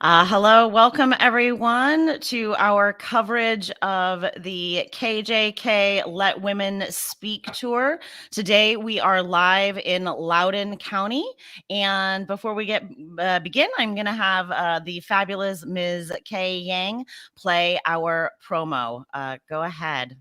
Hello, welcome everyone to our coverage of the KJK Let Women Speak tour. Today we are live in Loudoun County, and before we begin, I'm going to have the fabulous Ms. Kay Yang play our promo. Go ahead.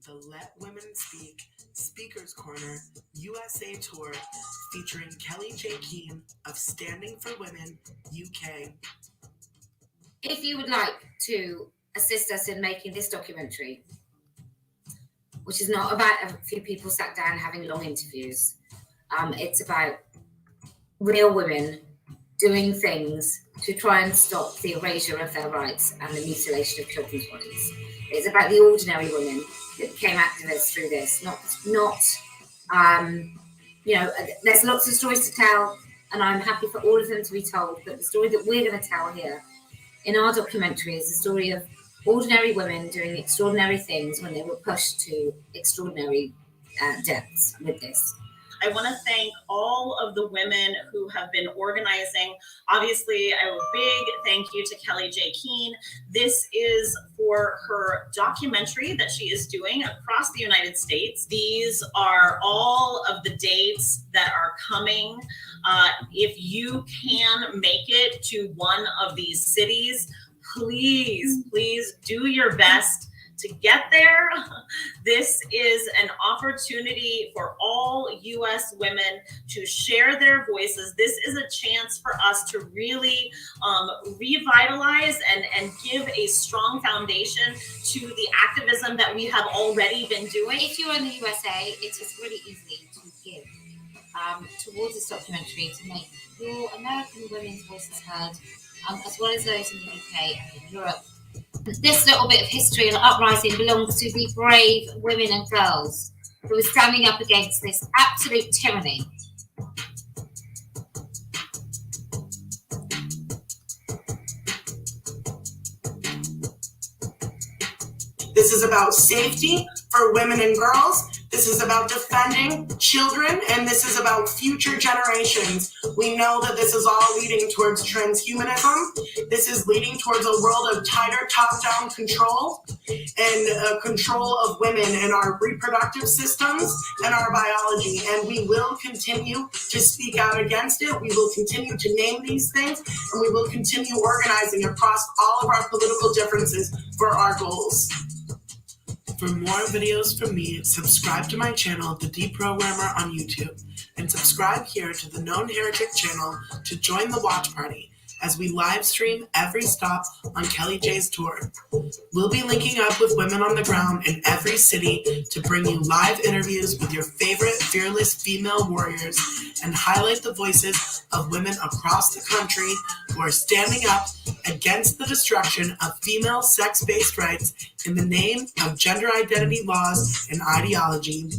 The Let Women Speak Speakers Corner USA Tour featuring Kelly J. Keane of Standing for Women UK. If you would like to assist us in making this documentary, which is not about a few people sat down having long interviews, it's about real women doing things to try and stop the erasure of their rights and the mutilation of children's bodies. It's about the ordinary women that became activists through this, there's lots of stories to tell, and I'm happy for all of them to be told, but the story that we're going to tell here in our documentary is the story of ordinary women doing extraordinary things when they were pushed to extraordinary depths with this. I want to thank all of the women who have been organizing. Obviously, a big thank you to Kelly J. Keane. This is for her documentary that she is doing across the United States. These are all of the dates that are coming. If you can make it to one of these cities, please do your best to get there. This is an opportunity for all U.S. women to share their voices. This is a chance for us to really revitalize and give a strong foundation to the activism that we have already been doing. If you're in the USA, it is really easy to give towards this documentary to make your American women's voices heard, as well as those in the UK and in Europe. This little bit of history and uprising belongs to the brave women and girls who are standing up against this absolute tyranny. This is about safety for women and girls. This is about defending children, and this is about future generations. We know that this is all leading towards transhumanism. This is leading towards a world of tighter top-down control and control of women and our reproductive systems and our biology. And we will continue to speak out against it. We will continue to name these things, and we will continue organizing across all of our political differences for our goals. For more videos from me, subscribe to my channel, The Deprogrammer on YouTube, and subscribe here to the Known Heretic channel to join the watch party as we live stream every stop on Kelly J's tour. We'll be linking up with women on the ground in every city to bring you live interviews with your favorite fearless female warriors and highlight the voices of women across the country who are standing up against the destruction of female sex-based rights in the name of gender identity laws and ideology.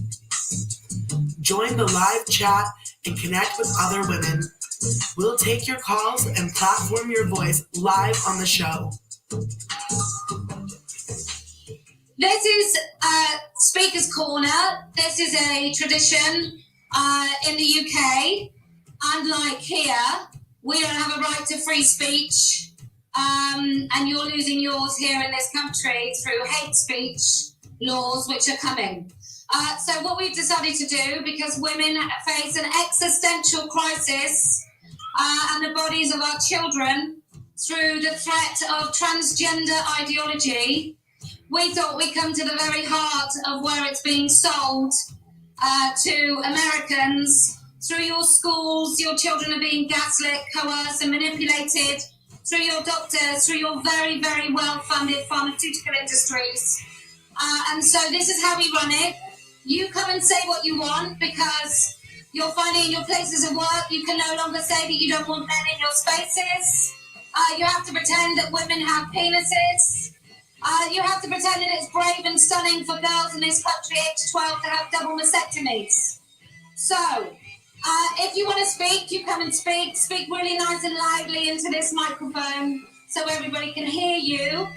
Join the live chat and connect with other women. We'll take your calls and platform your voice live on the show. This is Speaker's Corner. This is a tradition in the UK. Unlike here, we don't have a right to free speech. And you're losing yours here in this country through hate speech laws which are coming. So what we've decided to do, because women face an existential crisis and the bodies of our children through the threat of transgender ideology, we thought we'd come to the very heart of where it's being sold to Americans. Through your schools, your children are being gaslit, coerced and manipulated. Through your doctors, through your very, very well-funded pharmaceutical industries. And so this is how we run it. you come and say what you want, because you're finding in your places of work, you can no longer say that you don't want men in your spaces. You have to pretend that women have penises. You have to pretend that it's brave and stunning for girls in this country age 12 to have double mastectomies. So, if you want to speak, you come and speak. Speak really nice and loudly into this microphone so everybody can hear you.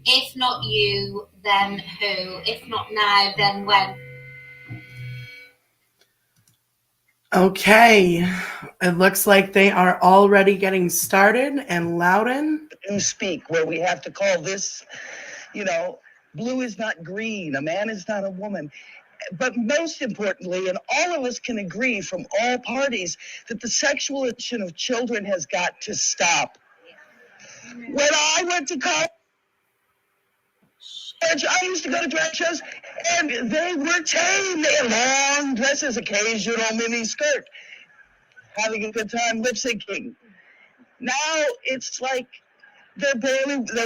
If not you, then who? If not now, then when? Okay, it looks like they are already getting started. And Louden, you speak, where we have to call this, blue is not green, a man is not a woman. But most importantly, and all of us can agree from all parties, that the sexualization of children has got to stop. When I went to college, I used to go to drag shows, and they were tame. They had long dresses, occasional mini skirt, having a good time lip syncing. Now it's like they're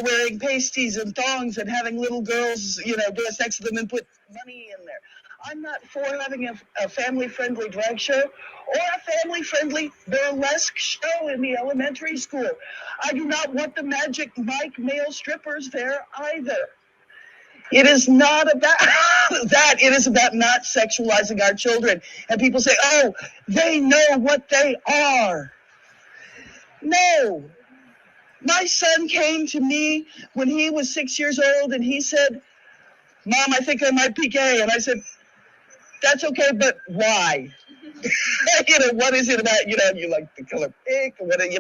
wearing pasties and thongs and having little girls, do sex with them and put money in there. I'm not for having a family-friendly drag show or a family-friendly burlesque show in the elementary school. I do not want the Magic Mike male strippers there either. It is not about that. It is about not sexualizing our children. And people say, oh, they know what they are. No. My son came to me when he was 6 years old and he said, Mom, I think I might be gay. And I said, that's okay, but why? What is it about, you like the color pink or what, And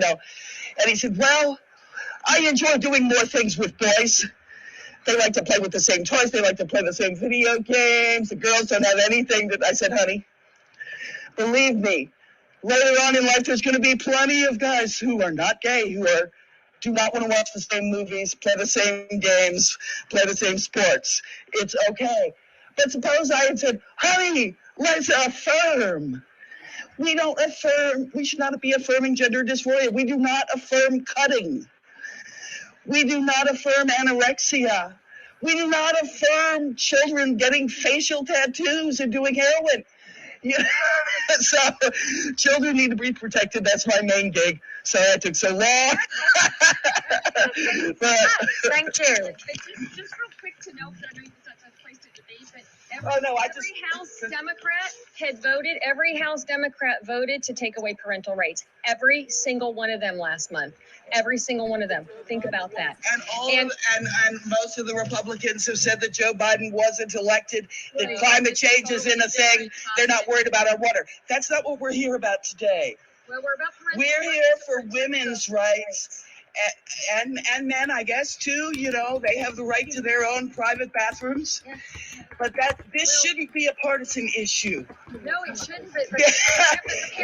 he said, well, I enjoy doing more things with boys. They like to play with the same toys. They like to play the same video games. The girls don't have anything that I said, honey, believe me, later on in life, there's going to be plenty of guys who are not gay, who do not want to watch the same movies, play the same games, play the same sports. It's okay. But suppose I had said, honey, let's affirm. We don't affirm. We should not be affirming gender dysphoria. We do not affirm cutting. We do not affirm anorexia. We do not affirm children getting facial tattoos and doing heroin. So children need to be protected. That's my main gig. Sorry I took so long. But, thank you. But just real quick to know, because I know you said that's a place to debate, but every House Democrat voted to take away parental rights. Every single one of them last month. Every single one of them. Think about that. And most of the Republicans have said that Joe Biden wasn't elected, that climate change is in a thing. They're not worried about our water. That's not what we're here about today. Well, we're here for women's rights. And men, I guess, too. They have the right to their own private bathrooms. But this shouldn't be a partisan issue. No, it shouldn't.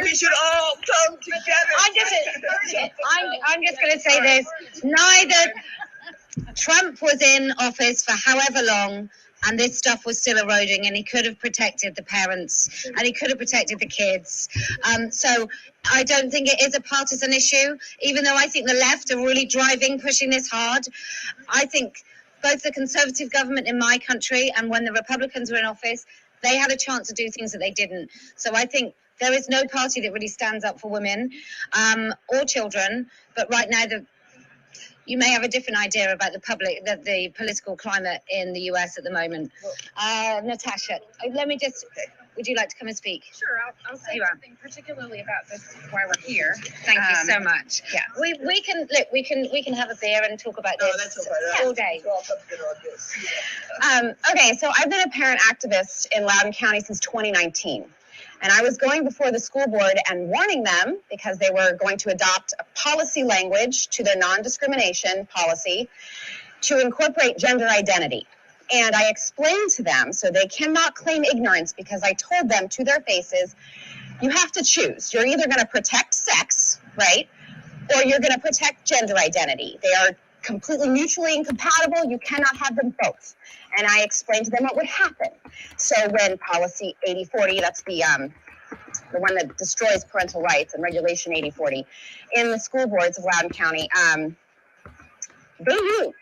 We should all come together. I'm just going to say this. Neither Trump was in office for however long, and this stuff was still eroding, and he could have protected the parents, and he could have protected the kids. So I don't think it is a partisan issue, even though I think the left are really pushing this hard. I think both the Conservative government in my country and when the Republicans were in office, they had a chance to do things that they didn't. So I think there is no party that really stands up for women or children. But right now, you may have a different idea about the political climate in the US at the moment. Natasha, would you like to come and speak? Sure, I'll say something particularly about this while we're here. Thank you so much. Yeah, we can have a beer and talk about this all day. Okay, so I've been a parent activist in Loudoun County since 2019. And I was going before the school board and warning them, because they were going to adopt a policy language to their non-discrimination policy to incorporate gender identity. And I explained to them, so they cannot claim ignorance, because I told them to their faces, you have to choose. You're either going to protect sex, right? Or you're going to protect gender identity. They are completely mutually incompatible. You cannot have them both. And I explained to them what would happen. So when policy 8040, that's the the one that destroys parental rights and Regulation 8040 in the school boards of Loudoun County, they knew.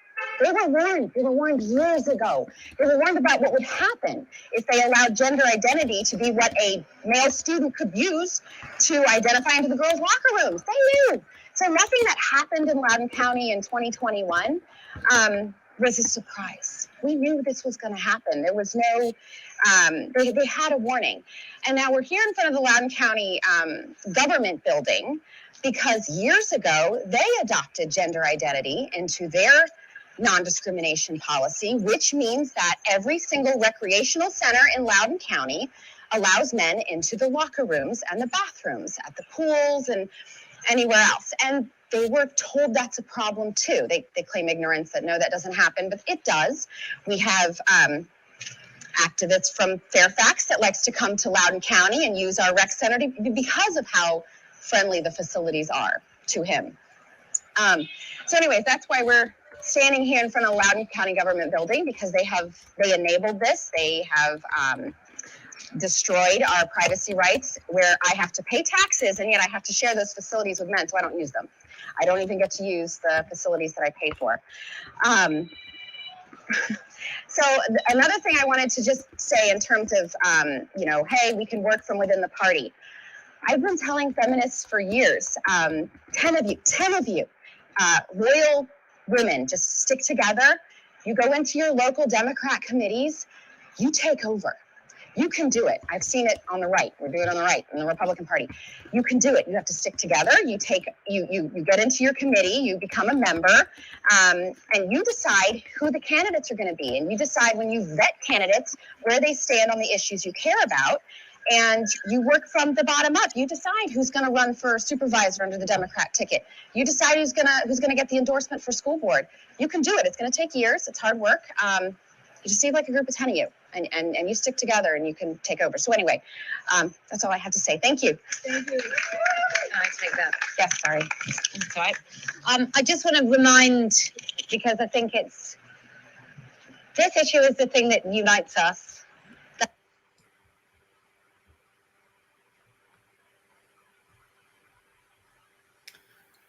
They were warned. They were warned years ago. They were warned about what would happen if they allowed gender identity to be what a male student could use to identify into the girls' locker rooms. They knew. So nothing that happened in Loudoun County in 2021 was a surprise. We knew this was going to happen. There was no, they had a warning. And now we're here in front of the Loudoun County government building because years ago, they adopted gender identity into their non-discrimination policy, which means that every single recreational center in Loudoun County allows men into the locker rooms and the bathrooms at the pools and anywhere else. And they were told that's a problem too. They claim ignorance that no, that doesn't happen, but it does. We have activists from Fairfax that likes to come to Loudoun County and use our rec center because of how friendly the facilities are to him. So anyways, that's why we're standing here in front of the Loudoun County government building, because they enabled this. They have destroyed our privacy rights, where I have to pay taxes and yet I have to share those facilities with men, so I don't use them. I don't even get to use the facilities that I pay for. So another thing I wanted to just say in terms of, hey, we can work from within the party. I've been telling feminists for years, 10 of you, loyal women, just stick together. You go into your local Democrat committees, you take over. You can do it. I've seen it on the right. We're doing it on the right in the Republican Party. You can do it. You have to stick together. You get into your committee, you become a member, and you decide who the candidates are going to be. And you decide, when you vet candidates, where they stand on the issues you care about. And you work from the bottom up. You decide who's going to run for supervisor under the Democrat ticket. You decide who's going to get the endorsement for school board. You can do it. It's going to take years. It's hard work. You just need like a group of 10 of you, and you stick together and you can take over. So anyway, that's all I had to say. Thank you. Thank you. I take that. Yes, sorry. That's all right. I just want to remind, because I think this issue is the thing that unites us.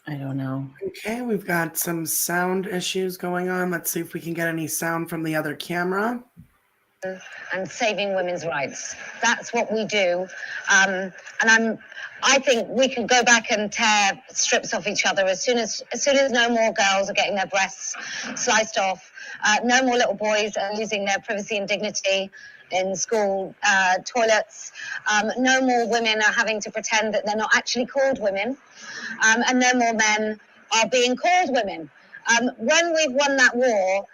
I don't know. Okay, we've got some sound issues going on. Let's see if we can get any sound from the other camera. And saving women's rights. That's what we do. I think we can go back and tear strips off each other as soon as no more girls are getting their breasts sliced off. No more little boys are losing their privacy and dignity in school toilets. No more women are having to pretend that they're not actually called women. And no more men are being called women. When we've won that war,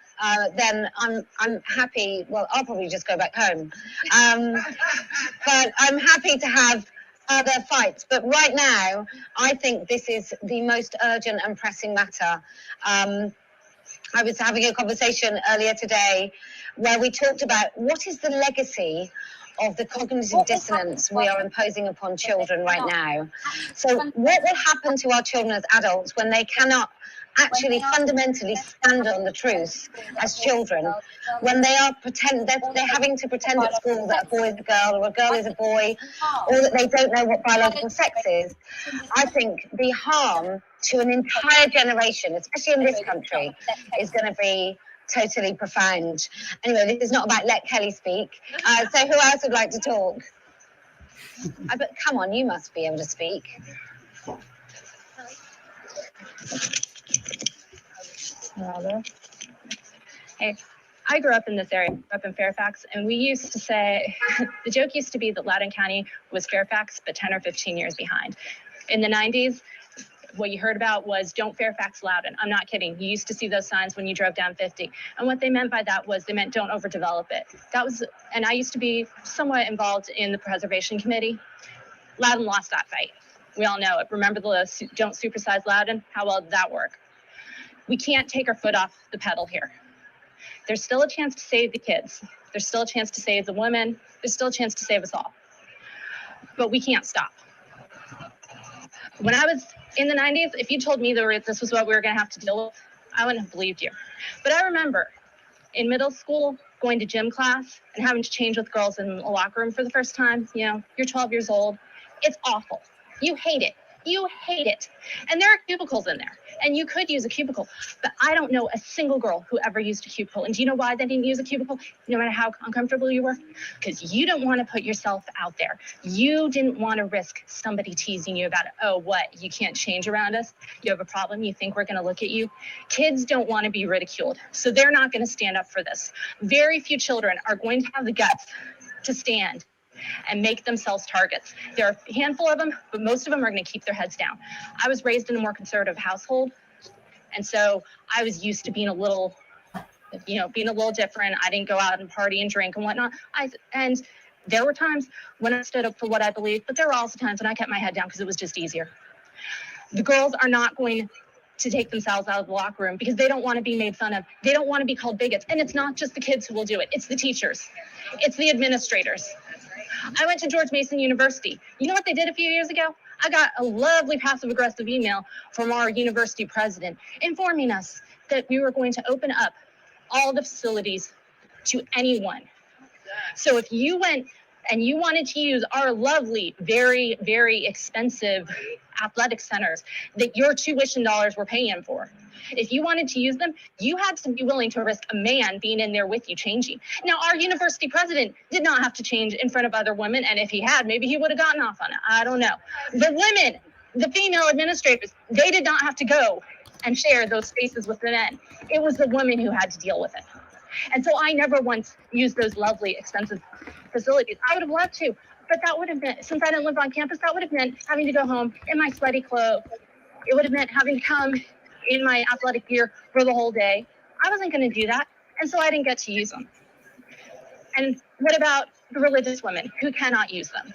then I'm happy. Well, I'll probably just go back home. But I'm happy to have other fights. But right now, I think this is the most urgent and pressing matter. I was having a conversation earlier today where we talked about what is the legacy of the cognitive dissonance we are imposing upon children right now. So what will happen to our children as adults when they cannot actually fundamentally stand on the truth as children, when they're having to pretend at school that a boy is a girl or a girl is a boy, or that they don't know what biological sex is? I think the harm to an entire generation, especially in this country, is going to be totally profound. Anyway, this is not about let Kelly speak. So who else would like to talk? But come on, you must be able to speak. Hey, I grew up in this area, up in Fairfax, and we used to say, the joke used to be that Loudoun County was Fairfax, but 10 or 15 years behind. In the 90s, what you heard about was don't Fairfax Loudon. I'm not kidding. You used to see those signs when you drove down 50. And what they meant by that was they meant don't overdevelop it. And I used to be somewhat involved in the preservation committee. Loudon lost that fight. We all know it. Remember the don't supersize Loudon? How well did that work? We can't take our foot off the pedal here. There's still a chance to save the kids. There's still a chance to save the women. There's still a chance to save us all. But we can't stop. When I was in the 90s, if you told me this was what we were going to have to deal with, I wouldn't have believed you. But I remember in middle school going to gym class and having to change with girls in a locker room for the first time. You know, you're 12 years old. It's awful. You hate it. You hate it. And there are cubicles in there. And you could use a cubicle. But I don't know a single girl who ever used a cubicle. And do you know why they didn't use a cubicle? No matter how uncomfortable you were? Because you don't want to put yourself out there. You didn't want to risk somebody teasing you about it. Oh, what? You can't change around us? You have a problem? You think we're going to look at you? Kids don't want to be ridiculed. So they're not going to stand up for this. Very few children are going to have the guts to stand and make themselves targets. There are a handful of them, but most of them are going to keep their heads down. I was raised in a more conservative household, and so I was used to being a little different. I didn't go out and party and drink and whatnot. And there were times when I stood up for what I believed, but there were also times when I kept my head down because it was just easier. The girls are not going to take themselves out of the locker room because they don't want to be made fun of. They don't want to be called bigots. And it's not just the kids who will do it. It's the teachers. It's the administrators. I went to George Mason University. You know what they did a few years ago? I got a lovely passive-aggressive email from our university president informing us that we were going to open up all the facilities to anyone. So if you went and you wanted to use our lovely, very, very expensive athletic centers that your tuition dollars were paying for, if you wanted to use them, you had to be willing to risk a man being in there with you changing. Now, our university president did not have to change in front of other women, and if he had, maybe he would have gotten off on it. I don't know. The women, the female administrators, they did not have to go and share those spaces with the men. It was the women who had to deal with it. And so I never once used those lovely, expensive facilities. I would have loved to, but that would have meant, since I didn't live on campus, that would have meant having to go home in my sweaty clothes. It would have meant having to come in my athletic gear for the whole day. I wasn't going to do that, and so I didn't get to use them. And what about the religious women who cannot use them?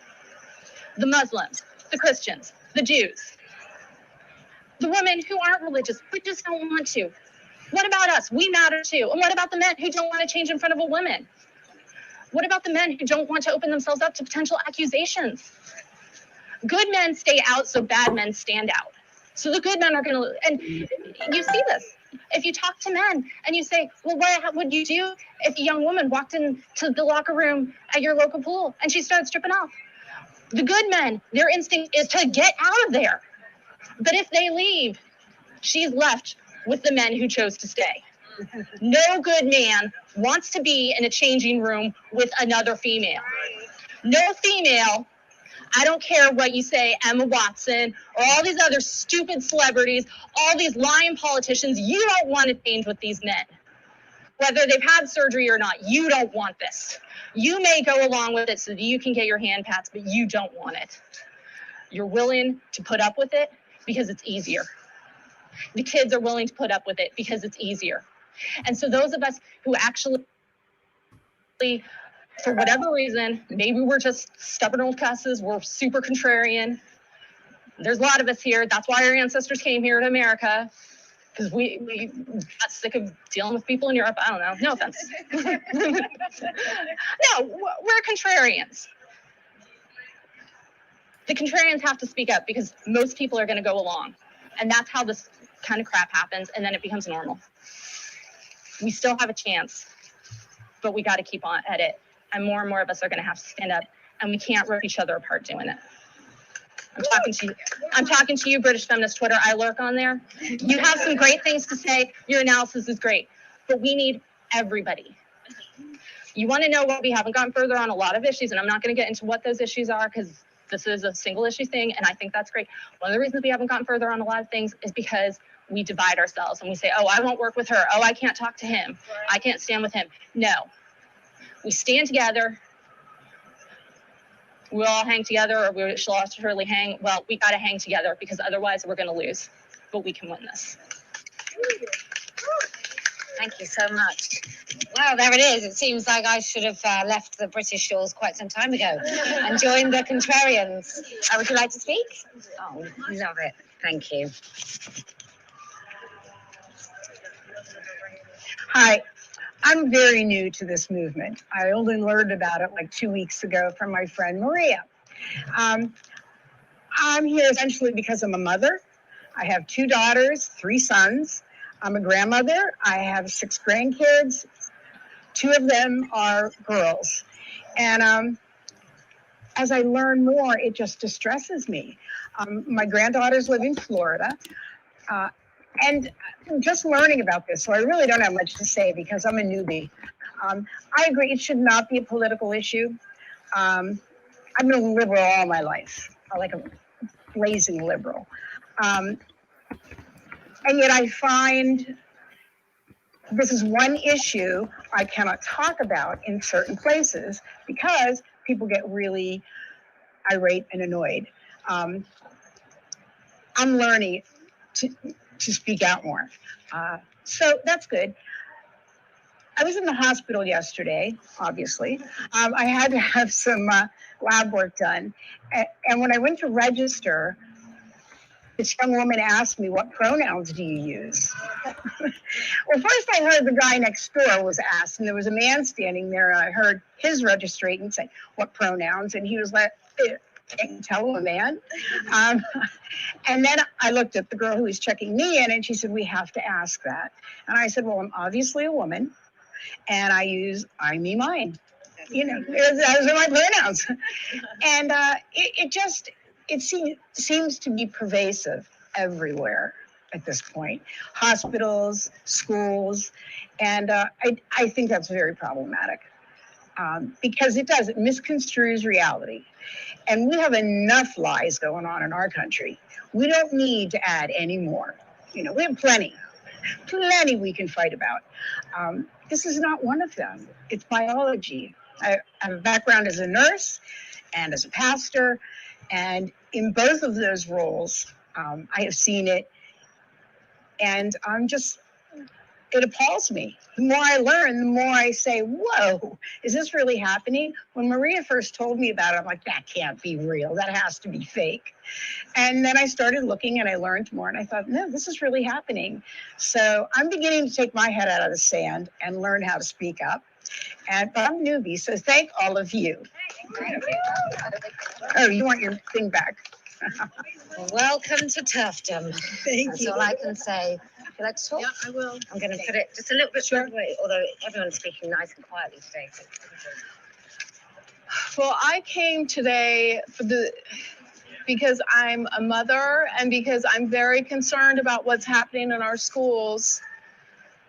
The Muslims, the Christians, the Jews, the women who aren't religious but just don't want to. What about us? We matter too. And what about the men who don't want to change in front of a woman? What about the men who don't want to open themselves up to potential accusations? Good men stay out so bad men stand out. So the good men are going to, and you see this. If you talk to men and you say, well, what would you do if a young woman walked into the locker room at your local pool and she started stripping off? The good men, their instinct is to get out of there. But if they leave, she's left with the men who chose to stay. No good man wants to be in a changing room with another female. No female, I don't care what you say, Emma Watson, or all these other stupid celebrities, all these lying politicians, you don't want to change with these men. Whether they've had surgery or not, you don't want this. You may go along with it so that you can get your hand pats, but you don't want it. You're willing to put up with it because it's easier. The kids are willing to put up with it because it's easier. And so those of us who actually, for whatever reason, maybe we're just stubborn old cusses, we're super contrarian. There's a lot of us here. That's why our ancestors came here to America, because we got sick of dealing with people in Europe. I don't know. No offense. No, we're contrarians. The contrarians have to speak up because most people are going to go along. And that's how this kind of crap happens, and then it becomes normal. We still have a chance, but we got to keep on at it. And more of us are going to have to stand up, and we can't rip each other apart doing it. I'm talking to you, British Feminist Twitter. I lurk on there. You have some great things to say. Your analysis is great, but we need everybody. You want to know what we haven't gotten further on a lot of issues, and I'm not going to get into what those issues are because this is a single issue thing, and I think that's great. One of the reasons we haven't gotten further on a lot of things is because we divide ourselves and we say, oh, I won't work with her. Oh, I can't talk to him. I can't stand with him. No. We stand together. We'll all hang together, or we shall surely hang. Well, we got to hang together because otherwise we're going to lose. But we can win this. Thank you so much. Well, there it is. It seems like I should have left the British shores quite some time ago and joined the contrarians. Would you like to speak? Oh, love it. Thank you. Hi, I'm very new to this movement. I only learned about it like 2 weeks ago from my friend Maria. I'm here essentially because I'm a mother. I have 2 daughters, 3 sons. I'm a grandmother. I have 6 grandkids. 2 of them are girls. And as I learn more, it just distresses me. My granddaughters live in Florida, and I'm just learning about this, so I really don't have much to say because I'm a newbie. I agree, it should not be a political issue. I've been a liberal all my life, like a blazing liberal. And yet I find this is one issue I cannot talk about in certain places because people get really irate and annoyed. I'm learning to speak out more. So that's good. I was in the hospital yesterday, obviously. I had to have some lab work done. And when I went to register, this young woman asked me, what pronouns do you use? Well, first I heard the guy next door was asked, and there was a man standing there, and I heard his registrating say, what pronouns? And he was like, can't you tell a man? And then I looked at the girl who was checking me in, and she said, we have to ask that. And I said, well, I'm obviously a woman, and I use I, me, mine. You know, those are my pronouns. And it seems to be pervasive everywhere at this point. Hospitals, schools, and I think that's very problematic because it misconstrues reality. And we have enough lies going on in our country. We don't need to add any more. You know, we have plenty we can fight about. This is not one of them. It's biology. I have a background as a nurse and as a pastor, and in both of those roles, I have seen it, and it appalls me. The more I learn, the more I say, whoa, is this really happening? When Maria first told me about it, I'm like, that can't be real. That has to be fake. And then I started looking and I learned more, and I thought, no, this is really happening. So I'm beginning to take my head out of the sand and learn how to speak up. But I'm a newbie, so thank all of you. Oh, you want your thing back? Welcome to Turfdom. Thank you. That's all I can say. Would you like to talk? Yeah, I will. I'm going to put it just a little bit further away, although everyone's speaking nice and quietly today. Well, I came today because I'm a mother and because I'm very concerned about what's happening in our schools.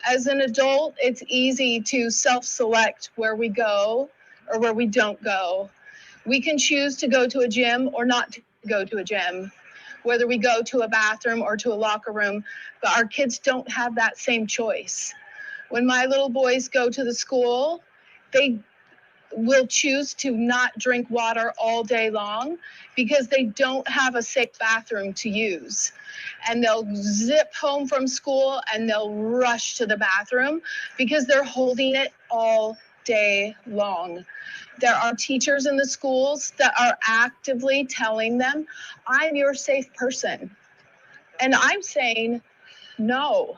As an adult, it's easy to self-select where we go or where we don't go. We can choose to go to a gym or not to go to a gym, whether we go to a bathroom or to a locker room, but our kids don't have that same choice. When my little boys go to the school, they will choose to not drink water all day long because they don't have a safe bathroom to use. And they'll zip home from school and they'll rush to the bathroom because they're holding it all day long. There are teachers in the schools that are actively telling them, I'm your safe person. And I'm saying, no.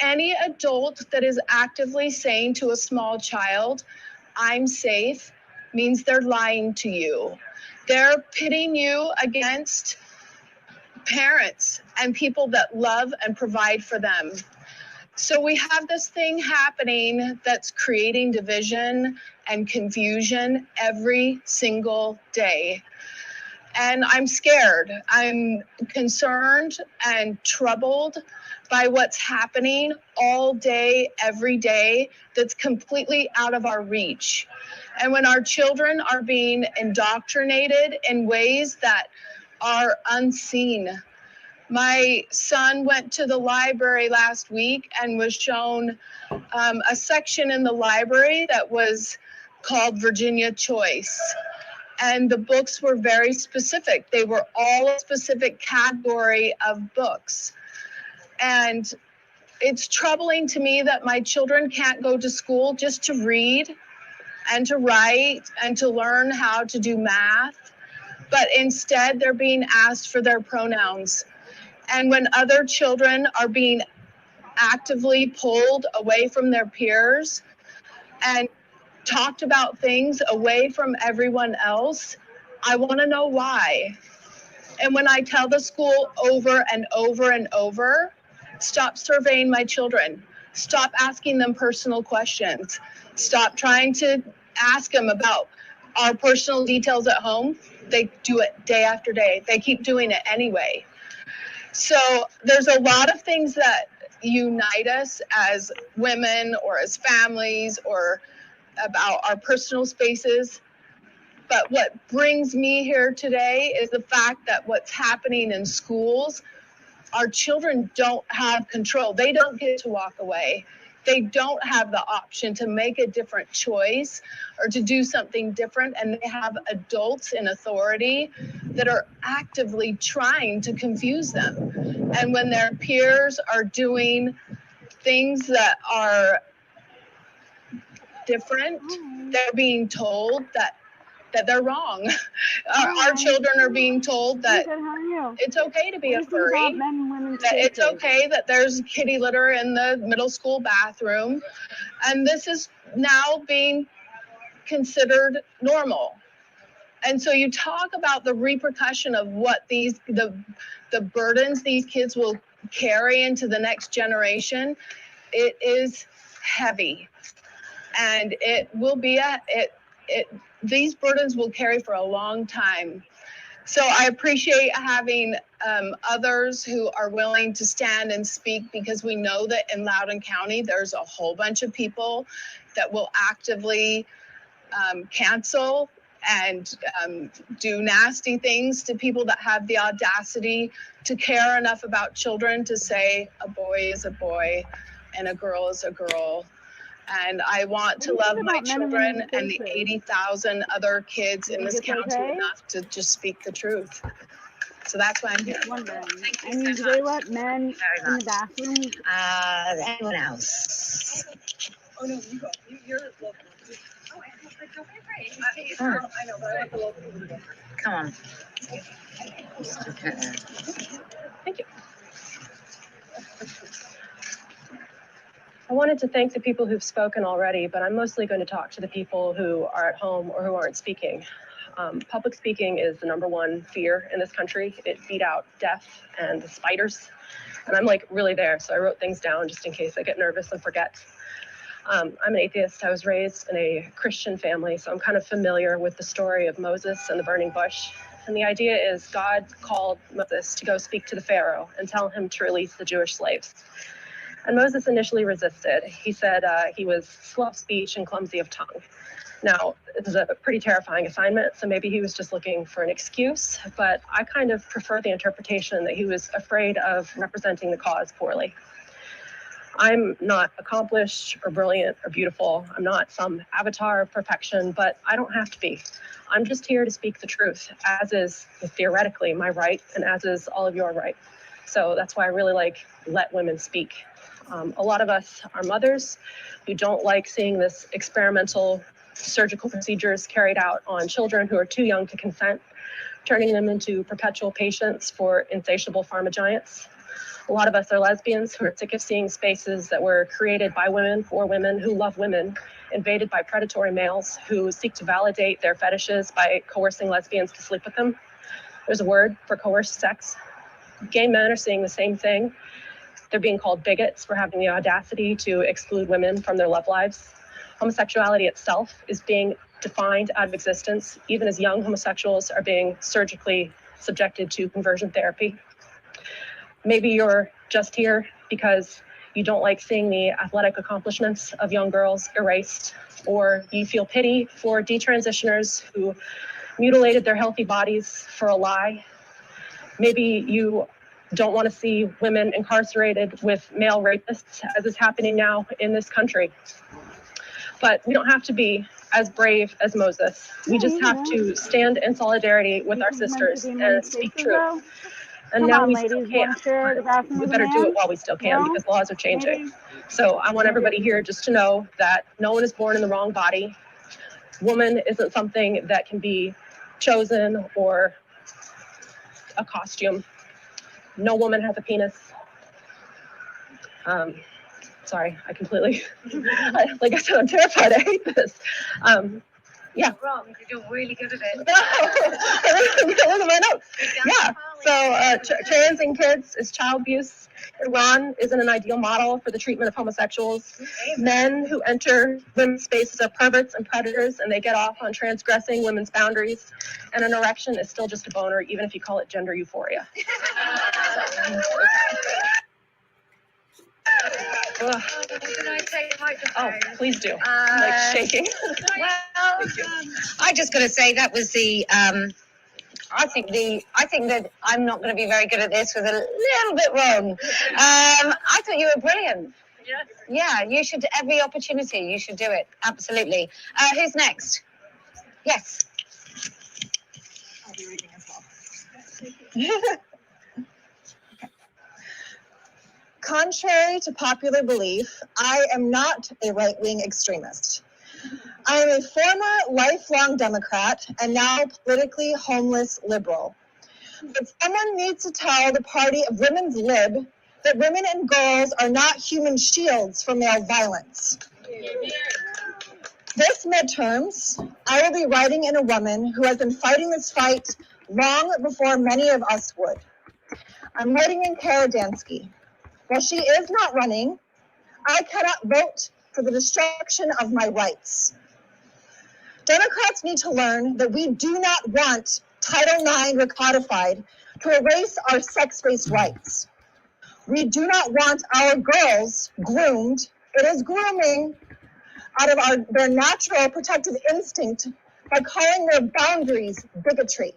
Any adult that is actively saying to a small child, I'm safe, means they're lying to you. They're pitting you against parents and people that love and provide for them. So we have this thing happening that's creating division and confusion every single day. And I'm scared. I'm concerned and troubled by what's happening all day, every day, that's completely out of our reach. And when our children are being indoctrinated in ways that are unseen. My son went to the library last week and was shown a section in the library that was called Virginia Choice. And the books were very specific. They were all a specific category of books. And it's troubling to me that my children can't go to school just to read and to write and to learn how to do math, but instead they're being asked for their pronouns. And when other children are being actively pulled away from their peers and talked about things away from everyone else, I want to know why. And when I tell the school over and over and over, stop surveying my children, stop asking them personal questions, stop trying to ask them about our personal details at home, they do it day after day. They keep doing it anyway. So there's a lot of things that unite us as women or as families or about our personal spaces. But what brings me here today is the fact that what's happening in schools, our children don't have control. They don't get to walk away. They don't have the option to make a different choice or to do something different. And they have adults in authority that are actively trying to confuse them. And when their peers are doing things that are different, they're being told that they're wrong. Our children are being told that it's okay to be a furry, that it's okay that there's kitty litter in the middle school bathroom, and this is now being considered normal. And so you talk about the repercussion of what the burdens these kids will carry into the next generation. It is heavy, and it will be these burdens will carry for a long time. So I appreciate having others who are willing to stand and speak, because we know that in Loudoun County, there's a whole bunch of people that will actively cancel and do nasty things to people that have the audacity to care enough about children to say a boy is a boy and a girl is a girl. And I want to love my children and the 80,000 other kids in this county enough to just speak the truth. So that's why I'm here. Thank you so much. They let men in the bathroom? Anyone else? Oh, no, you go. You're local. Oh, I know, but I want the local people to go. Come on. Thank you. I wanted to thank the people who've spoken already, but I'm mostly going to talk to the people who are at home or who aren't speaking. Public speaking is the #1 fear in this country. It beat out death and the spiders. And I'm like really there, so I wrote things down just in case I get nervous and forget. I'm an atheist. I was raised in a Christian family, so I'm kind of familiar with the story of Moses and the burning bush. And the idea is God called Moses to go speak to the Pharaoh and tell him to release the Jewish slaves. And Moses initially resisted. He said he was slow of speech and clumsy of tongue. Now, this is a pretty terrifying assignment, so maybe he was just looking for an excuse, but I kind of prefer the interpretation that he was afraid of representing the cause poorly. I'm not accomplished or brilliant or beautiful. I'm not some avatar of perfection, but I don't have to be. I'm just here to speak the truth, as is theoretically my right, and as is all of your right. So that's why I really let women speak. A lot of us are mothers who don't like seeing this experimental surgical procedures carried out on children who are too young to consent, turning them into perpetual patients for insatiable pharma giants. A lot of us are lesbians who are sick of seeing spaces that were created by women for women who love women, invaded by predatory males who seek to validate their fetishes by coercing lesbians to sleep with them. There's a word for coerced sex. Gay men are seeing the same thing. They're being called bigots for having the audacity to exclude women from their love lives. Homosexuality itself is being defined out of existence, even as young homosexuals are being surgically subjected to conversion therapy. Maybe you're just here because you don't like seeing the athletic accomplishments of young girls erased, or you feel pity for detransitioners who mutilated their healthy bodies for a lie. Maybe you don't want to see women incarcerated with male rapists, as is happening now in this country. But we don't have to be as brave as Moses. We just have to stand in solidarity with our sisters and speak truth. And now we still can. We better do it while we still can, because laws are changing. So I want everybody here just to know that no one is born in the wrong body. Woman isn't something that can be chosen or a costume. No woman has a penis. Sorry, I completely, like I said, I'm terrified. I hate this. Yeah. Wrong. You're doing really good at it. Look at my notes. Yeah. So trans and kids is child abuse. Iran isn't an ideal model for the treatment of homosexuals. Men who enter women's spaces are perverts and predators, and they get off on transgressing women's boundaries. And an erection is still just a boner, even if you call it gender euphoria. Oh, please do. Like shaking. Well, I just got to say that was the. I think that I'm not going to be very good at this. Was a little bit wrong. I thought you were brilliant. Yes. Yeah, you should. Every opportunity, you should do it. Absolutely. Who's next? Yes. I'll be reading as well. Contrary to popular belief, I am not a right-wing extremist. I am a former lifelong Democrat and now politically homeless liberal. But someone needs to tell the party of women's lib that women and girls are not human shields for male violence. This midterms, I will be writing in a woman who has been fighting this fight long before many of us would. I'm writing in Kara Dansky. While she is not running, I cannot vote for the destruction of my rights. Democrats need to learn that we do not want Title IX recodified to erase our sex-based rights. We do not want our girls groomed. It is grooming out of their natural protective instinct by calling their boundaries bigotry.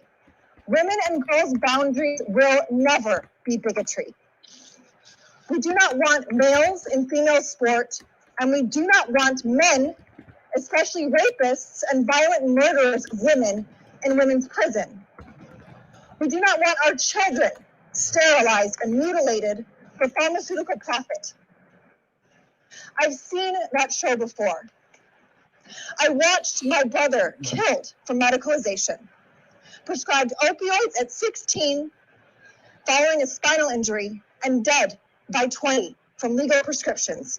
Women and girls' boundaries will never be bigotry. We do not want males in female sport, and we do not want men, especially rapists and violent murderers of women, in women's prison. We do not want our children sterilized and mutilated for pharmaceutical profit. I've seen that show before. I watched my brother killed for medicalization, prescribed opioids at 16 following a spinal injury, and dead by 20 from legal prescriptions.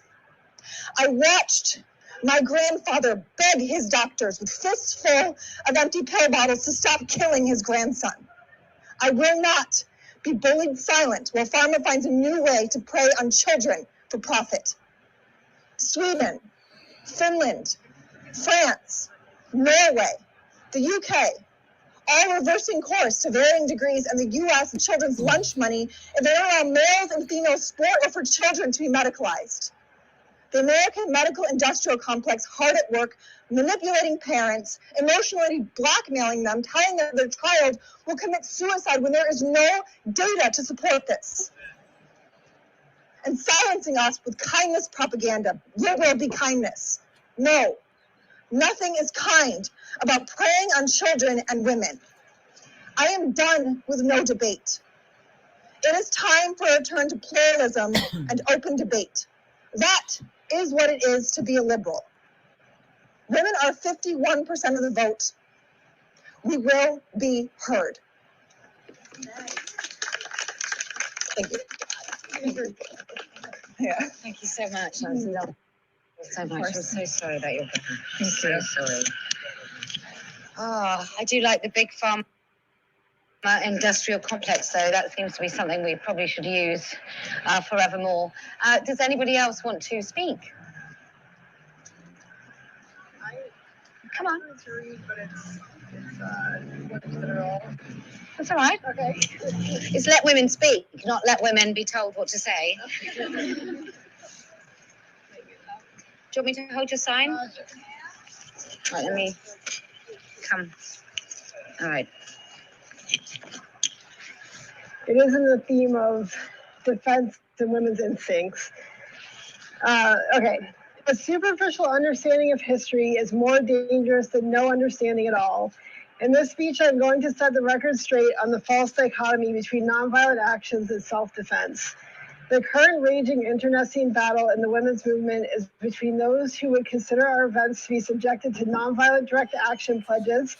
I watched my grandfather beg his doctors with fists full of empty pill bottles to stop killing his grandson. I will not be bullied silent while pharma finds a new way to prey on children for profit. Sweden, Finland, France, Norway, the UK, all reversing course to varying degrees, and the US children's lunch money if they allow males in female sport or for children to be medicalized. The American medical industrial complex hard at work manipulating parents, emotionally blackmailing them, telling them their child will commit suicide when there is no data to support this. And silencing us with kindness propaganda. Liberal be kindness. No, nothing is kind about preying on children and women. I am done with no debate. It is time for a return to pluralism and open debate. That is what it is to be a liberal. Women are 51% of the vote. We will be heard. Thank you. Yeah. Thank you so much. That was lovely. So much. I'm so sorry about your book. I'm so sorry. Oh, I do like the big farm industrial complex, though. That seems to be something we probably should use forevermore. Does anybody else want to speak? Come on. That's all right. Okay. It's let women speak, not let women be told what to say. Do you want me to hold your sign? Right, let me come. All right. It isn't the theme of defense and women's instincts. Okay. A superficial understanding of history is more dangerous than no understanding at all. In this speech, I'm going to set the record straight on the false dichotomy between nonviolent actions and self-defense. The current raging internecine battle in the women's movement is between those who would consider our events to be subjected to nonviolent direct action pledges.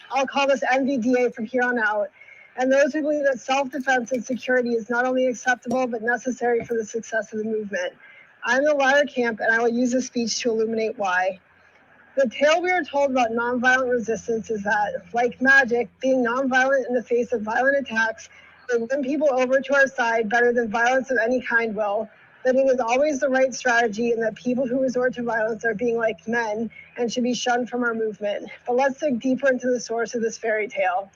I'll call this NVDA from here on out. And those who believe that self-defense and security is not only acceptable, but necessary for the success of the movement. I'm the latter camp, and I will use this speech to illuminate why. The tale we are told about nonviolent resistance is that, like magic, being nonviolent in the face of violent attacks will win people over to our side better than violence of any kind will, that it is always the right strategy, and that people who resort to violence are being like men and should be shunned from our movement. But let's dig deeper into the source of this fairy tale.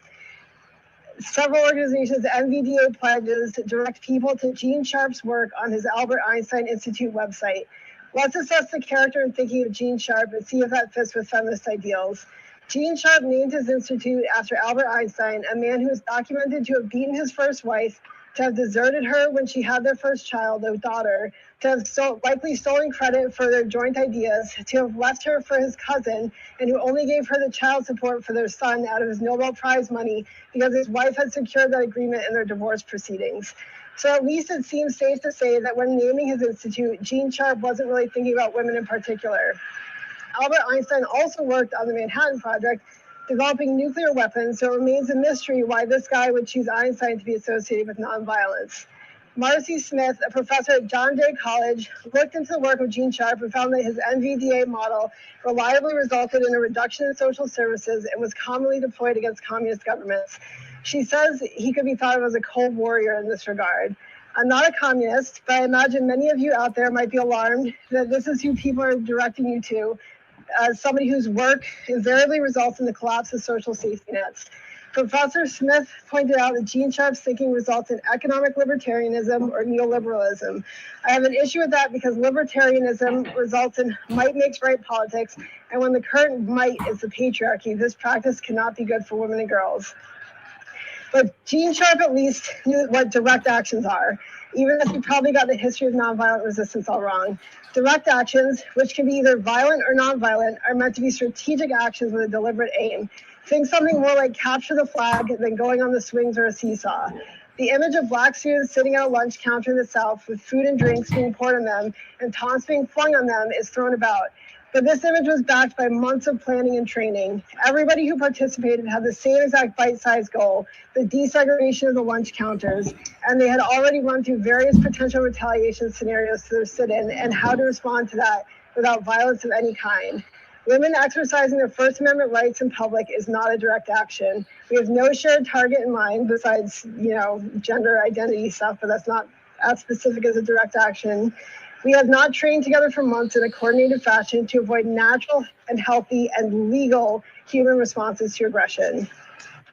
Several organizations' NVDA pledges direct people to Gene Sharp's work on his Albert Einstein Institute website. Let's assess the character and thinking of Gene Sharp and see if that fits with feminist ideals. Gene Sharp named his institute after Albert Einstein, a man who is documented to have beaten his first wife, to have deserted her when she had their first child, a daughter, to have likely stolen credit for their joint ideas, to have left her for his cousin, and who only gave her the child support for their son out of his Nobel Prize money because his wife had secured that agreement in their divorce proceedings. So at least it seems safe to say that when naming his institute, Gene Sharp wasn't really thinking about women in particular. Albert Einstein also worked on the Manhattan Project, developing nuclear weapons, so it remains a mystery why this guy would choose Einstein to be associated with nonviolence. Marcy Smith, a professor at John Jay College, looked into the work of Gene Sharp and found that his NVDA model reliably resulted in a reduction in social services and was commonly deployed against communist governments. She says he could be thought of as a cold warrior in this regard. I'm not a communist, but I imagine many of you out there might be alarmed that this is who people are directing you to, as somebody whose work invariably results in the collapse of social safety nets. Professor Smith pointed out that Gene Sharp's thinking results in economic libertarianism or neoliberalism. I have an issue with that because libertarianism results in might makes right politics, and when the current might is the patriarchy, this practice cannot be good for women and girls. But Gene Sharp at least knew what direct actions are, even if he probably got the history of nonviolent resistance all wrong. Direct actions, which can be either violent or nonviolent, are meant to be strategic actions with a deliberate aim. Think something more like capture the flag than going on the swings or a seesaw. The image of Black students sitting at a lunch counter in the South with food and drinks being poured on them and taunts being flung on them is thrown about. But this image was backed by months of planning and training. Everybody who participated had the same exact bite-sized goal, the desegregation of the lunch counters, and they had already run through various potential retaliation scenarios to their sit-in and how to respond to that without violence of any kind. Women exercising their First Amendment rights in public is not a direct action. We have no shared target in mind besides, gender identity stuff, but that's not as specific as a direct action. We have not trained together for months in a coordinated fashion to avoid natural and healthy and legal human responses to aggression.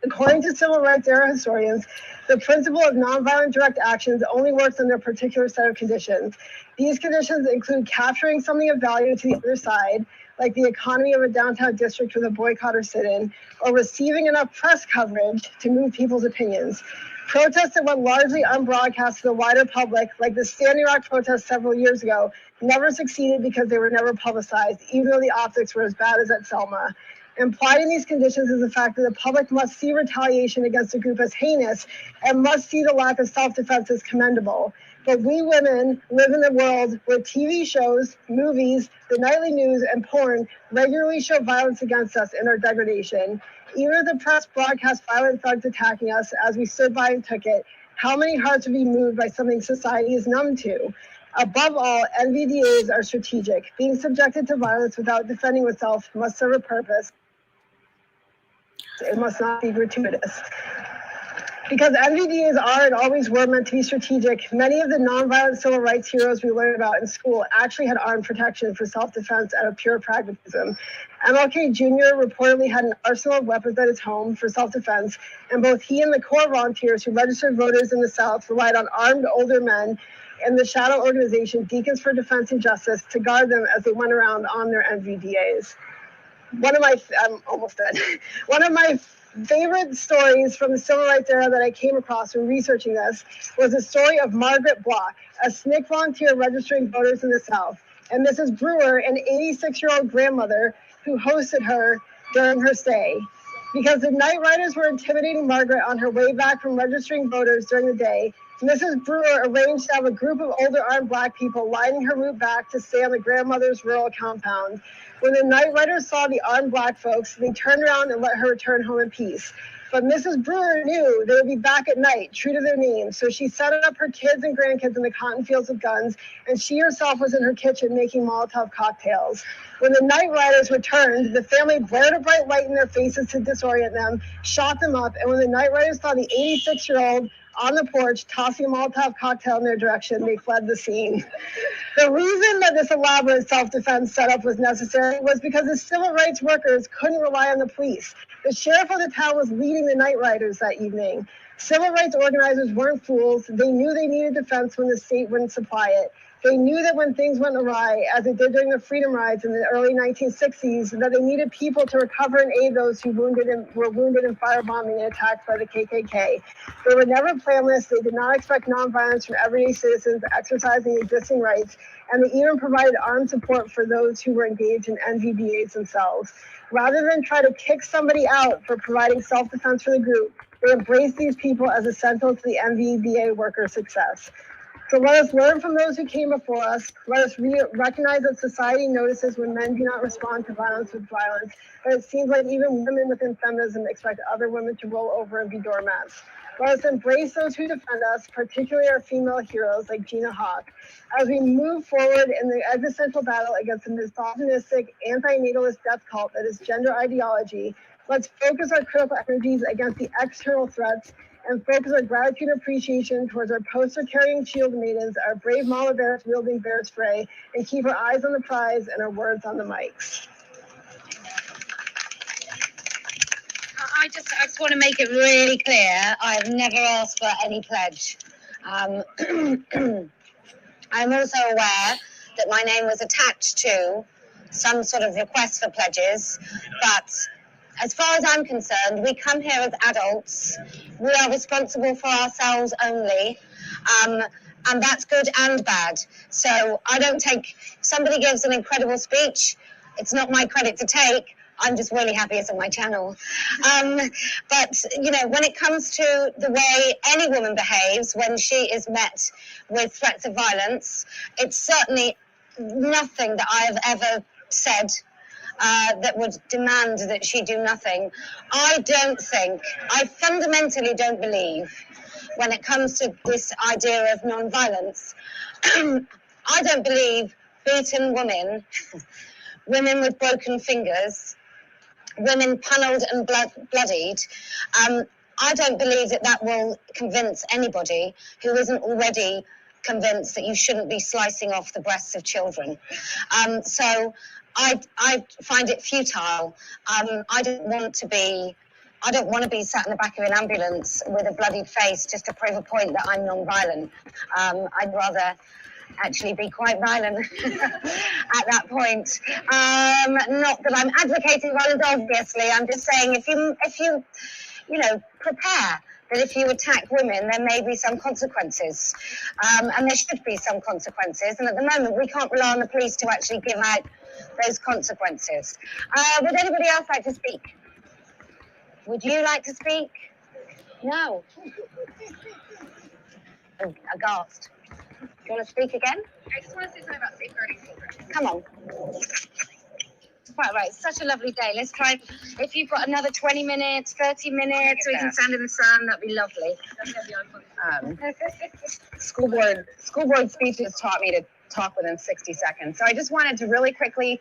According to civil rights era historians, the principle of nonviolent direct actions only works under a particular set of conditions. These conditions include capturing something of value to the other side, like the economy of a downtown district with a boycott or sit-in, or receiving enough press coverage to move people's opinions. Protests that went largely unbroadcast to the wider public, like the Standing Rock protests several years ago, never succeeded because they were never publicized, even though the optics were as bad as at Selma. Implied in these conditions is the fact that the public must see retaliation against a group as heinous and must see the lack of self-defense as commendable. But we women live in a world where TV shows, movies, the nightly news, and porn regularly show violence against us and our degradation. Even if the press broadcast violent thugs attacking us as we stood by and took it, how many hearts would be moved by something society is numb to? Above all, NVDAs are strategic. Being subjected to violence without defending oneself must serve a purpose. It must not be gratuitous. Because NVDAs are and always were meant to be strategic, many of the nonviolent civil rights heroes we learned about in school actually had armed protection for self-defense out of pure pragmatism. MLK Jr. reportedly had an arsenal of weapons at his home for self-defense, and both he and the Corps volunteers who registered voters in the South relied on armed older men and the shadow organization Deacons for Defense and Justice to guard them as they went around on their NVDAs. I'm almost done. One of my favorite stories from the civil rights era that I came across when researching this was the story of Margaret Block, a SNCC volunteer registering voters in the South, and Mrs. Brewer, an 86-year-old grandmother who hosted her during her stay. Because the night riders were intimidating Margaret on her way back from registering voters during the day, Mrs. Brewer arranged to have a group of older armed Black people lining her route back to stay on the grandmother's rural compound. When the night riders saw the armed Black folks, they turned around and let her return home in peace. But Mrs. Brewer knew they would be back at night, true to their name. So she set up her kids and grandkids in the cotton fields with guns, and she herself was in her kitchen making Molotov cocktails. When the night riders returned, the family blared a bright light in their faces to disorient them, shot them up, and when the night riders saw the 86-year-old on the porch tossing a Molotov cocktail in their direction, they fled the scene. The reason that this elaborate self-defense setup was necessary was because the civil rights workers couldn't rely on the police. The sheriff of the town was leading the night riders that evening. Civil rights organizers weren't fools. They knew they needed defense when the state wouldn't supply it. They knew that when things went awry, as it did during the freedom rides in the early 1960s, that they needed people to recover and aid those who were wounded in firebombing and attacked by the KKK. They were never planless. They did not expect nonviolence from everyday citizens exercising existing rights, and they even provided armed support for those who were engaged in NVBAs themselves. Rather than try to kick somebody out for providing self-defense for the group, they embraced these people as essential to the NVBA workers' success. So let us learn from those who came before us. Let us recognize that society notices when men do not respond to violence with violence. But it seems like even women within feminism expect other women to roll over and be doormats. Let us embrace those who defend us, particularly our female heroes like Gina Hawk. As we move forward in the existential battle against the misogynistic, anti-natalist death cult that is gender ideology, let's focus our critical energies against the external threats and focus our gratitude and appreciation towards our poster-carrying shield maidens, our brave mama bears wielding bear spray, and keep our eyes on the prize and our words on the mics. I just want to make it really clear, I've never asked for any pledge. I'm also aware that my name was attached to some sort of request for pledges, but as far as I'm concerned, we come here as adults. We are responsible for ourselves only, and that's good and bad. So I don't take, somebody gives an incredible speech, it's not my credit to take. I'm just really happy it's on my channel. But, you know, when it comes to the way any woman behaves when she is met with threats of violence, it's certainly nothing that I have ever said that would demand that she do nothing. I fundamentally don't believe, when it comes to this idea of non-violence, I don't believe beaten women, women with broken fingers, women pummelled and bloodied, I don't believe that will convince anybody who isn't already convinced that you shouldn't be slicing off the breasts of children. So I find it futile. I don't want to be sat in the back of an ambulance with a bloodied face just to prove a point that I'm non-violent. I'd rather actually be quite violent at that point. Not that I'm advocating violence, obviously. I'm just saying if you prepare that if you attack women, there may be some consequences. And there should be some consequences. And at the moment, we can't rely on the police to actually give out those consequences. Would anybody else like to speak? Would you like to speak? No. I'm aghast. Do you want to speak again? I just want to say something about safeguarding children. Come on. Right, it's such a lovely day. Let's try, if you've got another 20 minutes, 30 minutes, we can stand in the sun, that'd be lovely. School board speeches taught me to talk within 60 seconds. So I just wanted to really quickly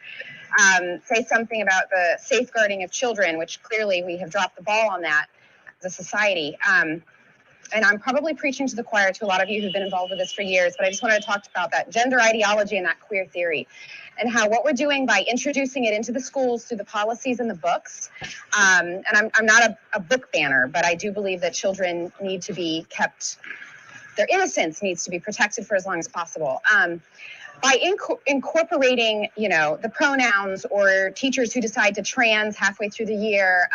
say something about the safeguarding of children, which clearly we have dropped the ball on that as a society. And I'm probably preaching to the choir to a lot of you who've been involved with this for years, but I just wanted to talk about that gender ideology and that queer theory, and how what we're doing by introducing it into the schools through the policies and the books. And I'm not a book banner, but I do believe that children need to be kept, their innocence needs to be protected for as long as possible. By incorporating, the pronouns, or teachers who decide to trans halfway through the year,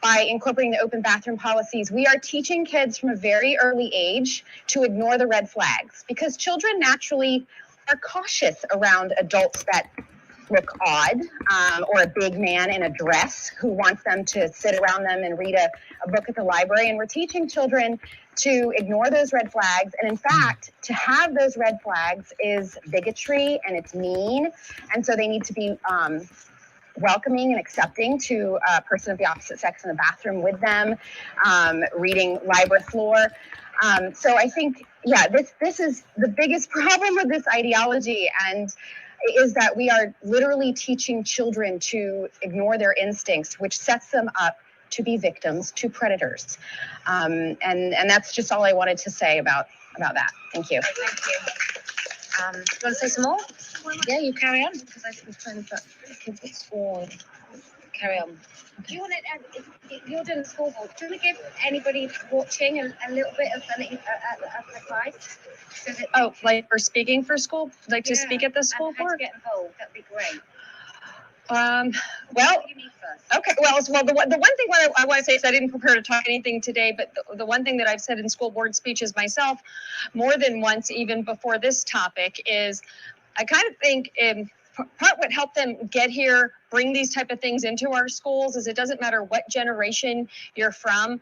by incorporating the open bathroom policies, we are teaching kids from a very early age to ignore the red flags, because children naturally are cautious around adults that look odd, or a big man in a dress who wants them to sit around them and read a book at the library. And we're teaching children to ignore those red flags. And in fact, to have those red flags is bigotry and it's mean. And so they need to be welcoming and accepting to a person of the opposite sex in the bathroom with them, reading library floor. So I think, yeah, this is the biggest problem with this ideology, and is that we are literally teaching children to ignore their instincts, which sets them up to be victims to predators. And that's just all I wanted to say about that. Thank you. Thank you. Do you want to say some more? Yeah, you carry on, because I was trying to put kids at school. Carry on. Do you want to, if you're doing the school board, do you want to give anybody watching a little bit of advice? So that Oh, like for speaking for school, like to speak at the school how board? to get involved, that'd be great. Well, What do you need first? okay. Well, the one thing I want to say is I didn't prepare to talk anything today, but the one thing that I've said in school board speeches myself more than once, even before this topic, is I kind of think part what helped them get here, bring these type of things into our schools, is it doesn't matter what generation you're from.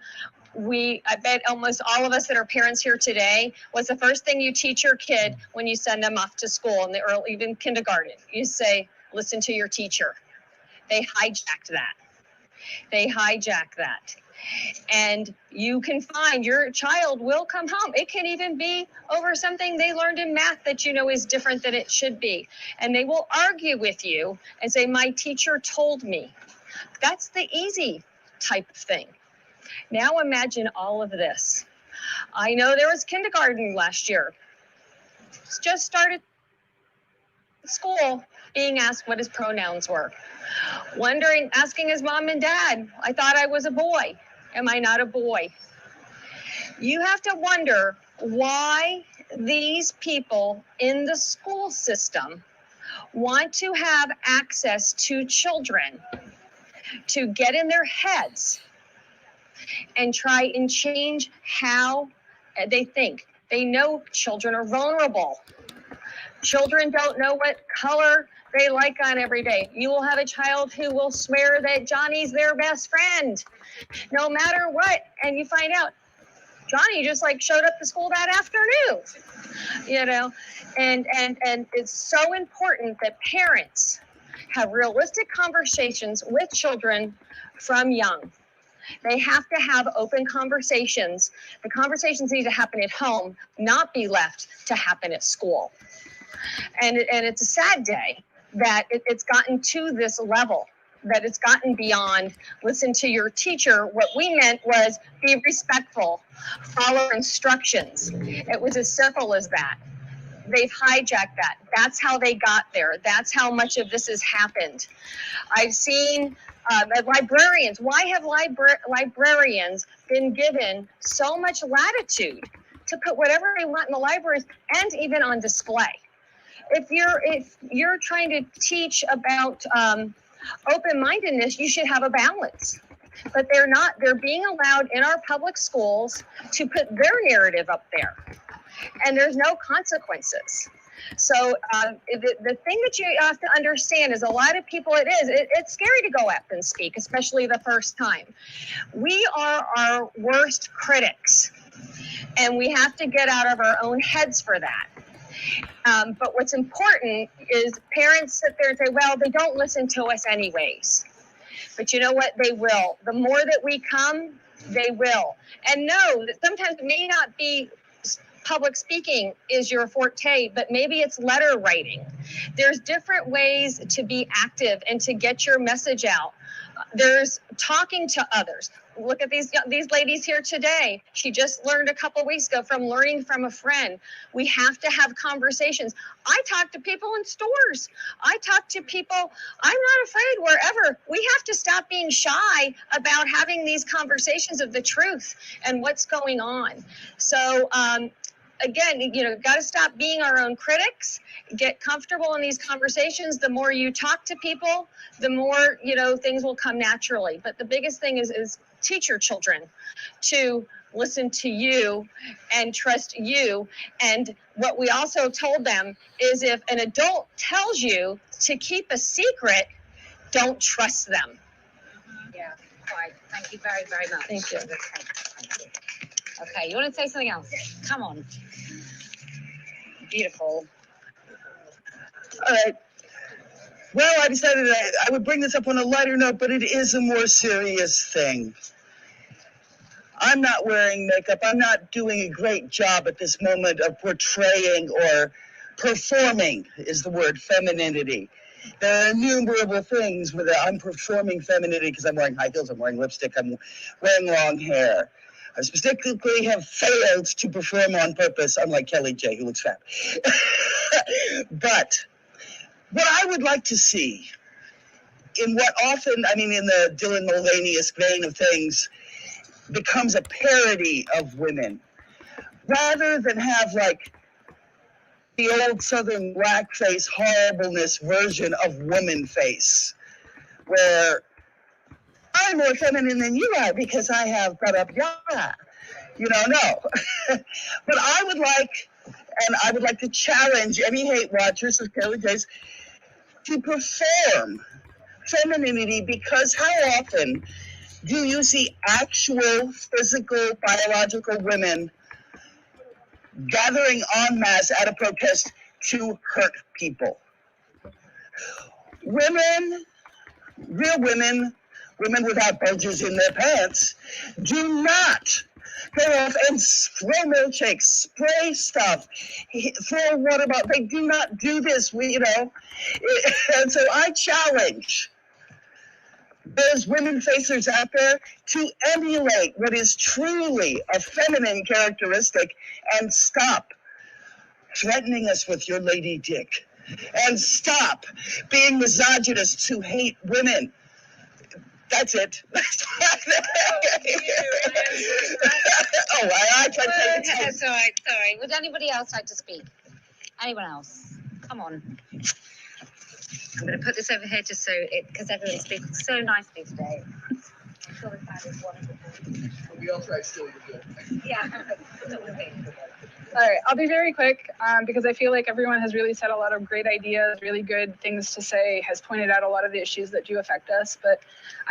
I bet almost all of us that are parents here today, what's the first thing you teach your kid when you send them off to school in the early, even kindergarten? You say, listen to your teacher. They hijacked that. They hijack that. And you can find your child will come home. It can even be over something they learned in math that you know is different than it should be. And they will argue with you and say, my teacher told me. That's the easy type of thing. Now imagine all of this. I know there was kindergarten last year. Just started school being asked what his pronouns were. Asking his mom and dad, I thought I was a boy. Am I not a boy? You have to wonder why these people in the school system want to have access to children to get in their heads and try and change how they think. They know children are vulnerable. Children don't know what color they like on every day. You will have a child who will swear that Johnny's their best friend, no matter what. And you find out Johnny just like showed up to school that afternoon, you know, and it's so important that parents have realistic conversations with children from young. They have to have open conversations. The conversations need to happen at home, not be left to happen at school. And it's a sad day that it's gotten to this level, that it's gotten beyond listen to your teacher. What we meant was be respectful, follow instructions. It was as simple as that. They've hijacked that. That's how they got there. That's how much of this has happened. I've seen librarians. Why have librarians been given so much latitude to put whatever they want in the libraries and even on display? If you're trying to teach about open-mindedness, you should have a balance. But they're not. They're being allowed in our public schools to put their narrative up there, and there's no consequences. So the thing that you have to understand is a lot of people, it's scary to go up and speak, especially the first time. We are our worst critics, and we have to get out of our own heads for that. But what's important is parents sit there and say, well, they don't listen to us anyways. But you know what? They will. The more that we come, they will. And know that sometimes it may not be public speaking is your forte, but maybe it's letter writing. There's different ways to be active and to get your message out. There's talking to others. Look at these ladies here today. She just learned a couple weeks ago from learning from a friend. We have to have conversations. I talk to people in stores. I talk to people. I'm not afraid wherever. We have to stop being shy about having these conversations of the truth and what's going on. So, again, got to stop being our own critics, get comfortable in these conversations. The more you talk to people, the more, things will come naturally. But the biggest thing is teach your children to listen to you and trust you. And what we also told them is if an adult tells you to keep a secret, don't trust them. Yeah, right. Thank you very, very much. Thank you. Thank you. Okay, you want to say something else? Come on. Beautiful. All right. Well, I decided I would bring this up on a lighter note, but it is a more serious thing. I'm not wearing makeup. I'm not doing a great job at this moment of portraying or performing, is the word, femininity. There are innumerable things where I'm performing femininity because I'm wearing high heels, I'm wearing lipstick, I'm wearing long hair. I specifically have failed to perform on purpose, unlike Kelly J, who looks fat. But what I would like to see in what often, in the Dylan Mulvaney-esque vein of things, becomes a parody of women, rather than have like the old Southern blackface horribleness version of woman face, where I'm more feminine than you are because I have brought up yah. No. But I would like to challenge any hate watchers of Kelly J's to perform femininity, because how often do you see actual physical, biological women gathering en masse at a protest to hurt people? Women, real women without bulges in their pants, do not go off and throw milkshakes, spray stuff, throw water bottles. They do not do this, and so I challenge those women facers out there to emulate what is truly a feminine characteristic and stop threatening us with your lady dick, and stop being misogynists who hate women. That's it. I tried to take it. That's all right. Sorry. Would anybody else like to speak? Anyone else? Come on. I'm going to put this over here just because everyone's speaking so nicely today. I'm sure the crowd is wonderful. We all try still to do. Yeah. All right, I'll be very quick because I feel like everyone has really said a lot of great ideas, really good things to say, has pointed out a lot of the issues that do affect us. But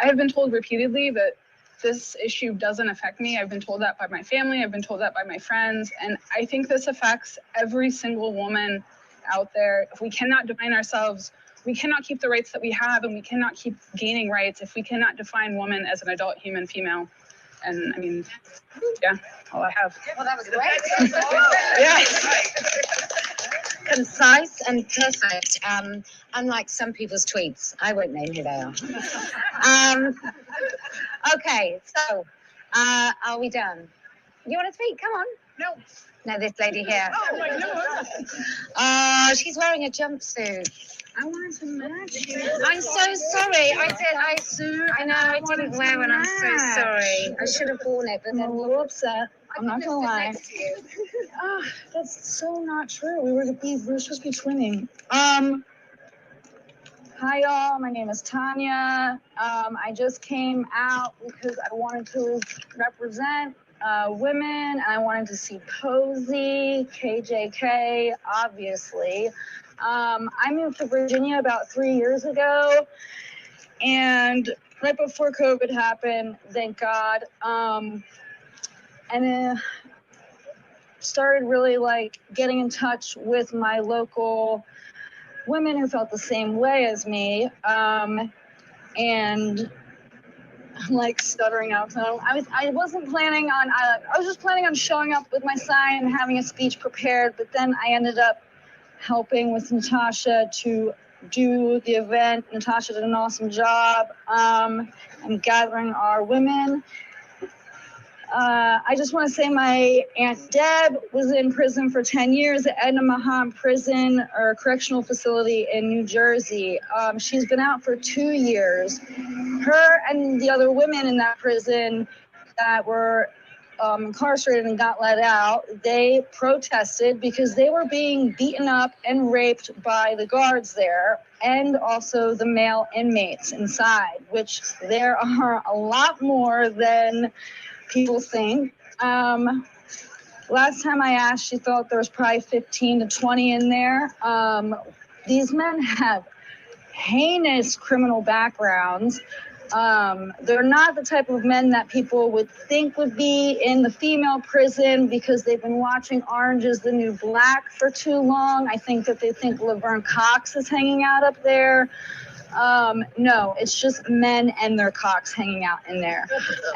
I have been told repeatedly that this issue doesn't affect me. I've been told that by my family. I've been told that by my friends. And I think this affects every single woman out there. If we cannot define ourselves, we cannot keep the rights that we have, and we cannot keep gaining rights if we cannot define woman as an adult human female. And yeah, all I have. Well, that was great. Yes. Concise and perfect. Unlike some people's tweets. I won't name who they are. Okay, so are we done? You want to speak? Come on. No, this lady here. She's wearing a jumpsuit. I wanted to match you. I'm so sorry. I know I didn't wear one. I'm so sorry. I should have worn it, but I'm then a little upset. I'm not gonna lie. That's so not true. We were supposed to be twinning. Hi y'all. My name is Tanya. I just came out because I wanted to represent women, and I wanted to see Posey, KJK, obviously. I moved to Virginia about 3 years ago, and right before COVID happened, thank God, and then started really getting in touch with my local women who felt the same way as me, and I'm stuttering out. So I wasn't planning on, I was just planning on showing up with my sign and having a speech prepared, but then I ended up helping with Natasha to do the event. Natasha did an awesome job. And gathering our women. I just want to say my Aunt Deb was in prison for 10 years at Edna Mahan Prison or Correctional Facility in New Jersey. She's been out for 2 years. Her and the other women in that prison that were incarcerated and got let out, they protested because they were being beaten up and raped by the guards there, and also the male inmates inside, which there are a lot more than people think. Last time I asked, she thought there was probably 15 to 20 in there. These men have heinous criminal backgrounds. They're not the type of men that people would think would be in the female prison because they've been watching Orange is the New Black for too long. I think that they think Laverne Cox is hanging out up there. No, it's just men and their cocks hanging out in there.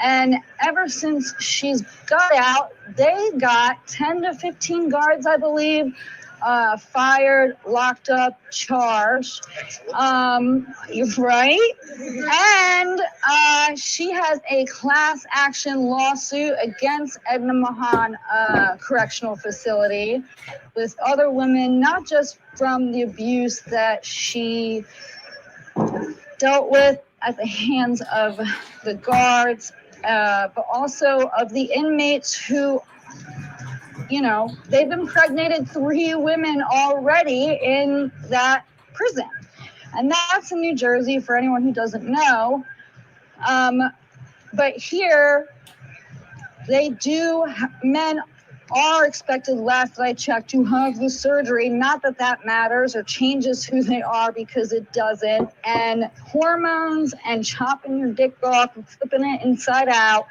And ever since she's got out, they got 10 to 15 guards, I believe, fired, locked up, charged. You're right. And she has a class action lawsuit against Edna Mahan Correctional Facility with other women, not just from the abuse that she dealt with at the hands of the guards, but also of the inmates who, you know, they've impregnated 3 women already in that prison. And that's in New Jersey for anyone who doesn't know. But here, men are expected, last I checked, to have the surgery. Not that that matters or changes who they are, because it doesn't. And hormones and chopping your dick off and flipping it inside out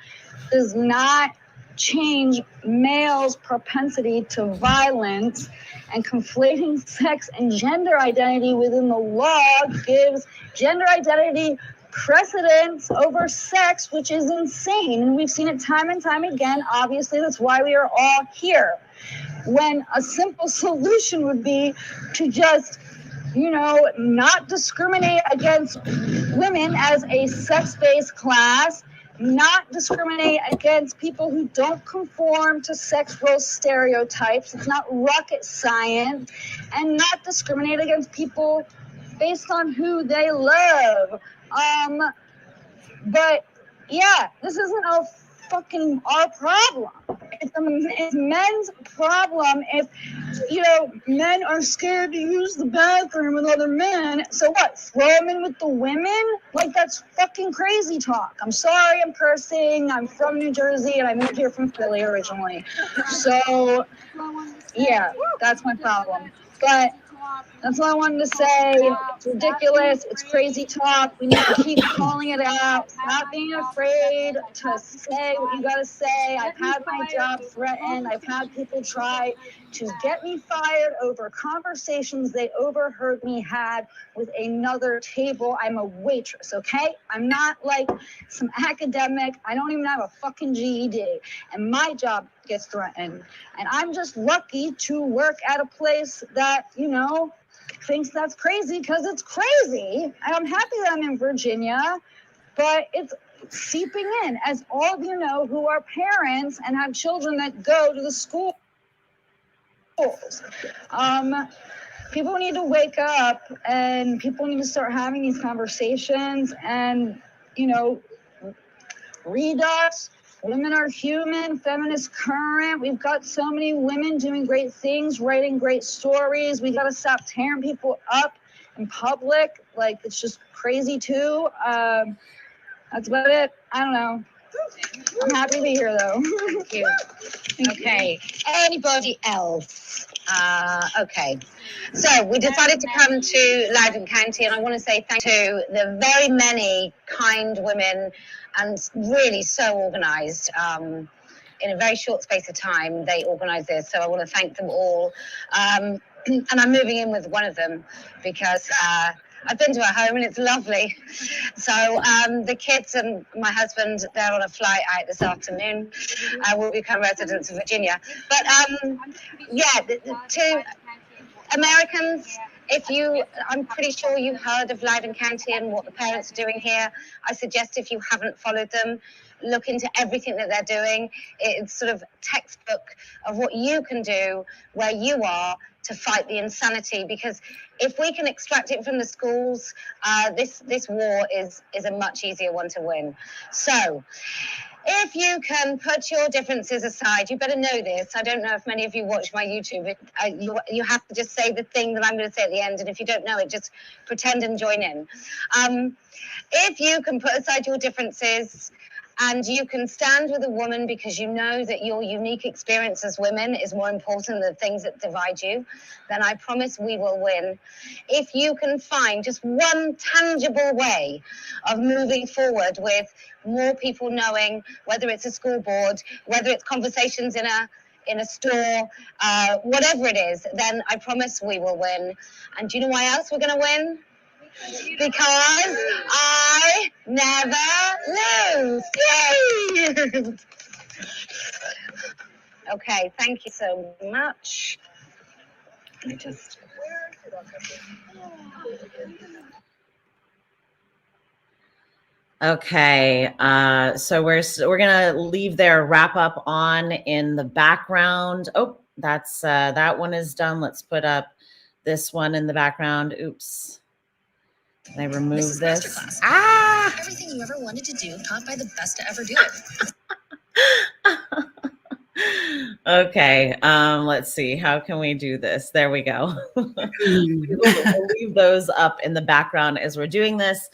does not change males' propensity to violence. And conflating sex and gender identity within the law gives gender identity precedence over sex, which is insane. And we've seen it time and time again. Obviously, that's why we are all here. When a simple solution would be to just, you know, not discriminate against women as a sex-based class, not discriminate against people who don't conform to sex role stereotypes. It's not rocket science. And not discriminate against people based on who they love. But yeah, this isn't fucking our problem. It's men's problem. If, you know, men are scared to use the bathroom with other men, so what? Throw them in with the women? Like, that's fucking crazy talk. I'm sorry I'm cursing. I'm from New Jersey and I moved here from Philly originally. So yeah, that's my problem. But that's all I wanted to say. It's ridiculous. It's crazy talk. We need to keep calling it out. Stop being afraid to say what you gotta say. I've had my job threatened. I've had people try to get me fired over conversations they overheard me had with another table. I'm a waitress, okay? I'm not like some academic. I don't even have a fucking GED. And my job gets threatened. And I'm just lucky to work at a place that, you know, thinks that's crazy because it's crazy. And I'm happy that I'm in Virginia, but it's seeping in, as all of you know who are parents and have children that go to the schools. People need to wake up, and people need to start having these conversations. And, you know, read us. Women Are Human, Feminist Current. We've got so many women doing great things, writing great stories. We got to stop tearing people up in public. Like, it's just crazy too. That's about it. I don't know. I'm happy to be here though. Thank you. Okay. Anybody else? Okay. So we decided to come to Loudon County, and I want to say thank you to the very many kind women and really so organised. In a very short space of time, they organised this, so I want to thank them all. And I'm moving in with one of them because I've been to her home and it's lovely. So the kids and my husband, they're on a flight out this afternoon. Will become residents of Virginia. But yeah, to Americans, I'm pretty sure you've heard of Loudon County and what the parents are doing here. I suggest if you haven't followed them, look into everything that they're doing. It's sort of textbook of what you can do where you are to fight the insanity, because if we can extract it from the schools, this war is a much easier one to win. So if you can put your differences aside, you better know this. I don't know if many of you watch my YouTube. You have to just say the thing that I'm going to say at the end, and if you don't know it, just pretend and join in. If you can put aside your differences and you can stand with a woman because you know that your unique experience as women is more important than the things that divide you, then I promise we will win. If you can find just one tangible way of moving forward with more people knowing, whether it's a school board, whether it's conversations in a store, whatever it is, then I promise we will win. And do you know why else we're going to win? Because I never lose. Yay! Okay, thank you so much. I just... Okay, so we're gonna leave their wrap up on in the background. Oh, that's that one is done. Let's put up this one in the background. Oops. Can I remove this? Ah! Everything you ever wanted to do, taught by the best to ever do it. Okay, let's see. How can we do this? There we go. We'll leave those up in the background as we're doing this.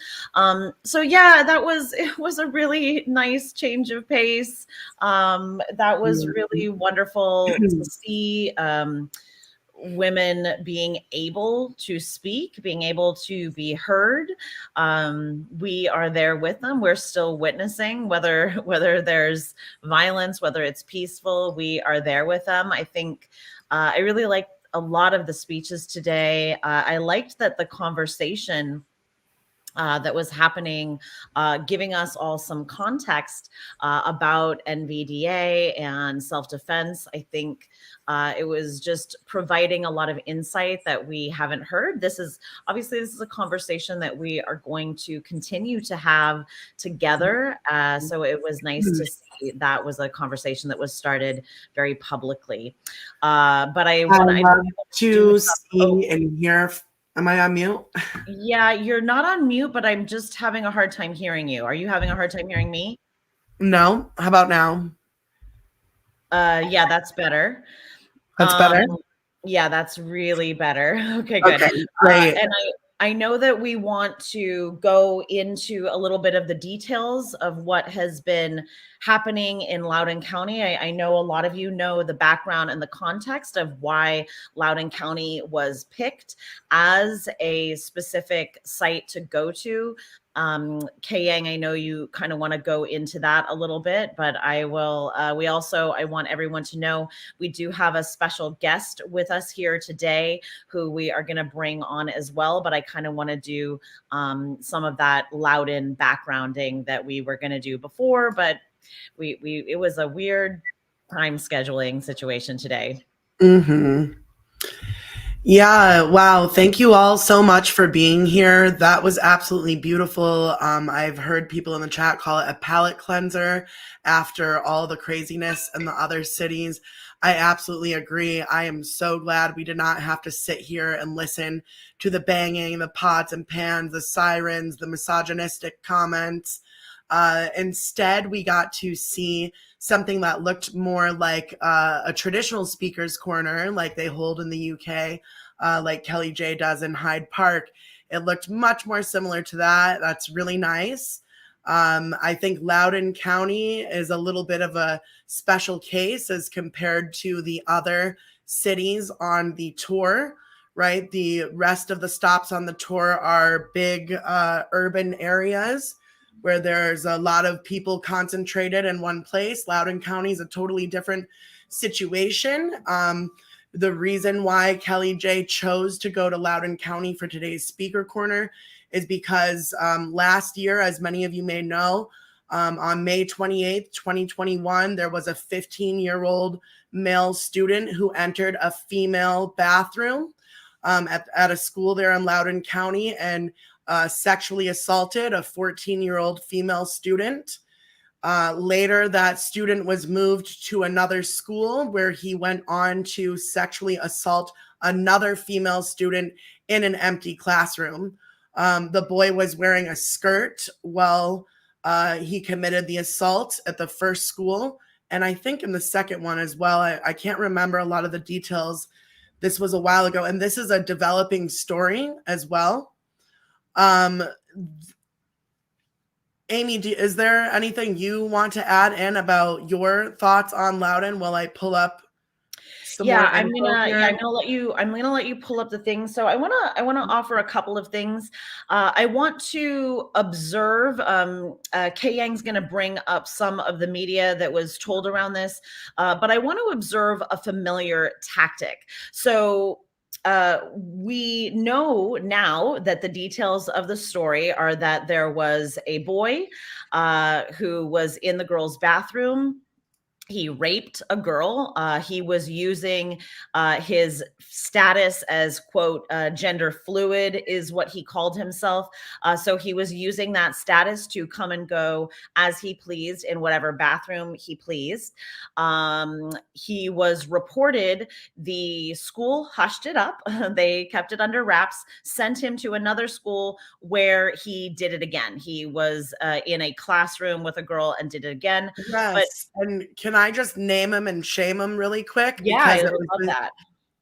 So yeah, it was a really nice change of pace. That was really wonderful to see. Women being able to speak, being able to be heard. We are there with them. We're still witnessing whether there's violence, whether it's peaceful, we are there with them. I think I really liked a lot of the speeches today. I liked that the conversation that was happening, giving us all some context about NVDA and self-defense. I think it was just providing a lot of insight that we haven't heard. This is a conversation that we are going to continue to have together. So it was nice to see that was a conversation that was started very publicly. But I want to see and hear. Am I on mute? Yeah, you're not on mute, but I'm just having a hard time hearing you. Are you having a hard time hearing me? No. How about now? Yeah, that's better. That's better? Yeah, that's really better. Okay, good. Okay, great. And I know that we want to go into a little bit of the details of what has been happening in Loudoun County. I know a lot of you know the background and the context of why Loudoun County was picked as a specific site to go to. Kayang, I know you kind of want to go into that a little bit, but I will. I want everyone to know we do have a special guest with us here today who we are going to bring on as well. But I kind of want to do some of that Louden backgrounding that we were going to do before, but it was a weird time scheduling situation today. Mm-hmm. Yeah, wow. Thank you all so much for being here. That was absolutely beautiful. I've heard people in the chat call it a palate cleanser after all the craziness in the other cities. I absolutely agree. I am so glad we did not have to sit here and listen to the banging, the pots and pans, the sirens, the misogynistic comments. Instead, we got to see something that looked more like a traditional speaker's corner, like they hold in the UK, like Kelly J does in Hyde Park. It looked much more similar to that. That's really nice. I think Loudoun County is a little bit of a special case as compared to the other cities on the tour, right? The rest of the stops on the tour are big urban areas where there's a lot of people concentrated in one place. Loudoun County is a totally different situation. The reason why Kelly J chose to go to Loudoun County for today's speaker corner is because last year, as many of you may know, on May 28th, 2021, there was a 15-year-old male student who entered a female bathroom at a school there in Loudoun County and sexually assaulted a 14-year-old female student. Later, that student was moved to another school where he went on to sexually assault another female student in an empty classroom. The boy was wearing a skirt while he committed the assault at the first school, and I think in the second one as well. I can't remember a lot of the details. This was a while ago, and this is a developing story as well. Amy, is there anything you want to add in about your thoughts on Louden while I pull up some more info here? I'm gonna let you pull up the things. So I wanna offer a couple of things. I want to observe. Kay Yang's gonna bring up some of the media that was told around this, but I want to observe a familiar tactic. So we know now that the details of the story are that there was a boy who was in the girls' bathroom. He raped a girl. He was using his status as, quote, gender fluid is what he called himself. So he was using that status to come and go as he pleased in whatever bathroom he pleased. He was reported. The school hushed it up. They kept it under wraps, sent him to another school where he did it again. He was in a classroom with a girl and did it again. Yes. And can I just name him and shame him really quick? Yeah, I Because would love that.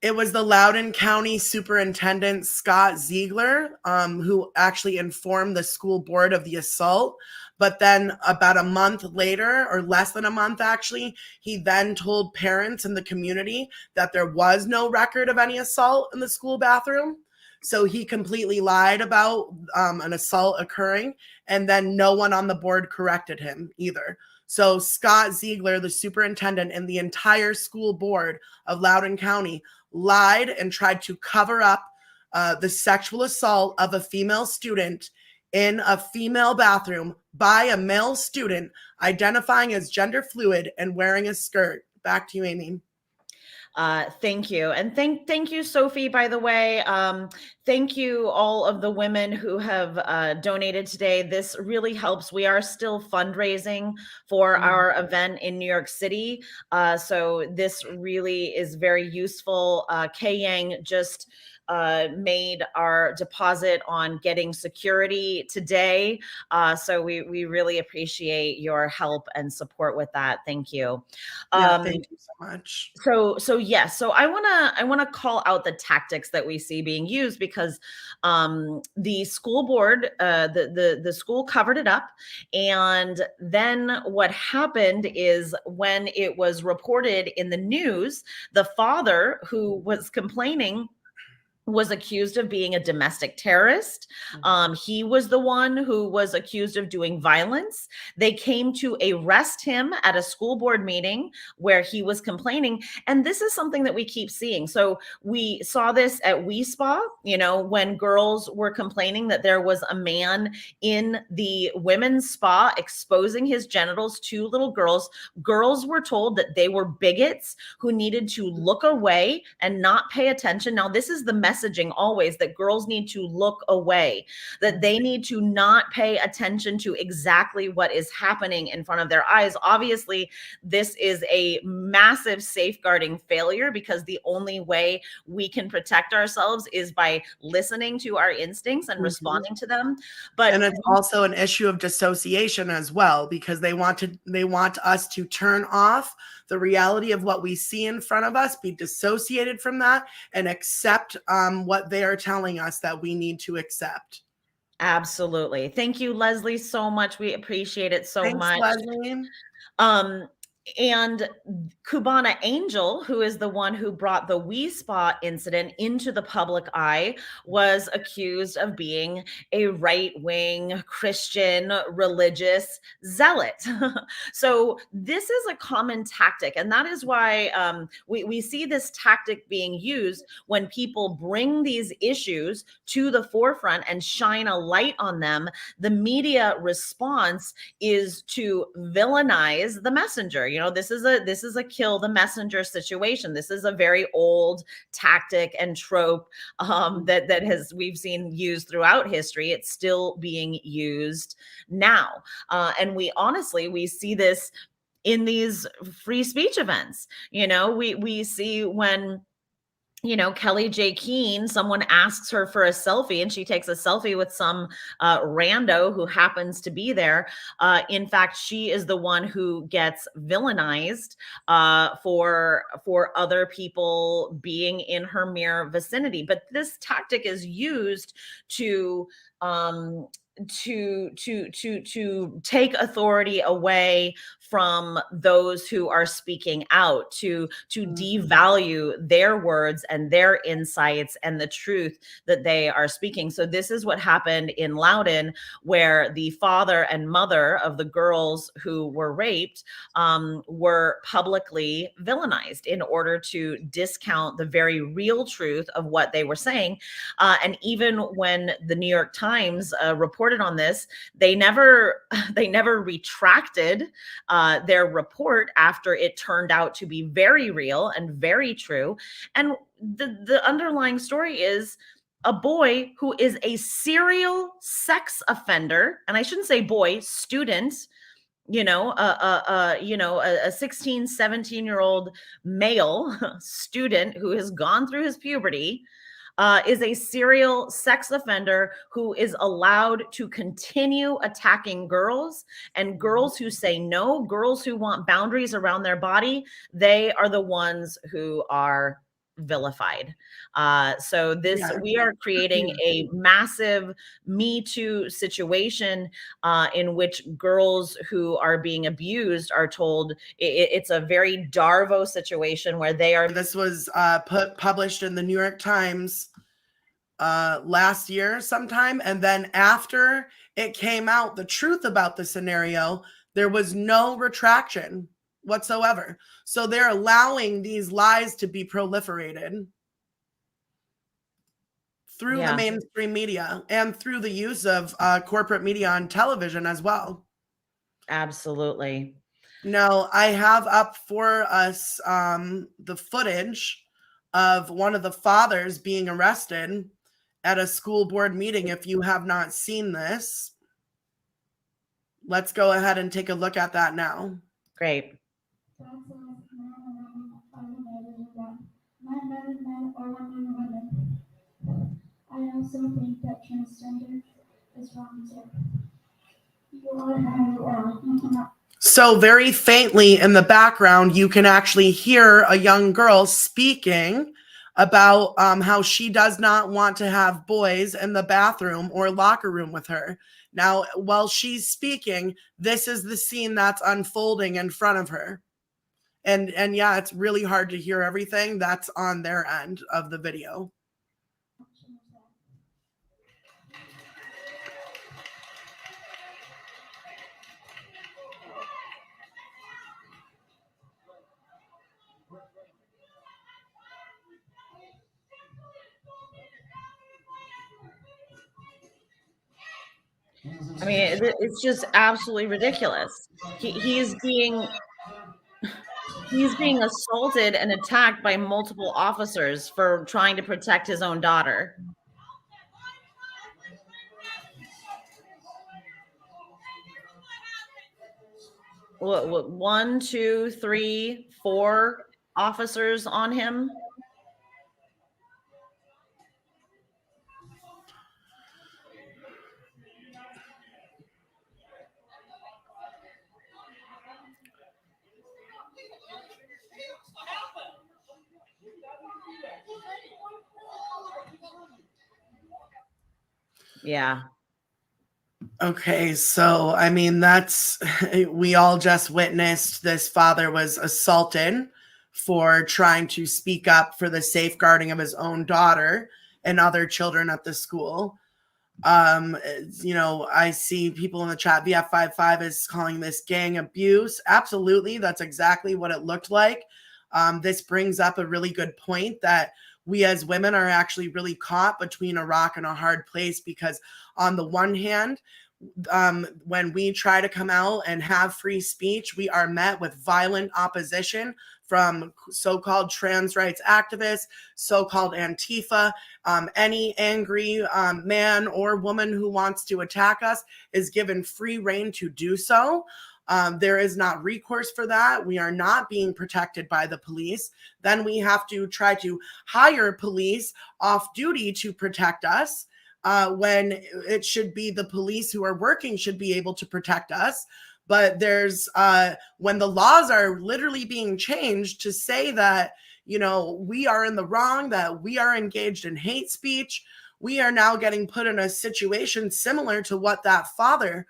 it was the Loudoun County Superintendent, Scott Ziegler, who actually informed the school board of the assault. But then about a month later, or less than a month actually, he then told parents in the community that there was no record of any assault in the school bathroom. So he completely lied about an assault occurring, and then no one on the board corrected him either. So Scott Ziegler, the superintendent, and the entire school board of Loudoun County lied and tried to cover up the sexual assault of a female student in a female bathroom by a male student identifying as gender fluid and wearing a skirt. Back to you, Amy. Thank you. And thank you, Sophie, by the way. Thank you all of the women who have donated today. This really helps. We are still fundraising for our event in New York City. So this really is very useful. Kay Yang just made our deposit on getting security today. So we really appreciate your help and support with that. Thank you. Thank you so much. So yes, so I wanna call out the tactics that we see being used because the school board, the school covered it up, and then what happened is when it was reported in the news, the father who was complaining was accused of being a domestic terrorist. He was the one who was accused of doing violence. They came to arrest him at a school board meeting where he was complaining. And this is something that we keep seeing. So we saw this at WeSpa, when girls were complaining that there was a man in the women's spa exposing his genitals to little girls. Girls were told that they were bigots who needed to look away and not pay attention. Now, this is the messaging always, that girls need to look away, that they need to not pay attention to exactly what is happening in front of their eyes. Obviously, this is a massive safeguarding failure because the only way we can protect ourselves is by listening to our instincts and responding to them. And it's also an issue of dissociation as well, because they want us to turn off the reality of what we see in front of us, be dissociated from that, and accept what they are telling us that we need to accept. Absolutely. Thank you, Leslie, so much. We appreciate it so much. Leslie. And Cubana Angel, who is the one who brought the WeSpa incident into the public eye, was accused of being a right-wing Christian religious zealot. So this is a common tactic, and that is why we see this tactic being used when people bring these issues to the forefront and shine a light on them. The media response is to villainize the messenger. This is a kill the messenger situation. This is a very old tactic and trope that we've seen used throughout history. It's still being used now, and we see this in these free speech events. We see when Kelly J. Keene, someone asks her for a selfie and she takes a selfie with some rando who happens to be there. In fact, she is the one who gets villainized for other people being in her mere vicinity. But this tactic is used to to take authority away from those who are speaking out, to devalue their words and their insights and the truth that they are speaking. So this is what happened in Loudon, where the father and mother of the girls who were raped were publicly villainized in order to discount the very real truth of what they were saying. And even when the New York Times reported on this, they never retracted their report after it turned out to be very real and very true. And the underlying story is a boy who is a serial sex offender, and I shouldn't say boy, student, a 16, 17-year-old male student who has gone through his puberty, is a serial sex offender who is allowed to continue attacking girls, and girls who say no, girls who want boundaries around their body, they are the ones who are vilified. So we are creating a massive Me Too situation in which girls who are being abused are told it's a very Darvo situation where they are. This was published in the New York Times last year sometime, and then after it came out, the truth about the scenario, there was no retraction whatsoever. So they're allowing these lies to be proliferated through the mainstream media and through the use of corporate media on television as well. Absolutely. Now, I have up for us the footage of one of the fathers being arrested at a school board meeting. If you have not seen this, let's go ahead and take a look at that now. Great. I also think that transgender is wrong too. So very faintly in the background, you can actually hear a young girl speaking about how she does not want to have boys in the bathroom or locker room with her. Now, while she's speaking, this is the scene that's unfolding in front of her. And yeah, it's really hard to hear everything that's on their end of the video. I mean, it's just absolutely ridiculous. He's being assaulted and attacked by multiple officers for trying to protect his own daughter. What, 1, 2, 3, 4 officers on him? Yeah. Okay, so I mean, we all just witnessed this father was assaulted for trying to speak up for the safeguarding of his own daughter and other children at the school. I see people in the chat, VF55 is calling this gang abuse. Absolutely, that's exactly what it looked like. This brings up a really good point that we as women are actually really caught between a rock and a hard place, because on the one hand, when we try to come out and have free speech, we are met with violent opposition from so-called trans rights activists, so-called Antifa. Any angry man or woman who wants to attack us is given free rein to do so. There is not recourse for that. We are not being protected by the police. Then we have to try to hire police off duty to protect us, when it should be the police who are working should be able to protect us. But there's when the laws are literally being changed to say that, we are in the wrong, that we are engaged in hate speech, we are now getting put in a situation similar to what that father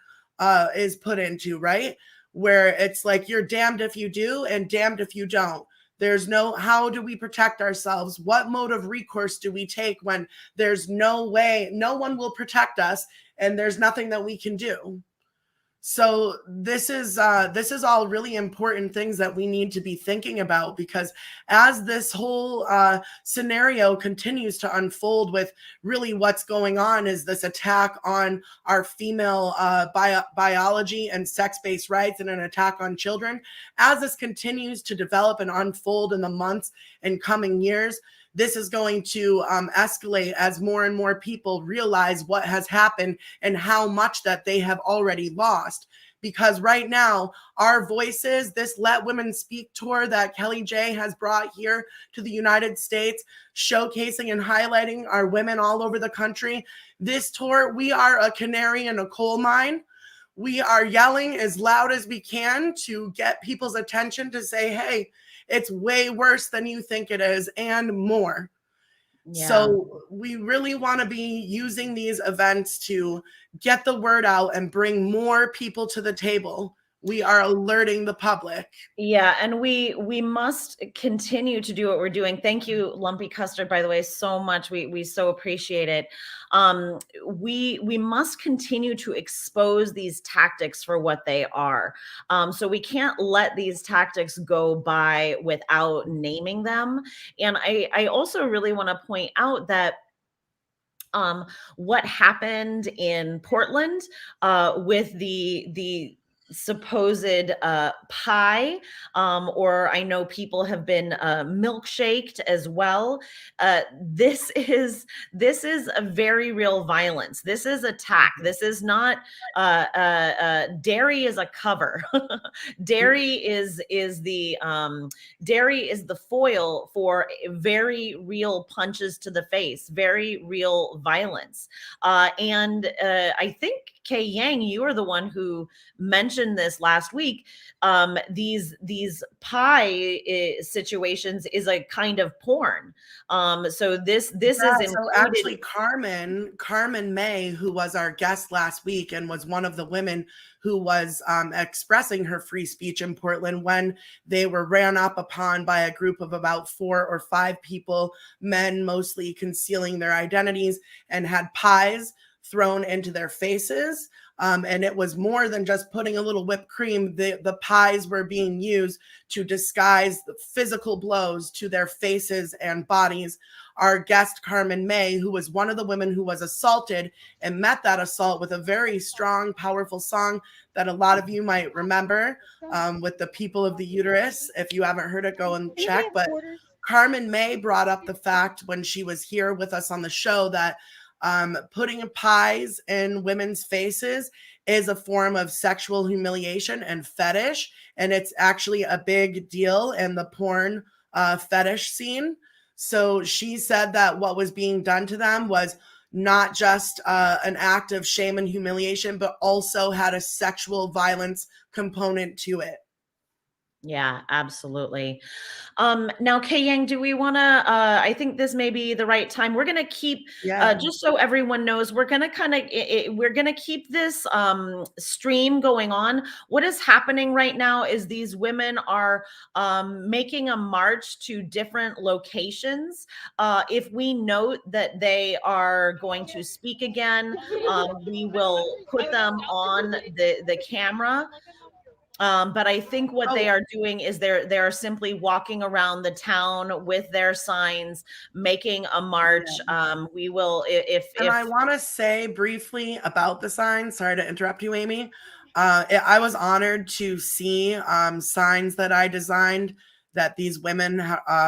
is put into, right? Where it's like, you're damned if you do and damned if you don't. There's no, how do we protect ourselves? What mode of recourse do we take when there's no way, no one will protect us and there's nothing that we can do? So this is all really important things that we need to be thinking about, because as this whole scenario continues to unfold with really what's going on is this attack on our female biology and sex-based rights and an attack on children. As this continues to develop and unfold in the months and coming years, this is going to escalate as more and more people realize what has happened and how much that they have already lost. Because right now, our voices, this Let Women Speak tour that Kelly J has brought here to the United States, showcasing and highlighting our women all over the country. This tour, we are a canary in a coal mine. We are yelling as loud as we can to get people's attention to say, hey, it's way worse than you think it is, and more. Yeah. So we really want to be using these events to get the word out and bring more people to the table. We are alerting the public. Yeah, and we must continue to do what we're doing. Thank you, Lumpy Custard, by the way, so much. We so appreciate it. We must continue to expose these tactics for what they are. So we can't let these tactics go by without naming them. And I also really want to point out that what happened in Portland with the supposed pie, or I know people have been milkshaked as well. This is a very real violence. This is attack. This is not dairy is a cover. Dairy is the foil for very real punches to the face, very real violence. And I think Kay Yang, you are the one who mentioned this last week. These pie situations is a kind of porn. So this is so actually Carmen May, who was our guest last week and was one of the women who was expressing her free speech in Portland when they were ran up upon by a group of about 4 or 5 people, men mostly concealing their identities, and had pies thrown into their faces. And it was more than just putting a little whipped cream. The pies were being used to disguise the physical blows to their faces and bodies. Our guest, Carmen May, who was one of the women who was assaulted and met that assault with a very strong, powerful song that a lot of you might remember, with the People of the Uterus. If you haven't heard it, go and check. But Carmen May brought up the fact when she was here with us on the show that putting pies in women's faces is a form of sexual humiliation and fetish. And it's actually a big deal in the porn fetish scene. So she said that what was being done to them was not just an act of shame and humiliation, but also had a sexual violence component to it. Yeah, absolutely. Now, Kay Yang, do we want to, I think this may be the right time. We're going to keep, just so everyone knows, we're going to we're going to keep this stream going on. What is happening right now is these women are making a march to different locations. If we note that they are going to speak again, we will put them on the camera. But I think what they are doing is they're simply walking around the town with their signs, making a march. We will, if I want to say briefly about the signs. Sorry to interrupt you, Amy. I was honored to see signs that I designed that these women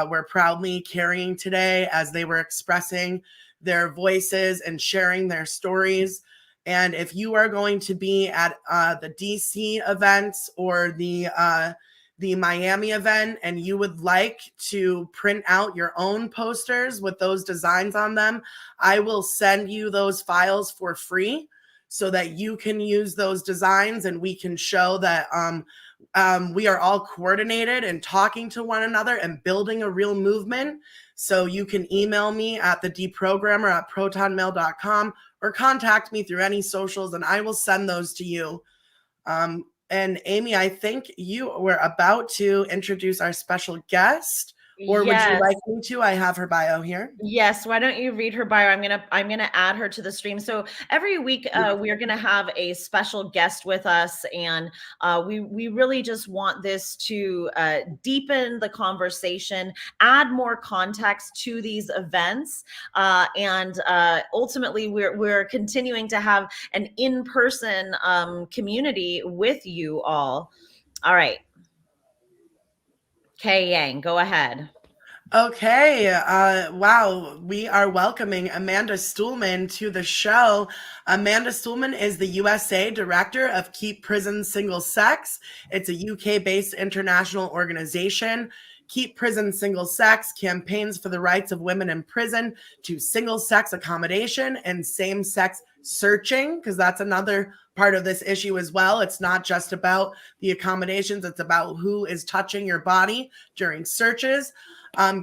were proudly carrying today as they were expressing their voices and sharing their stories. And if you are going to be at the DC events or the Miami event and you would like to print out your own posters with those designs on them, I will send you those files for free so that you can use those designs and we can show that we are all coordinated and talking to one another and building a real movement. So you can email me at the deprogrammer@protonmail.com or contact me through any socials and I will send those to you. And Amy, I think you were about to introduce our special guest, or would you like me to? I have her bio here. Yes. Why don't you read her bio? I'm gonna add her to the stream. So every week we're gonna have a special guest with us, and we really just want this to deepen the conversation, add more context to these events, and ultimately we're continuing to have an in-person community with you all. All right. Kay Yang, go ahead. Okay, wow, we are welcoming Amanda Stuhlman to the show. Amanda Stuhlman is the USA Director of Keep Prisons Single Sex. It's a UK-based international organization. Keep Prisons Single Sex campaigns for the rights of women in prison to single-sex accommodation and same-sex searching, because that's another part of this issue as well. It's not just about the accommodations, it's about who is touching your body during searches.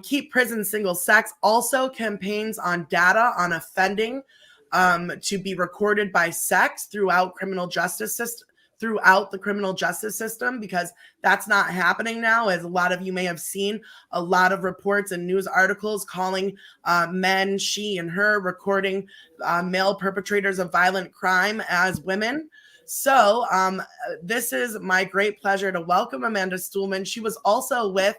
Keep Prisons Single Sex also campaigns on data on offending to be recorded by sex throughout the criminal justice system, because that's not happening now. As a lot of you may have seen, a lot of reports and news articles calling men, she and her, recording male perpetrators of violent crime as women. So this is my great pleasure to welcome Amanda Stuhlman. She was also with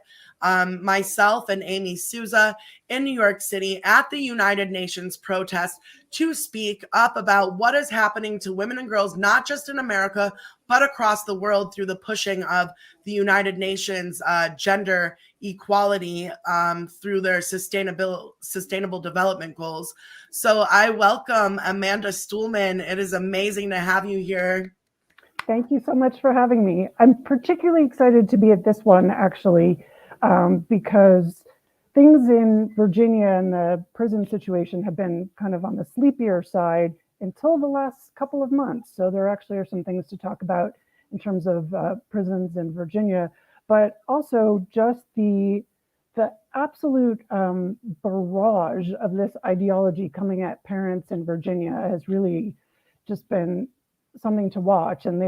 myself and Amy Sousa in New York City at the United Nations protest to speak up about what is happening to women and girls, not just in America, but across the world through the pushing of the United Nations gender equality through their sustainable development goals. So I welcome Amanda Stuhlman. It is amazing to have you here. Thank you so much for having me. I'm particularly excited to be at this one, actually, because things in Virginia and the prison situation have been kind of on the sleepier side until the last couple of months. So there actually are some things to talk about in terms of prisons in Virginia, but also just the absolute barrage of this ideology coming at parents in Virginia has really just been something to watch. And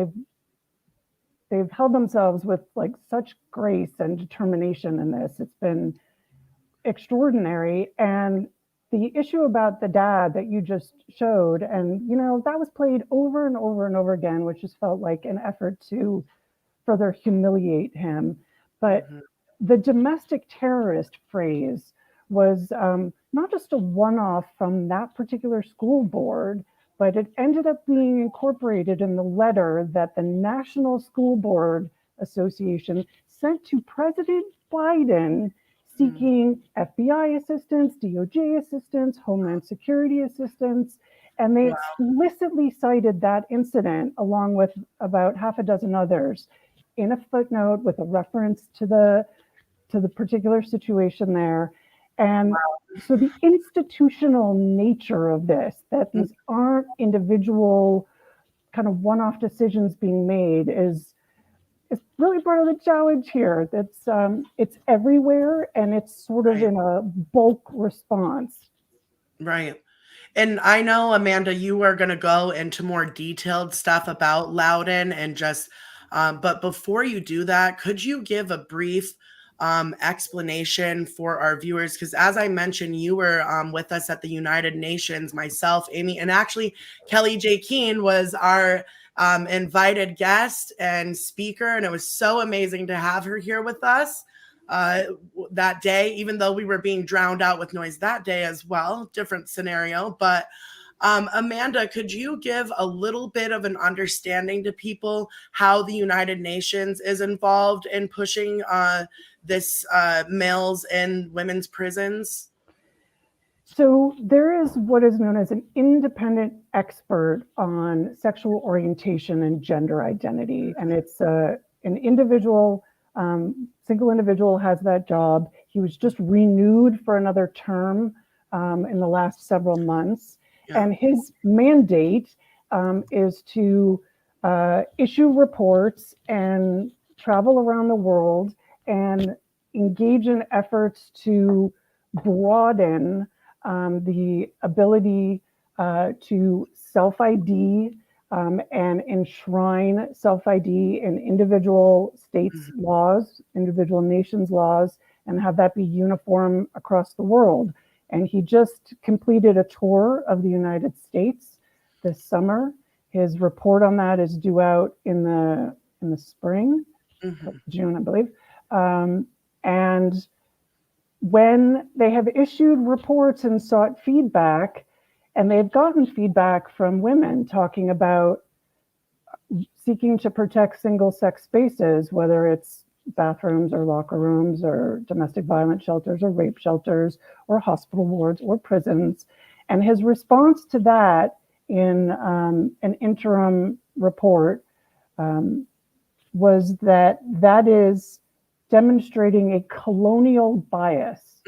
they've held themselves with like such grace and determination in this. It's been extraordinary. And the issue about the dad that you just showed, and that was played over and over and over again, which just felt like an effort to further humiliate him. But the domestic terrorist phrase was not just a one-off from that particular school board, but it ended up being incorporated in the letter that the National School Board Association sent to President Biden seeking FBI assistance, DOJ assistance, Homeland Security assistance, and they explicitly cited that incident along with about half a dozen others in a footnote with a reference to the particular situation there. And so the institutional nature of this, that these aren't individual kind of one-off decisions being made, is really part of the challenge here. It's everywhere, and it's sort of in a bulk response. Right. And I know, Amanda, you are going to go into more detailed stuff about Louden and just, but before you do that, could you give a brief explanation for our viewers? Because as I mentioned, you were with us at the United Nations, myself, Amy, and actually Kelly J. Keene was our invited guest and speaker. And it was so amazing to have her here with us that day, even though we were being drowned out with noise that day as well. Different scenario. But Amanda, could you give a little bit of an understanding to people how the United Nations is involved in pushing this males in women's prisons? So there is what is known as an independent expert on sexual orientation and gender identity. And it's an individual, single individual has that job. He was just renewed for another term in the last several months. Yeah. And his mandate is to issue reports and travel around the world and engage in efforts to broaden the ability to self-ID and enshrine self-ID in individual states' laws, individual nations' laws, and have that be uniform across the world. And he just completed a tour of the United States this summer. His report on that is due out in the spring, June, I believe. And when they have issued reports and sought feedback, and they've gotten feedback from women talking about seeking to protect single-sex spaces, whether it's bathrooms or locker rooms or domestic violence shelters or rape shelters or hospital wards or prisons. And his response to that in an interim report was that that is demonstrating a colonial bias,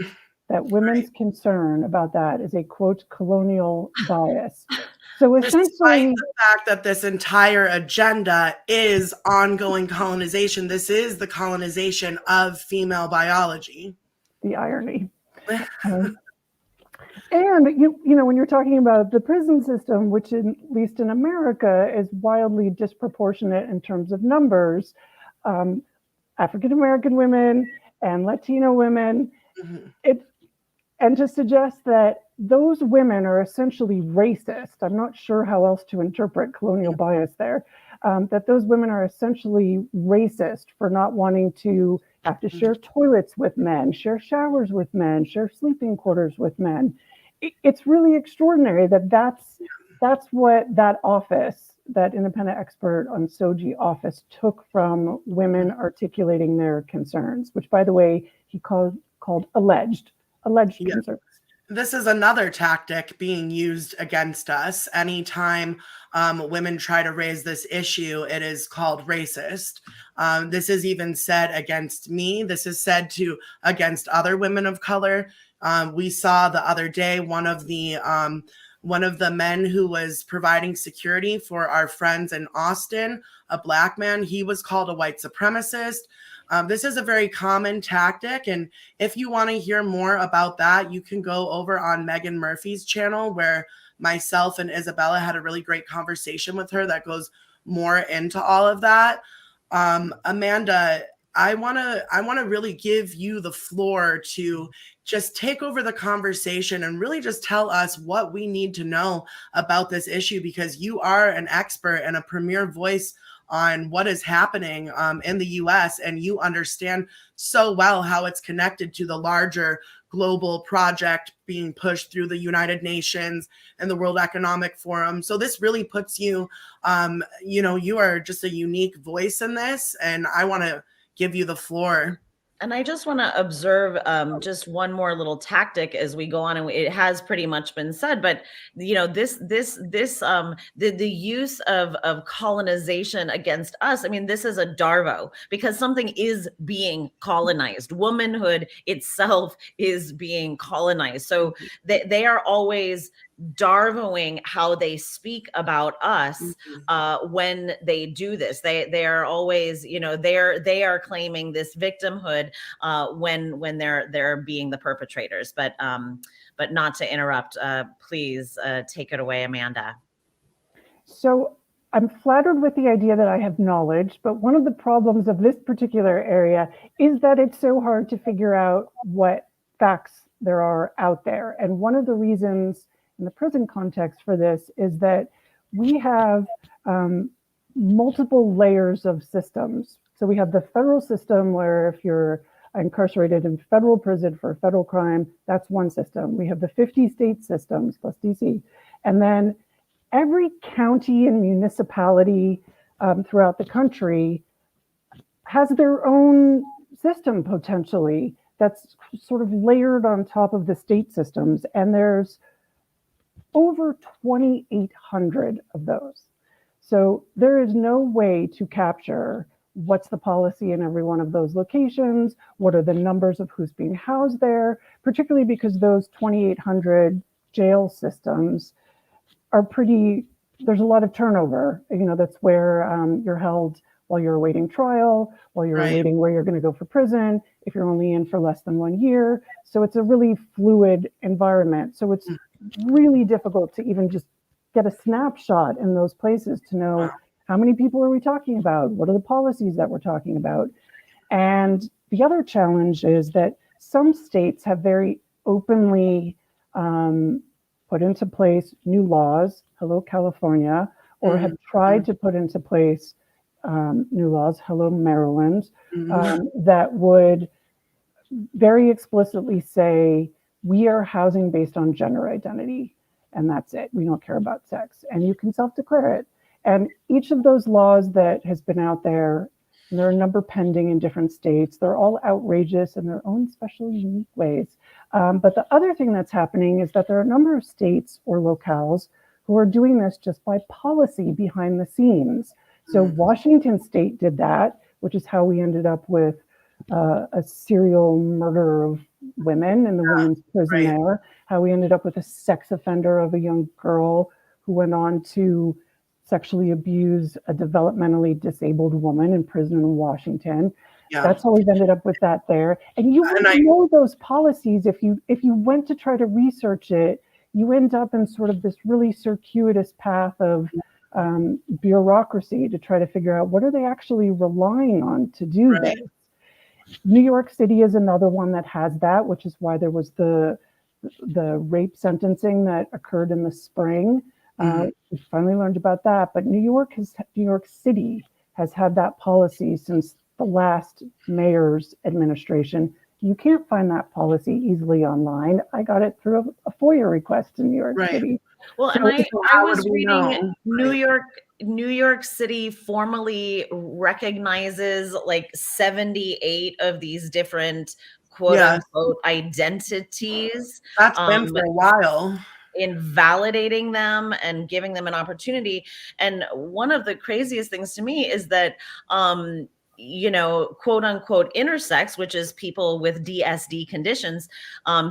that women's concern about that is a, quote, colonial bias. So essentially, despite the fact that this entire agenda is ongoing colonization, this is the colonization of female biology. The irony. And you know, when you're talking about the prison system, which at least in America is wildly disproportionate in terms of numbers, African-American women and Latino women, and to suggest that those women are essentially racist, I'm not sure how else to interpret colonial bias there, that those women are essentially racist for not wanting to have to share toilets with men, share showers with men, share sleeping quarters with men. It's really extraordinary that that's what that office, that independent expert on SOGI office, took from women articulating their concerns, which, by the way, he called alleged concerns. This is another tactic being used against us. Anytime women try to raise this issue, it is called racist. This is even said against me. This is said against other women of color. We saw the other day one of the men who was providing security for our friends in Austin, a Black man, he was called a white supremacist. This is a very common tactic. And if you want to hear more about that, you can go over on Megan Murphy's channel, where myself and Isabella had a really great conversation with her that goes more into all of that. Amanda, I want to really give you the floor to just take over the conversation and really just tell us what we need to know about this issue, because you are an expert and a premier voice on what is happening in the US, and you understand so well how it's connected to the larger global project being pushed through the United Nations and the World Economic Forum. So this really puts you, you are just a unique voice in this, and I want to give you the floor. And I just want to observe just one more little tactic as we go on, and it has pretty much been said, but you know, the use of colonization against us. I mean, this is a darvo, because something is being colonized. Womanhood itself is being colonized. So they are always darvoing how they speak about us when they do this. They are always, you know, they are claiming this victimhood when they're being the perpetrators. But not to interrupt, please take it away, Amanda. So I'm flattered with the idea that I have knowledge, but one of the problems of this particular area is that it's so hard to figure out what facts there are out there. And one of the reasons in the prison context for this is that we have multiple layers of systems. So we have the federal system, where if you're incarcerated in federal prison for a federal crime, that's one system. We have the 50 state systems plus DC. And then every county and municipality throughout the country has their own system potentially that's sort of layered on top of the state systems. And there's over 2,800 of those. So there is no way to capture what's the policy in every one of those locations, what are the numbers of who's being housed there, particularly because those 2,800 jail systems are there's a lot of turnover. You know, that's where you're held while you're awaiting trial, while you're awaiting where you're going to go for prison. if you're only in for less than 1 year. So it's a really fluid environment. So it's really difficult to even just get a snapshot in those places to know how many people are we talking about? What are the policies that we're talking about? And the other challenge is that some states have very openly put into place new laws, hello California, or have tried to put into place new laws, hello Maryland, that would very explicitly say, we are housing based on gender identity, and that's it. We don't care about sex, and you can self-declare it. And each of those laws that has been out there, and there are a number pending in different states, they're all outrageous in their own special, unique ways. But the other thing that's happening is that there are a number of states or locales who are doing this just by policy behind the scenes. So Washington State did that, which is how we ended up with a serial murder of women in the women's prison there, how we ended up with a sex offender of a young girl who went on to sexually abuse a developmentally disabled woman in prison in Washington. That's how we've ended up with that there. And you wouldn't know those policies if you went to try to research it. You end up in sort of this really circuitous path of bureaucracy to try to figure out what are they actually relying on to do this. New York City is another one that has that, which is why there was the rape sentencing that occurred in the spring. We finally learned about that, but New York City has had that policy since the last mayor's administration. You can't find that policy easily online. I got it through a FOIA request in New York City. Well, So and I was reading know? New York City formally recognizes like 78 of these different quote unquote identities. That's been for a while. In validating them and giving them an opportunity. And one of the craziest things to me is that quote unquote intersex, which is people with DSD conditions.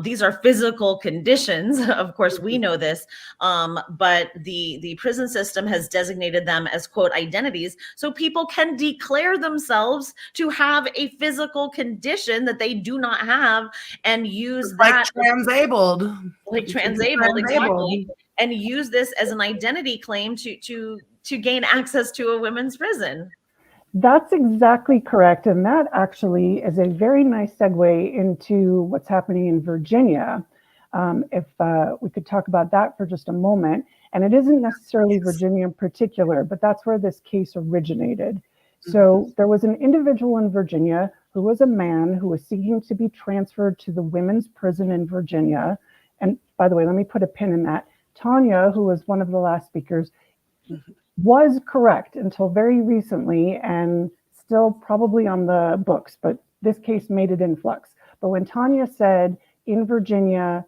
These are physical conditions. Of course, we know this, but the prison system has designated them as quote identities. So people can declare themselves to have a physical condition that they do not have and use that transabled, exactly, and use this as an identity claim to gain access to a women's prison. That's exactly correct. And that actually is a very nice segue into what's happening in Virginia. If we could talk about that for just a moment. And it isn't necessarily Virginia in particular, but that's where this case originated. So there was an individual in Virginia who was a man who was seeking to be transferred to the women's prison in Virginia. And by the way, let me put a pin in that. Tanya, who was one of the last speakers, was correct until very recently and still probably on the books, but this case made it in flux. But when Tanya said in Virginia,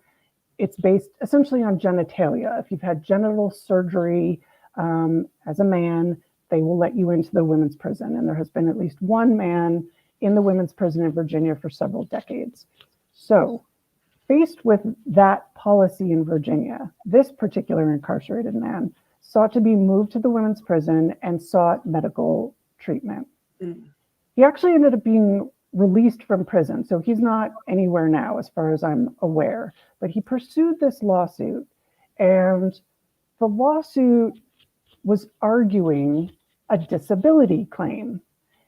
it's based essentially on genitalia. If you've had genital surgery as a man, they will let you into the women's prison. And there has been at least one man in the women's prison in Virginia for several decades. So faced with that policy in Virginia, this particular incarcerated man sought to be moved to the women's prison and sought medical treatment. He actually ended up being released from prison. So he's not anywhere now, as far as I'm aware, but he pursued this lawsuit, and the lawsuit was arguing a disability claim.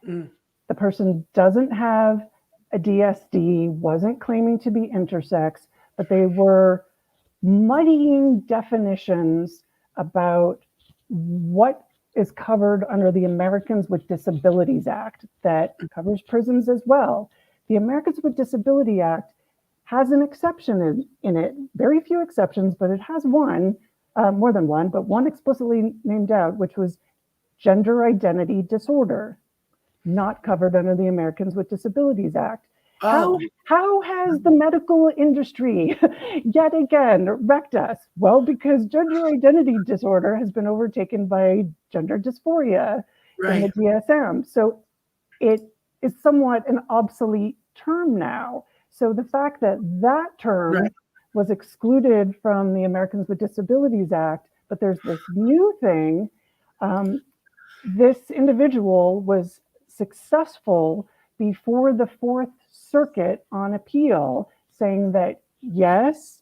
The person doesn't have a DSD, wasn't claiming to be intersex, but they were muddying definitions about what is covered under the Americans with Disabilities Act that covers prisons as well. The Americans with Disability Act has an exception in it, very few exceptions, but it has one, more than one, but one explicitly named out, which was gender identity disorder, not covered under the Americans with Disabilities Act. How has the medical industry yet again wrecked us? Well, because gender identity disorder has been overtaken by gender dysphoria in the DSM. So it is somewhat an obsolete term now. So the fact that that term was excluded from the Americans with Disabilities Act, but there's this new thing, this individual was successful before the Fourth Circuit on appeal, saying that yes,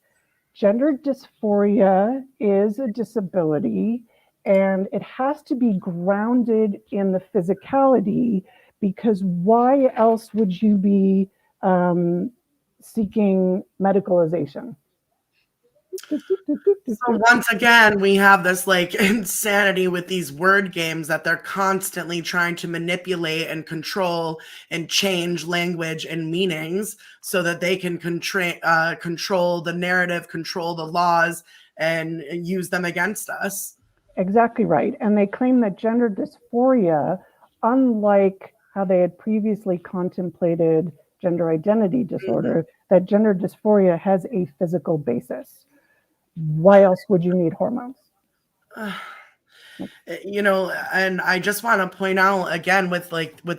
gender dysphoria is a disability and it has to be grounded in the physicality, because why else would you be seeking medicalization? So once again, we have this like insanity with these word games that they're constantly trying to manipulate and control and change language and meanings so that they can control the narrative, control the laws, and use them against us. Exactly right. And they claim that gender dysphoria, unlike how they had previously contemplated gender identity disorder, that gender dysphoria has a physical basis. Why else would you need hormones? You know, and I just want to point out again with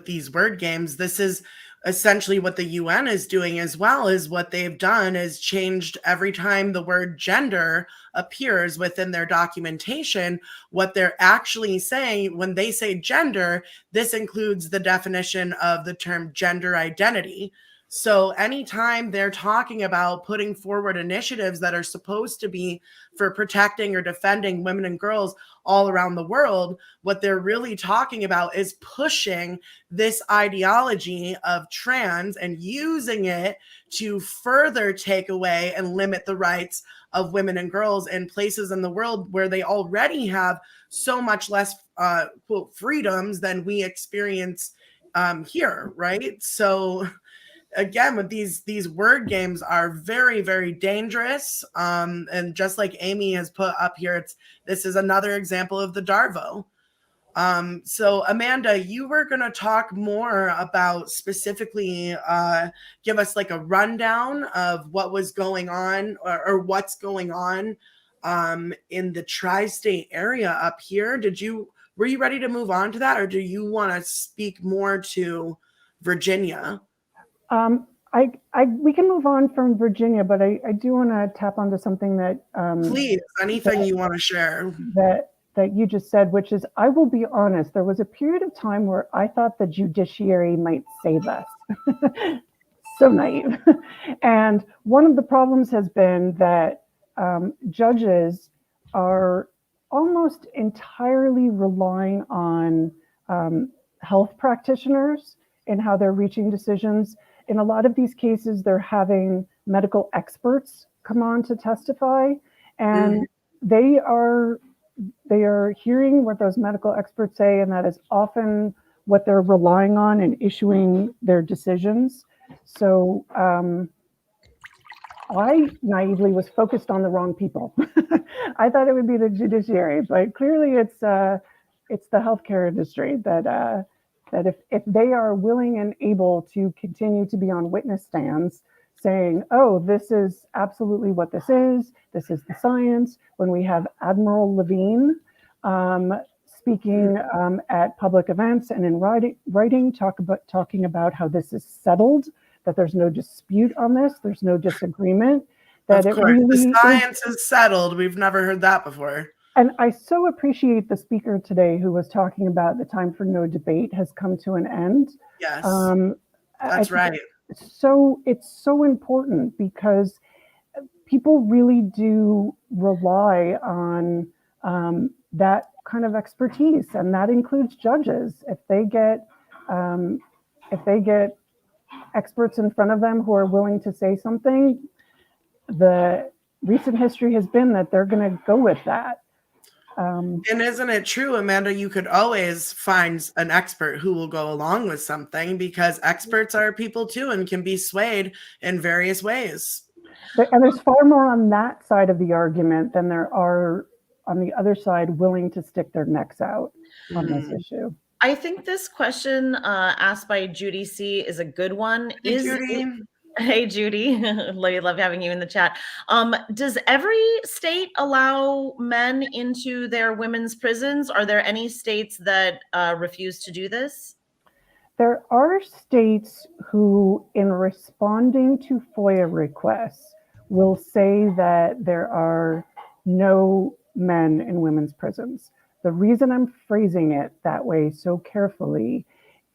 these word games, this is essentially what the UN is doing as well. Is what they've done is changed every time the word gender appears within their documentation. What they're actually saying when they say gender, this includes the definition of the term gender identity. So anytime they're talking about putting forward initiatives that are supposed to be for protecting or defending women and girls all around the world, what they're really talking about is pushing this ideology of trans and using it to further take away and limit the rights of women and girls in places in the world where they already have so much less quote freedoms than we experience here, right? So again, with these word games are very, very dangerous. And just like Amy has put up here, this is another example of the Darvo. So Amanda, you were going to talk more about specifically, give us like a rundown of what was going on or what's going on in the tri-state area up here. Were you ready to move on to that, or do you want to speak more to Virginia? We can move on from Virginia, but I do want to tap onto something that please, anything you want to share that you just said, which is, I will be honest, there was a period of time where I thought the judiciary might save us. So naive. And one of the problems has been that judges are almost entirely relying on health practitioners in how they're reaching decisions. In a lot of these cases, they're having medical experts come on to testify, and they are hearing what those medical experts say, and that is often what they're relying on in issuing their decisions. So I naively was focused on the wrong people. I thought it would be the judiciary, but clearly it's the healthcare industry that if they are willing and able to continue to be on witness stands saying, oh, this is absolutely what this is the science. When we have Admiral Levine speaking at public events and in writing talking about how this is settled, that there's no dispute on this, there's no disagreement. That of course, the science is settled. We've never heard that before. And I so appreciate the speaker today who was talking about the time for no debate has come to an end. Yes, that's right. So it's so important because people really do rely on that kind of expertise, and that includes judges. If they get experts in front of them who are willing to say something, the recent history has been that they're going to go with that. And isn't it true, Amanda, you could always find an expert who will go along with something, because experts are people too and can be swayed in various ways. And there's far more on that side of the argument than there are on the other side willing to stick their necks out on this issue. I think this question asked by Judy C is a good one. Hey, Judy. Love having you in the chat. Does every state allow men into their women's prisons? Are there any states that refuse to do this? There are states who, in responding to FOIA requests, will say that there are no men in women's prisons. The reason I'm phrasing it that way so carefully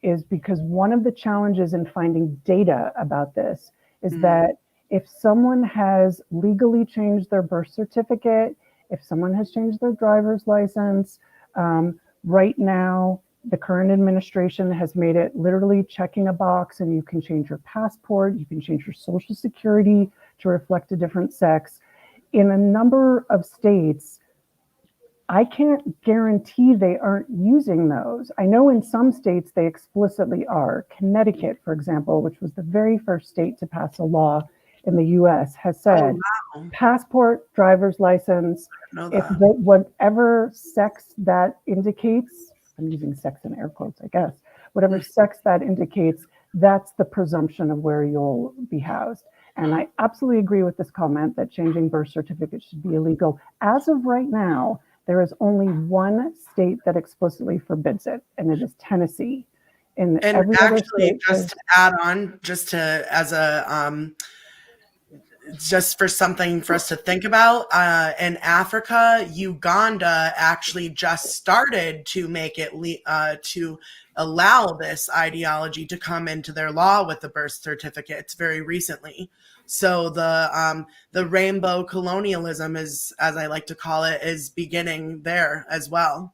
is because one of the challenges in finding data about this is that if someone has legally changed their birth certificate, if someone has changed their driver's license, right now, the current administration has made it literally checking a box, and you can change your passport, you can change your social security to reflect a different sex. In a number of states, I can't guarantee they aren't using those. I know in some states they explicitly are. Connecticut, for example, which was the very first state to pass a law in the US, has said passport, driver's license, if whatever sex that indicates, I'm using sex in air quotes, I guess, whatever sex that indicates, that's the presumption of where you'll be housed. And I absolutely agree with this comment that changing birth certificates should be illegal. As of right now, there is only one state that explicitly forbids it, and it is Tennessee. And actually, just to add on, just for something for us to think about, in Africa, Uganda actually just started to make it to allow this ideology to come into their law with the birth certificates very recently. So the rainbow colonialism is, as I like to call it, is beginning there as well.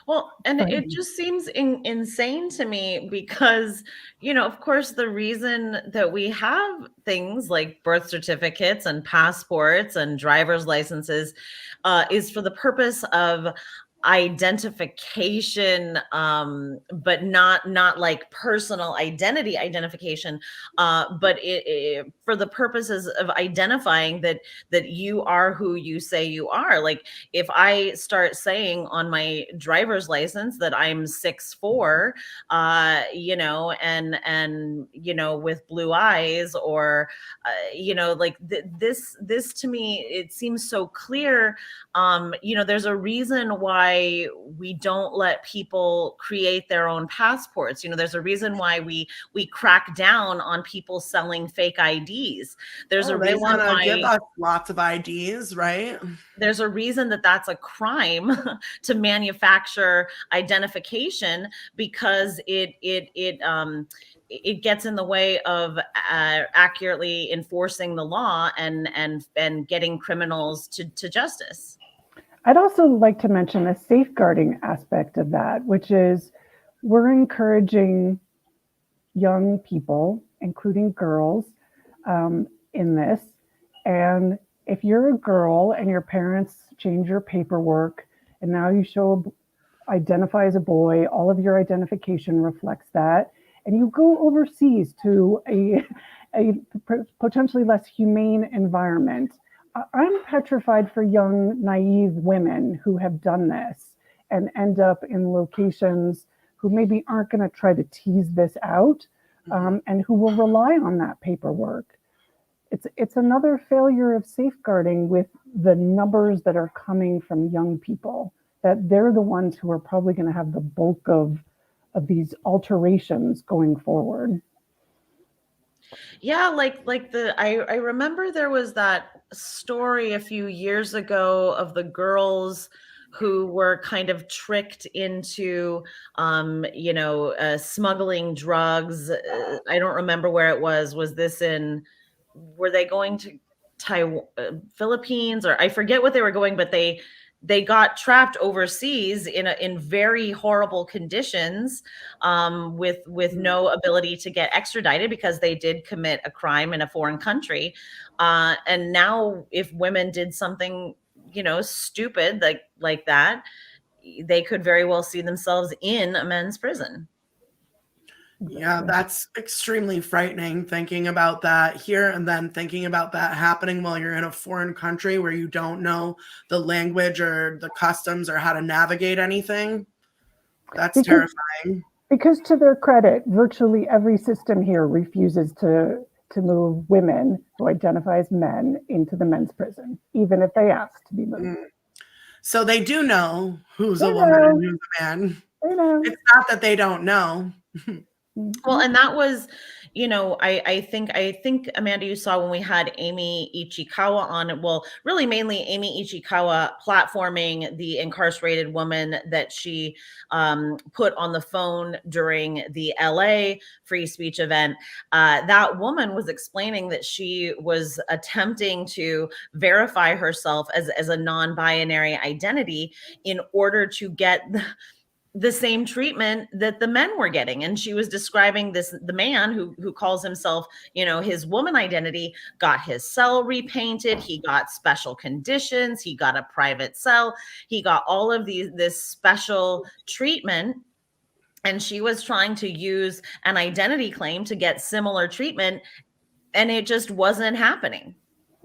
Well, and it just seems insane to me because, of course, the reason that we have things like birth certificates and passports and driver's licenses is for the purpose of identification, but not like personal identification, but for the purposes of identifying that you are who you say you are. Like if I start saying on my driver's license that I'm 6'4", and with blue eyes, or like this to me, it seems so clear. There's a reason why we don't let people create their own passports. There's a reason why we crack down on people selling fake IDs. There's a reason they want why to give us lots of IDs, right? There's a reason that that's a crime to manufacture identification, because it gets in the way of accurately enforcing the law and getting criminals to justice. I'd also like to mention a safeguarding aspect of that, which is we're encouraging young people, including girls, in this. And if you're a girl and your parents change your paperwork and now you identify as a boy, all of your identification reflects that, and you go overseas to a potentially less humane environment, I'm petrified for young, naive women who have done this and end up in locations who maybe aren't going to try to tease this out, and who will rely on that paperwork. It's another failure of safeguarding with the numbers that are coming from young people, that they're the ones who are probably going to have the bulk of these alterations going forward. Yeah, I remember there was that story a few years ago of the girls who were kind of tricked into, smuggling drugs. I don't remember where it was. Was this were they going to Taiwan, Philippines, or I forget what they were going, but they got trapped overseas in very horrible conditions, with no ability to get extradited because they did commit a crime in a foreign country. And now if women did something, stupid like that, they could very well see themselves in a men's prison. Yeah, that's extremely frightening, thinking about that here and then thinking about that happening while you're in a foreign country where you don't know the language or the customs or how to navigate anything. That's terrifying. Because to their credit, virtually every system here refuses to move women who identify as men into the men's prison, even if they ask to be moved. So they do know who's a woman and who's a man. It's not that they don't know. Well, and that was, you know, I think Amanda, you saw when we had Amy Ichikawa on, well, really mainly Amy Ichikawa platforming the incarcerated woman that she put on the phone during the LA free speech event. That woman was explaining that she was attempting to verify herself as a non-binary identity in order to get the same treatment that the men were getting. And she was describing the man who calls himself, you know, his woman identity, got his cell repainted, he got special conditions, he got a private cell, he got all of this special treatment. And she was trying to use an identity claim to get similar treatment, and it just wasn't happening.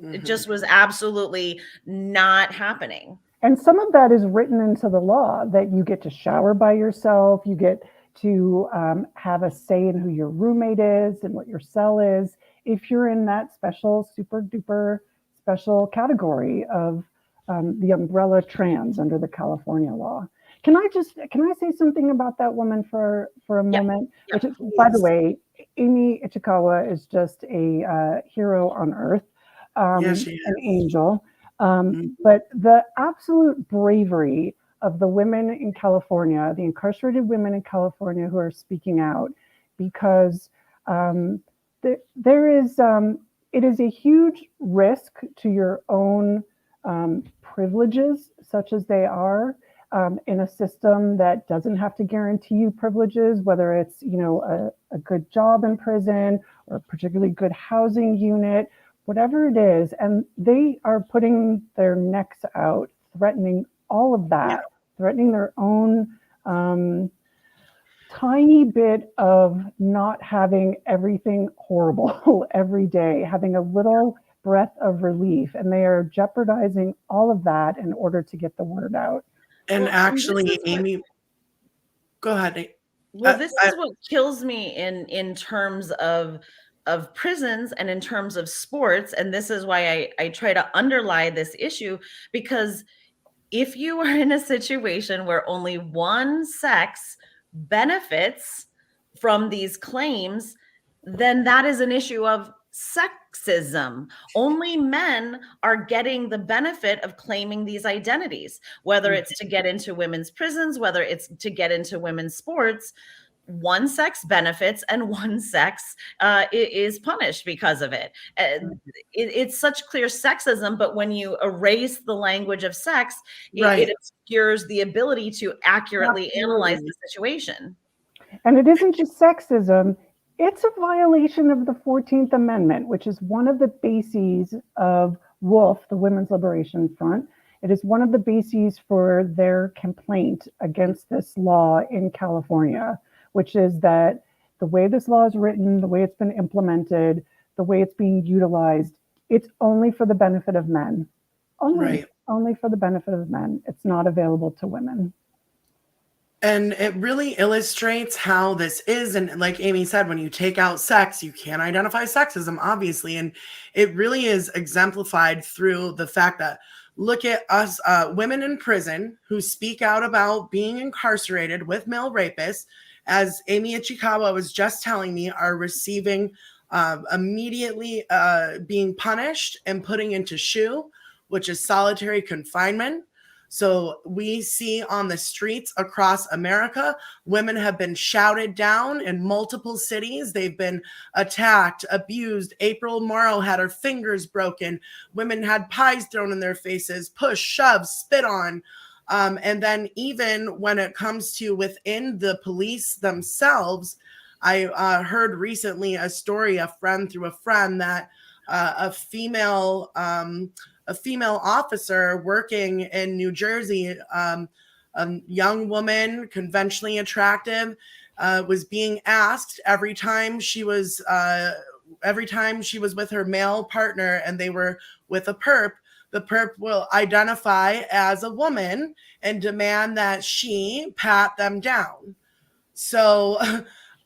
It just was absolutely not happening. And some of that is written into the law, that you get to shower by yourself, you get to have a say in who your roommate is and what your cell is, if you're in that special, super duper special category of the umbrella trans under the California law. Can I say something about that woman for a moment? Yeah. Which is, by the way, Amy Ichikawa is just a hero on earth, she is. an angel. But the absolute bravery of the women in California, the incarcerated women in California who are speaking out, because it is a huge risk to your own privileges, such as they are, in a system that doesn't have to guarantee you privileges, whether it's, you know, a good job in prison or a particularly good housing unit, whatever it is. And they are putting their necks out, threatening all of that, threatening their own tiny bit of not having everything horrible every day, having a little breath of relief. And they are jeopardizing all of that in order to get the word out. And actually, Amy, go ahead. Well, this is what kills me in terms of prisons and in terms of sports. And this is why I try to underlie this issue, because if you are in a situation where only one sex benefits from these claims, then that is an issue of sexism. Only men are getting the benefit of claiming these identities, whether it's to get into women's prisons, whether it's to get into women's sports. One sex benefits and one sex is punished because of it. It's such clear sexism, but when you erase the language of sex, it obscures the ability to accurately analyze the situation. And it isn't just sexism, it's a violation of the 14th Amendment, which is one of the bases of WOLF, the Women's Liberation Front. It is one of the bases for their complaint against this law in California, which is that the way this law is written, the way it's been implemented, the way it's being utilized, it's only for the benefit of men. Only for the benefit of men. It's not available to women. And it really illustrates how this is. And like Amy said, when you take out sex, you can't identify sexism, obviously. And it really is exemplified through the fact that, look at us, women in prison who speak out about being incarcerated with male rapists, as Amy Ichikawa was just telling me, are receiving immediately being punished and putting into SHU, which is solitary confinement. So we see on the streets across America, women have been shouted down in multiple cities. They've been attacked, abused. April Morrow had her fingers broken. Women had pies thrown in their faces, pushed, shoved, spit on. And then even when it comes to within the police themselves, I heard recently a story, a friend through a friend, that a female officer working in New Jersey, a young woman, conventionally attractive, was being asked every time she was with her male partner and they were with a perp, the perp will identify as a woman and demand that she pat them down. So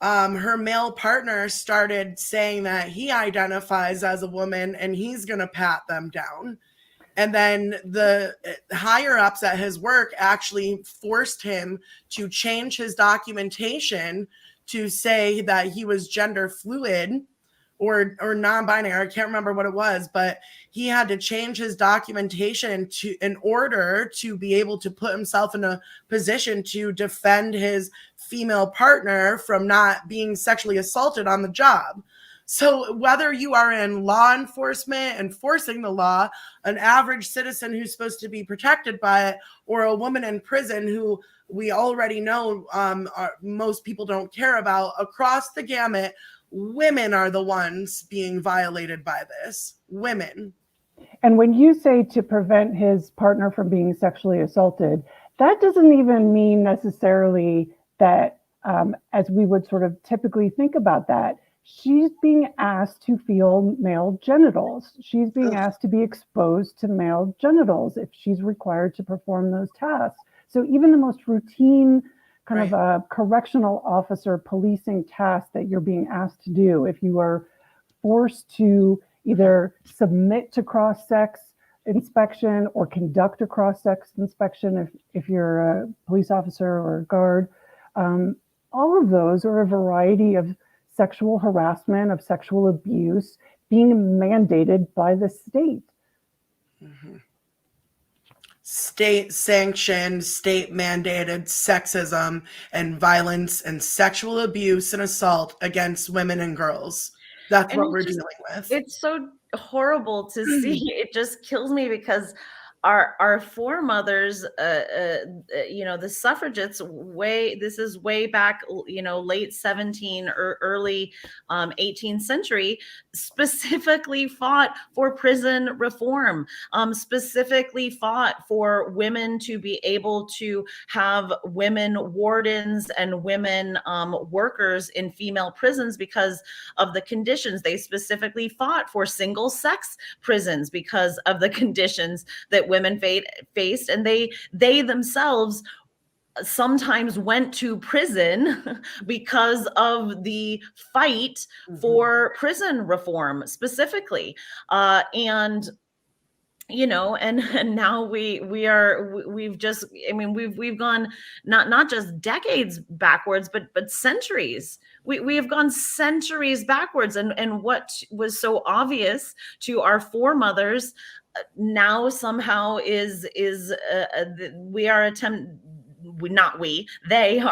her male partner started saying that he identifies as a woman and he's going to pat them down. And then the higher ups at his work actually forced him to change his documentation to say that he was gender fluid or non-binary. I can't remember what it was, but he had to change his documentation in order to be able to put himself in a position to defend his female partner from not being sexually assaulted on the job. So whether you are in law enforcement enforcing the law, an average citizen who's supposed to be protected by it, or a woman in prison who we already know most people don't care about, across the gamut, women are the ones being violated by this. Women. And when you say to prevent his partner from being sexually assaulted, that doesn't even mean necessarily that, as we would sort of typically think about that, she's being asked to feel male genitals. She's being asked to be exposed to male genitals if she's required to perform those tasks. So even the most routine kind of a correctional officer policing task that you're being asked to do, if you are forced to either submit to cross-sex inspection or conduct a cross-sex inspection if you're a police officer or a guard, all of those are a variety of sexual harassment, of sexual abuse being mandated by the state. Mm-hmm. State sanctioned, state mandated sexism and violence and sexual abuse and assault against women and girls. That's what we're dealing with. It's so horrible to see. It just kills me because our foremothers, the suffragettes, this is way back, late 17 or early 18th century, specifically fought for prison reform, specifically fought for women to be able to have women wardens and women workers in female prisons because of the conditions. They specifically fought for single sex prisons because of the conditions that women faced, and they themselves sometimes went to prison because of the fight for prison reform specifically, and now we've gone not just decades backwards, but centuries. We have gone centuries backwards, and what was so obvious to our foremothers now somehow they are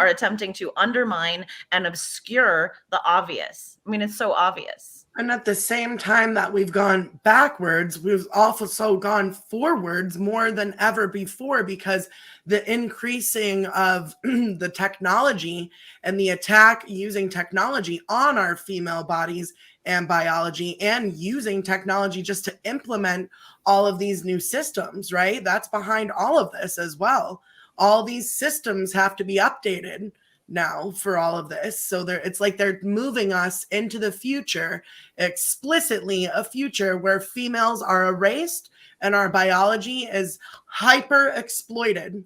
attempting to undermine and obscure the obvious. I mean, it's so obvious. And at the same time that we've gone backwards, we've also gone forwards more than ever before, because the increasing of the technology and the attack using technology on our female bodies and biology, and using technology just to implement all of these new systems, right? That's behind all of this as well. All these systems have to be updated now for all of this. So it's like they're moving us into the future, explicitly a future where females are erased and our biology is hyper exploited.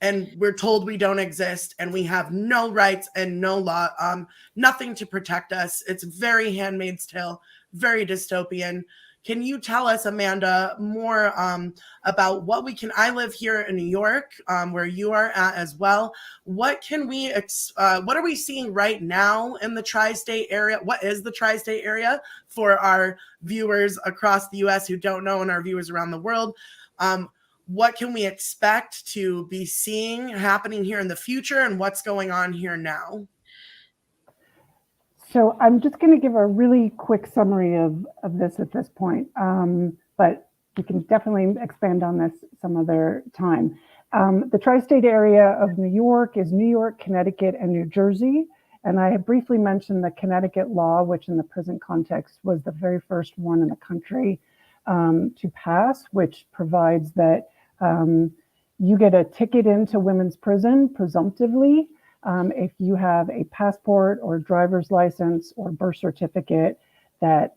And we're told we don't exist and we have no rights and no law, nothing to protect us. It's very Handmaid's Tale, very dystopian. Can you tell us, Amanda, more about what I live here in New York, where you are at as well. What are we seeing right now in the tri-state area? What is the tri-state area for our viewers across the US who don't know, and our viewers around the world? What can we expect to be seeing happening here in the future, and what's going on here now? So I'm just going to give a really quick summary of this at this point, but we can definitely expand on this some other time. The tri-state area of New York is New York, Connecticut, and New Jersey. And I have briefly mentioned the Connecticut law, which in the prison context was the very first one in the country to pass, which provides that you get a ticket into women's prison, presumptively, if you have a passport or driver's license or birth certificate that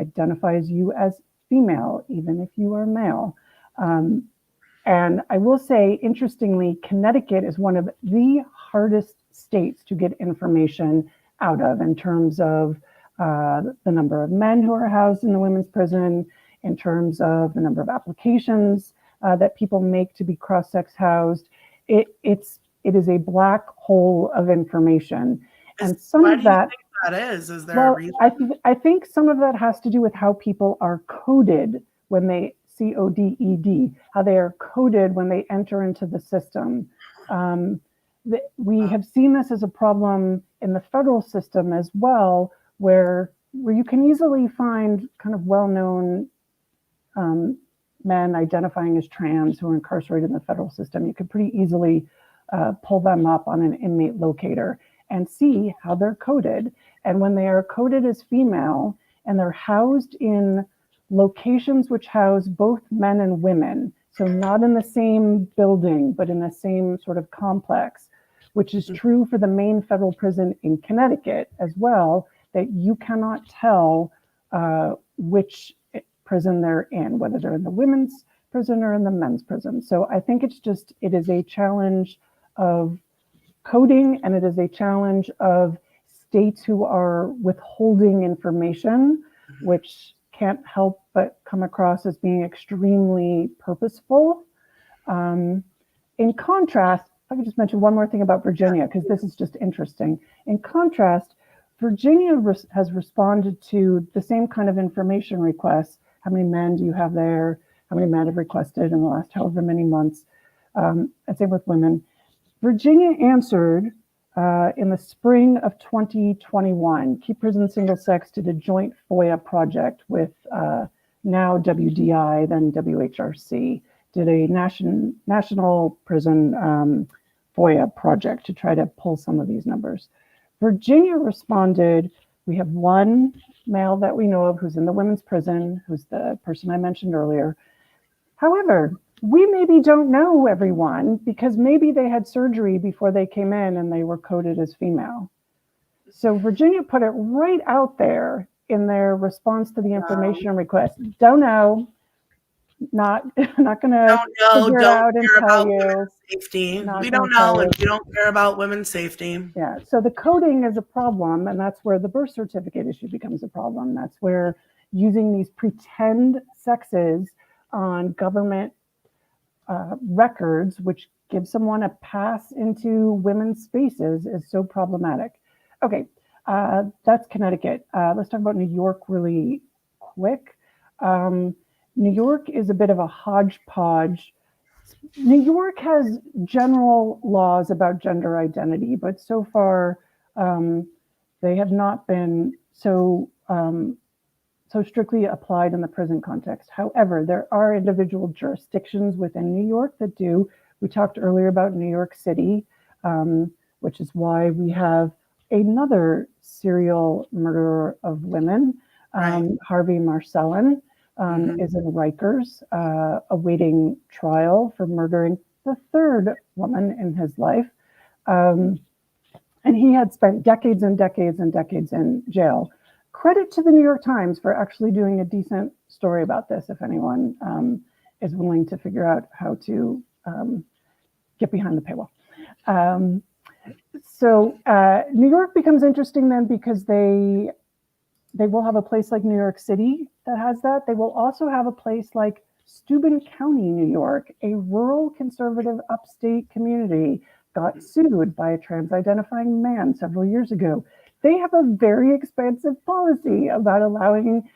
identifies you as female, even if you are male. And I will say, interestingly, Connecticut is one of the hardest states to get information out of in terms of the number of men who are housed in the women's prison, in terms of the number of applications that people make to be cross-sex housed. It is a black hole of information. And some Why of do you that, think that is? Is there a well, reason? I think some of that has to do with how people are coded when they CODED, how they are coded when they enter into the system. We have seen this as a problem in the federal system as well, where you can easily find kind of well-known men identifying as trans who are incarcerated in the federal system. You could pretty easily pull them up on an inmate locator and see how they're coded. And when they are coded as female and they're housed in locations which house both men and women, so not in the same building, but in the same sort of complex, which is true for the main federal prison in Connecticut as well, that you cannot tell which prison they're in, whether they're in the women's prison or in the men's prison. So I think it is a challenge of coding, and it is a challenge of states who are withholding information, which can't help but come across as being extremely purposeful. In contrast, if I could just mention one more thing about Virginia, because this is just interesting. In contrast, Virginia has responded to the same kind of information requests. How many men do you have there? How many men have requested in the last however many months? And same with women. Virginia answered in the spring of 2021. Keep Prison Single Sex did a joint FOIA project with now WDI, then WHRC, did a national prison FOIA project to try to pull some of these numbers. Virginia responded, we have one male that we know of who's in the women's prison, who's the person I mentioned earlier. However, we maybe don't know everyone because maybe they had surgery before they came in and they were coded as female. So Virginia put it right out there in their response to the information request. Don't know, not gonna figure it out and tell you. Safety. We don't know, and we don't care about women's safety. Yeah, so the coding is a problem, and that's where the birth certificate issue becomes a problem. That's where using these pretend sexes on government records, which give someone a pass into women's spaces, is so problematic. Okay, that's Connecticut. Let's talk about New York really quick. New York is a bit of a hodgepodge. New York has general laws about gender identity, but so far they have not been so strictly applied in the prison context. However, there are individual jurisdictions within New York that do. We talked earlier about New York City, which is why we have another serial murderer of women, Harvey Marcellin. Is in Rikers, awaiting trial for murdering the third woman in his life. And he had spent decades and decades and decades in jail. Credit to the New York Times for actually doing a decent story about this, if anyone is willing to figure out how to get behind the paywall. So New York becomes interesting then because they will have a place like New York City that has that. They will also have a place like Steuben County, New York, a rural conservative upstate community, got sued by a trans-identifying man several years ago. They have a very expansive policy about allowing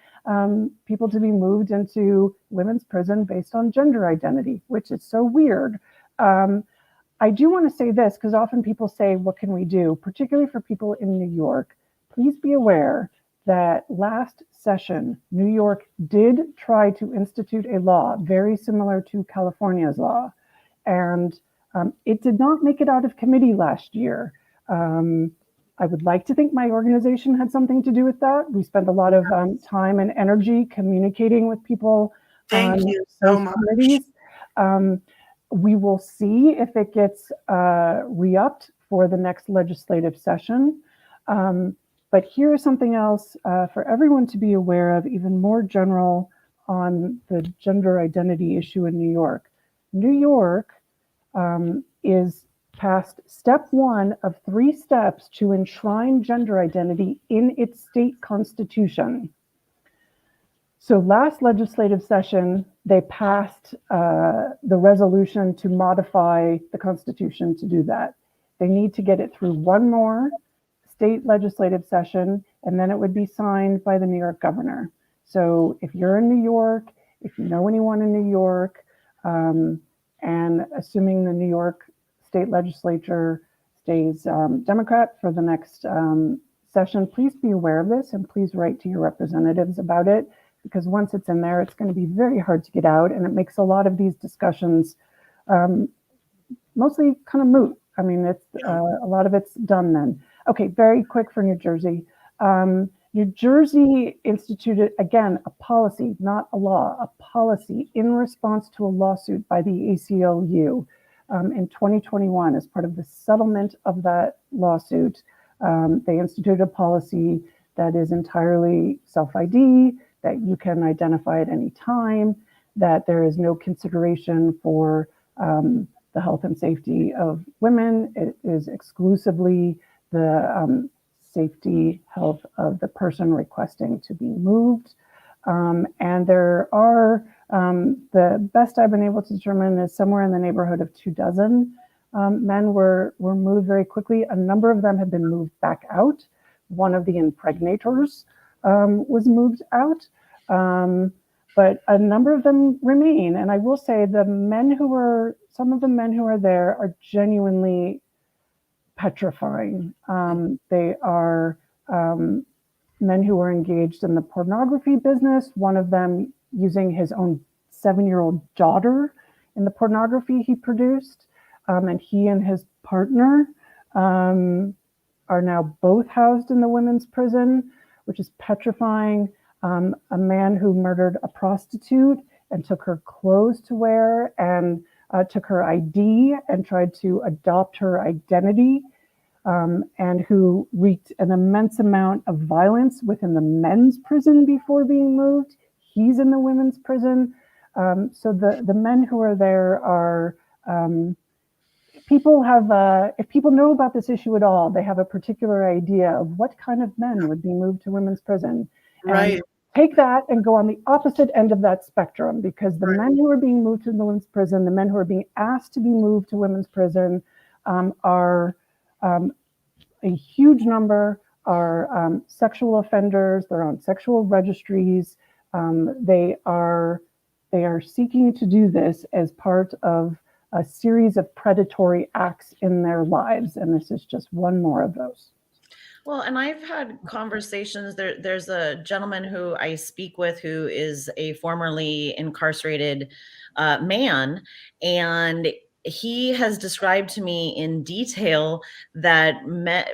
people to be moved into women's prison based on gender identity, which is so weird. I do want to say this, because often people say, what can we do? Particularly for people in New York, please be aware that last session, New York did try to institute a law very similar to California's law. And it did not make it out of committee last year. I would like to think my organization had something to do with that. We spent a lot of time and energy communicating with people. Thank you so much. Committees. We will see if it gets re-upped for the next legislative session. But here's something else for everyone to be aware of, even more general on the gender identity issue in New York. New York is past step one of 3 steps to enshrine gender identity in its state constitution. So last legislative session, they passed the resolution to modify the constitution to do that. They need to get it through one more state legislative session, and then it would be signed by the New York governor. So if you're in New York, if you know anyone in New York, and assuming the New York state legislature stays Democrat for the next session, please be aware of this and please write to your representatives about it, because once it's in there, it's going to be very hard to get out, and it makes a lot of these discussions mostly kind of moot. I mean, it's a lot of it's done then. Okay, very quick for New Jersey. New Jersey instituted, again, a policy, not a law, a policy in response to a lawsuit by the ACLU in 2021 as part of the settlement of that lawsuit. They instituted a policy that is entirely self-ID, that you can identify at any time, that there is no consideration for the health and safety of women. It is exclusively the safety, health of the person requesting to be moved. And there are, the best I've been able to determine is somewhere in the neighborhood of 24 men were moved very quickly. A number of them have been moved back out. One of the impregnators was moved out, but a number of them remain. And I will say some of the men who are there are genuinely petrifying. They are men who are engaged in the pornography business, one of them using his own 7-year-old daughter in the pornography he produced. And he and his partner are now both housed in the women's prison, which is petrifying. A man who murdered a prostitute and took her clothes to wear and took her ID and tried to adopt her identity, and who wreaked an immense amount of violence within the men's prison before being moved. He's in the women's prison. So the men who are there are, if people know about this issue at all, they have a particular idea of what kind of men would be moved to women's prison. Right. And take that and go on the opposite end of that spectrum, because the men who are being moved to the women's prison, the men who are being asked to be moved to women's prison are a huge number are sexual offenders. They're on sexual registries. They are seeking to do this as part of a series of predatory acts in their lives. And this is just one more of those. Well, and I've had conversations. There's a gentleman who I speak with who is a formerly incarcerated man, and he has described to me in detail that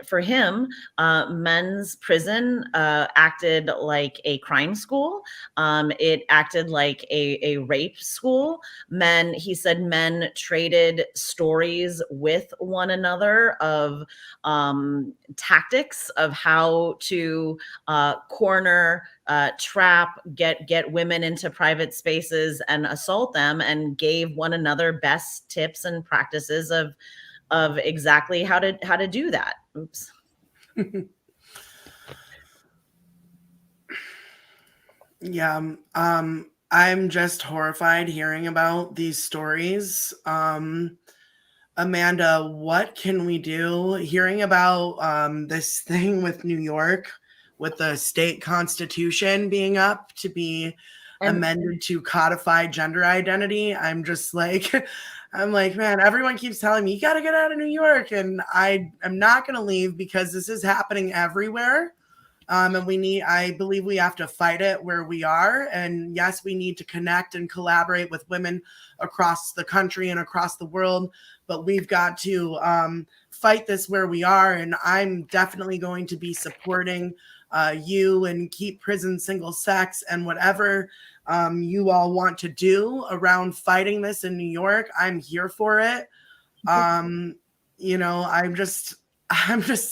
for him, men's prison acted like a crime school. It acted like a rape school. He said men traded stories with one another of tactics of how to corner, trap, get women into private spaces and assault them, and gave one another best tips and practices of exactly how to do that. Oops. Yeah, I'm just horrified hearing about these stories. Amanda, what can we do? Hearing about this thing with New York, with the state constitution being up to be amended to codify gender identity, I'm just like, man, everyone keeps telling me, you got to get out of New York. And I'm not going to leave, because this is happening everywhere. And I believe we have to fight it where we are. And yes, we need to connect and collaborate with women across the country and across the world, but we've got to fight this where we are. And I'm definitely going to be supporting you and keep prison single sex and whatever you all want to do around fighting this in New York. I'm here for it. I'm just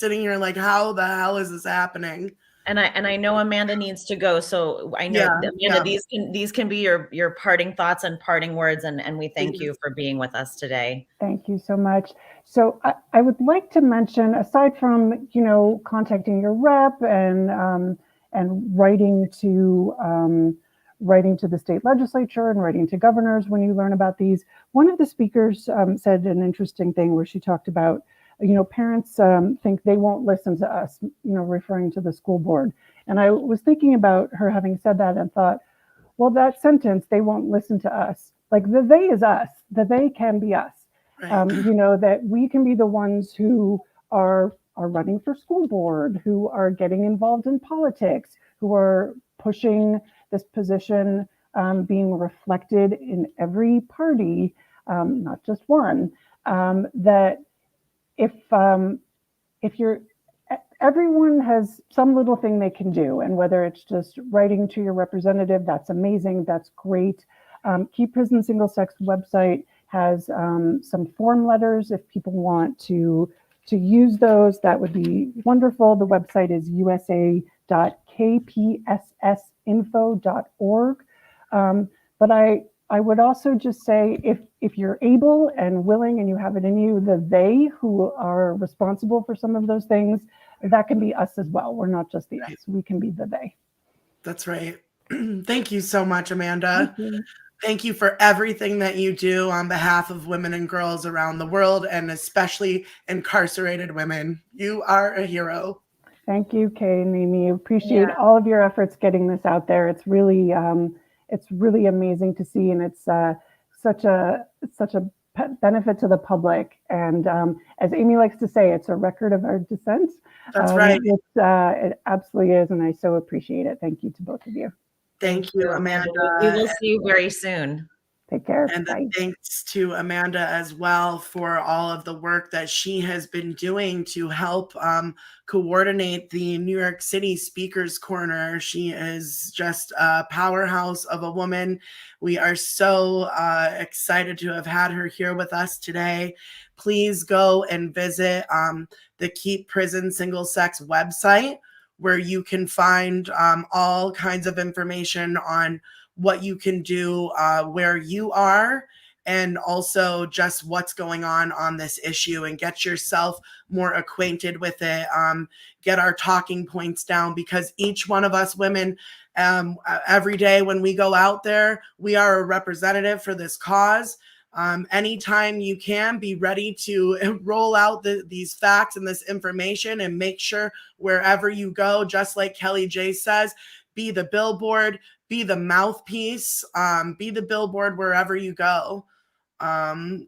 sitting here like, how the hell is this happening? And I know Amanda needs to go, so I know Amanda, these can be your parting thoughts and parting words, and we thank you for being with us today. Thank you so much. So I would like to mention, aside from contacting your rep and writing to the state legislature and writing to governors when you learn about these, one of the speakers said an interesting thing where she talked about parents think they won't listen to us, referring to the school board. And I was thinking about her having said that and thought, well, that sentence, they won't listen to us. Like the they is us, the they can be us. Right. That we can be the ones who are running for school board, who are getting involved in politics, who are pushing this position, being reflected in every party, not just one. That if everyone has some little thing they can do, and whether it's just writing to your representative, that's amazing, that's great. Key Prison Single Sex website has some form letters if people want to use those. That would be wonderful. The website is usa.kpssinfo.org. But I would also just say, if you're able and willing and you have it in you, the they who are responsible for some of those things, that can be us as well. We're not just the us. We can be the they. That's right. Thank you so much, Amanda. Thank you for everything that you do on behalf of women and girls around the world, and especially incarcerated women. You are a hero. Thank you, Kay and Amy. Appreciate all of your efforts getting this out there. It's really amazing to see, and it's such a benefit to the public. And as Amy likes to say, it's a record of our descent. That's right. It absolutely is, and I so appreciate it. Thank you to both of you. Thank you, Amanda. We will see you very soon. Take care. And thanks to Amanda as well for all of the work that she has been doing to help coordinate the New York City Speakers Corner. She is just a powerhouse of a woman. We are so excited to have had her here with us today. Please go and visit the Keep Prison Single Sex website, where you can find all kinds of information on what you can do where you are, and also just what's going on this issue, and get yourself more acquainted with it. Get our talking points down, because each one of us women, every day when we go out there, we are a representative for this cause. Anytime you can, be ready to roll out these facts and this information, and make sure wherever you go, just like Kelly J says, be the billboard, be the mouthpiece, be the billboard wherever you go. And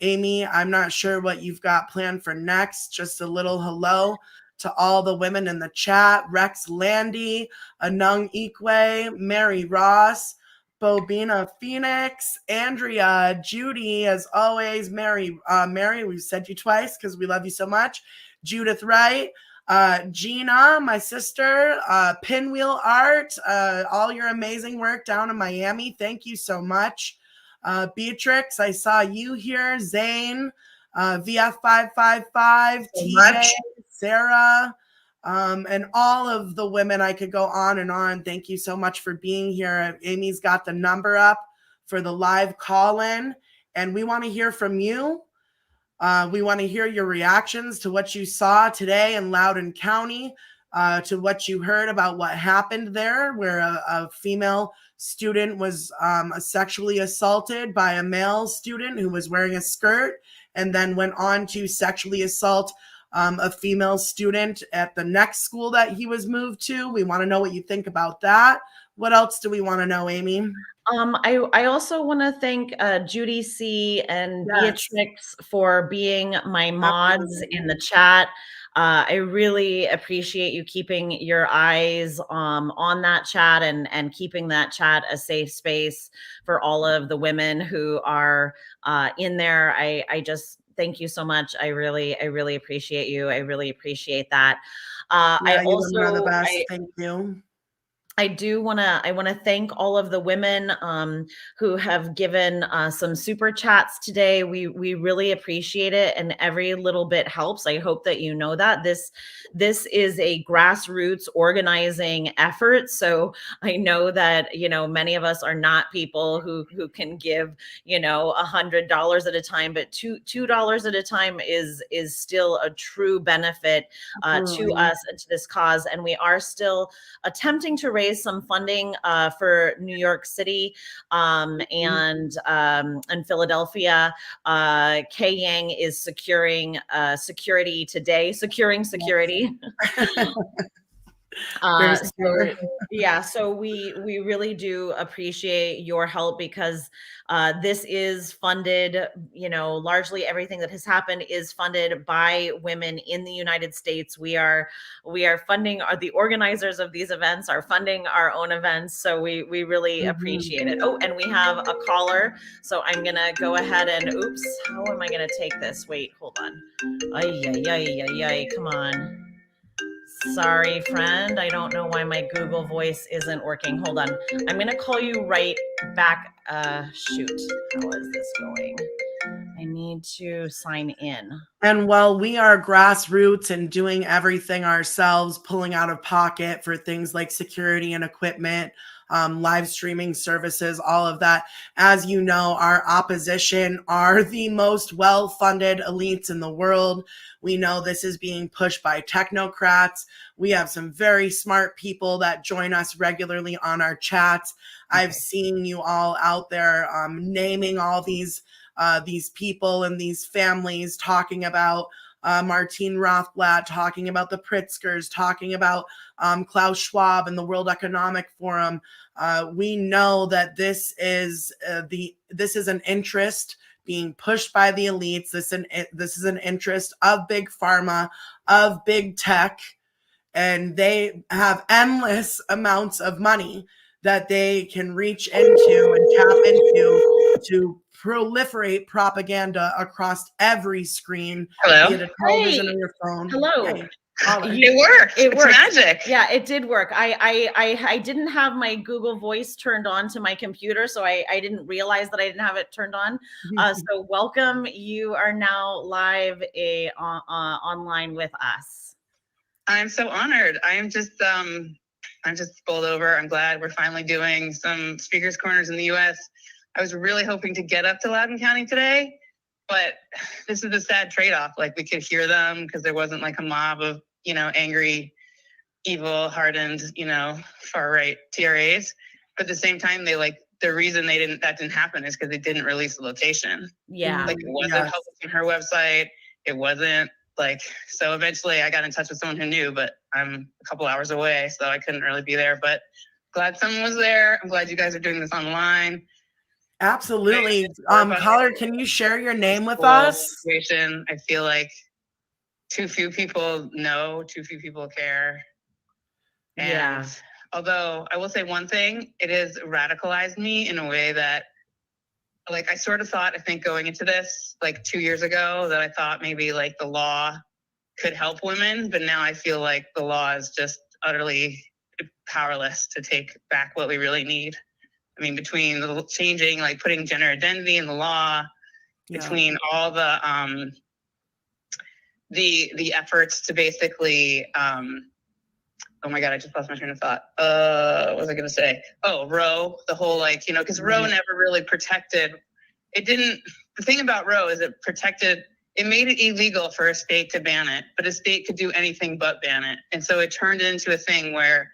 Amy, I'm not sure what you've got planned for next. Just a little hello to all the women in the chat: Rex Landy, Anung Ikwe, Mary Ross, Bobina Phoenix, Andrea, Judy, as always, Mary, we've said you twice because we love you so much. Judith Wright, Gina, my sister, Pinwheel Art, all your amazing work down in Miami. Thank you so much. Beatrix, I saw you here. Zane, VF555, TJ, Sarah, and all of the women. I could go on and on. Thank you so much for being here. Amy's got the number up for the live call-in, and we want to hear from you. We want to hear your reactions to what you saw today in Loudoun County, to what you heard about what happened there, where a female student was sexually assaulted by a male student who was wearing a skirt, and then went on to sexually assault a female student at the next school that he was moved to. We want to know what you think about that. What else do we want to know, Amy? I also want to thank Judy C. and Beatrix for being my mods in the chat. I really appreciate you keeping your eyes on that chat, and keeping that chat a safe space for all of the women who are in there. I just thank you so much. I really appreciate you. I really appreciate that. Thank you. I want to thank all of the women who have given some super chats today. We really appreciate it, and every little bit helps. I hope that you know that this is a grassroots organizing effort. So I know that many of us are not people who can give $100 at a time, but $2 at a time is still a true benefit to us and to this cause. And we are still attempting to raise raise some funding for New York City and Philadelphia. Kay Yang is securing security today, securing security. So we really do appreciate your help, because this is funded, largely everything that has happened is funded by women in the United States. We are funding, the organizers of these events are funding our own events. So we really appreciate it. Oh, and we have a caller. So I'm going to go ahead and, oops, how am I going to take this? Wait, hold on. Come on. Sorry, friend. I don't know why my Google Voice isn't working. Hold on. I'm going to call you right back. Shoot. How is this going? I need to sign in. And while we are grassroots and doing everything ourselves, pulling out of pocket for things like security and equipment, live streaming services, all of that, as you know, our opposition are the most well-funded elites in the world. We know this is being pushed by technocrats. We have some very smart people that join us regularly on our chats. Okay. I've seen you all out there naming all these people and these families, talking about Martine Rothblatt, talking about the Pritzkers, talking about Klaus Schwab and the World Economic Forum. We know that this is an interest being pushed by the elites. This is an interest of big pharma, of big tech, and they have endless amounts of money that they can reach into and tap into to proliferate propaganda across every screen. Hello. Be it a television or your phone. Hello. Hey. It worked. It's magic. Yeah, it did work. I didn't have my Google Voice turned on to my computer, so I didn't realize that I didn't have it turned on. So welcome. You are now live online with us. I'm so honored. I'm just bowled over. I'm glad we're finally doing some speakers corners in the U.S. I was really hoping to get up to Loudoun County today, but this is a sad trade-off. Like, we could hear them because there wasn't like a mob of, angry, evil, hardened, far-right TRAs. But at the same time, the reason that didn't happen is because they didn't release the location. Yeah. Like, it wasn't published on her website. It wasn't so eventually I got in touch with someone who knew, but I'm a couple hours away, so I couldn't really be there. But glad someone was there. I'm glad you guys are doing this online. Absolutely. Caller, can you share your name with us? Situation. I feel like too few people know, too few people care. And although I will say one thing, it has radicalized me in a way that, I sort of thought, I think going into this 2 years ago, that I thought maybe the law could help women, but now I feel like the law is just utterly powerless to take back what we really need. I mean, between the changing, putting gender identity in the law, between all the efforts to basically, oh my God, I just lost my train of thought. What was I going to say? Oh, Roe, the whole because Roe never really protected. The thing about Roe is it made it illegal for a state to ban it, but a state could do anything but ban it. And so it turned into a thing where,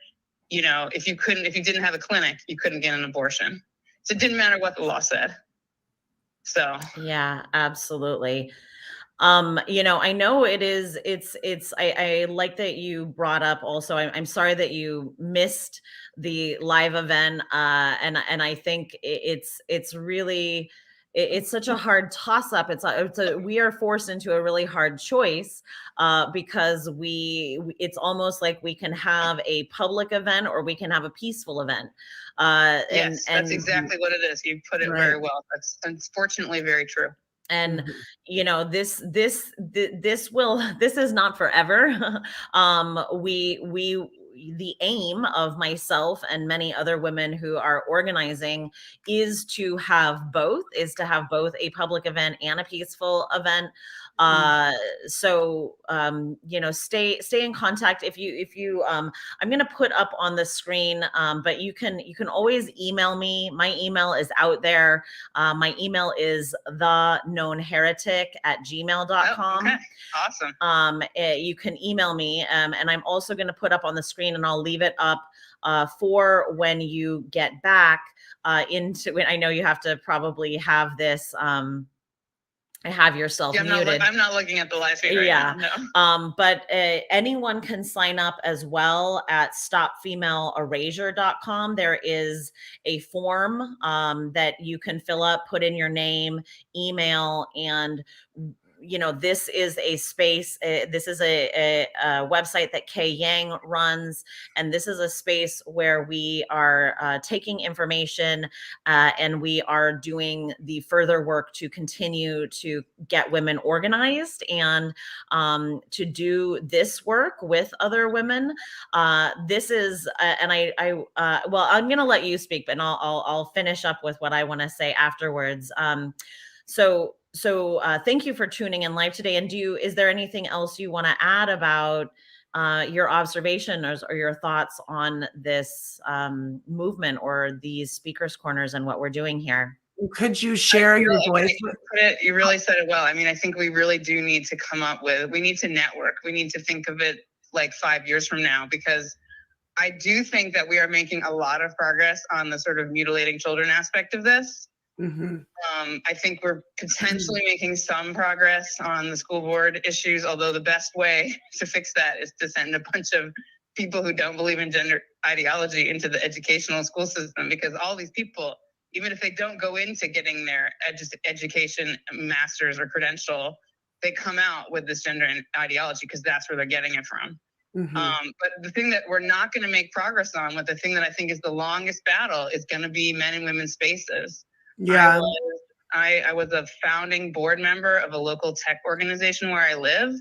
if you didn't have a clinic, you couldn't get an abortion. So it didn't matter what the law said. So. Yeah, absolutely. I know I like that you brought up also, I'm sorry that you missed the live event. And I think it's really, it's such a hard toss up. We are forced into a really hard choice because it's almost like we can have a public event or we can have a peaceful event. Yes, that's exactly what it is. You put it very well. That's unfortunately very true. And this is not forever. The aim of myself and many other women who are organizing is to have both a public event and a peaceful event. So stay in contact. If you I'm going to put up on the screen, but you can always email me. My email is out there. My email is theknownheretic@gmail.com. Oh, okay. Awesome. You can email me. And I'm also going to put up on the screen screen, and I'll leave it up for when you get back into it. I know you have to probably have this have yourself muted. I'm not looking at the live feed right now. No. But anyone can sign up as well at stopfemaleerasure.com. There is a form that you can fill up, put in your name, email, and this is a space. This is a website that Kay Yang runs, and this is a space where we are taking information and we are doing the further work to continue to get women organized and to do this work with other women. This is, and well, I'm going to let you speak, but I'll finish up with what I want to say afterwards. So thank you for tuning in live today. And is there anything else you want to add about your observation or your thoughts on this movement or these speakers corners and what we're doing here? Could you share your voice? You really said it well. I mean, I think we really do need to we need to network. We need to think of it like 5 years from now, because I do think that we are making a lot of progress on the sort of mutilating children aspect of this. Mm-hmm. I think we're potentially making some progress on the school board issues, although the best way to fix that is to send a bunch of people who don't believe in gender ideology into the educational school system, because all these people, even if they don't go into getting their education master's or credential, they come out with this gender ideology because that's where they're getting it from. Mm-hmm. But the thing that we're not going to make progress on, the thing that I think is the longest battle, is going to be men and women's spaces. Yeah. I was a founding board member of a local tech organization where I live,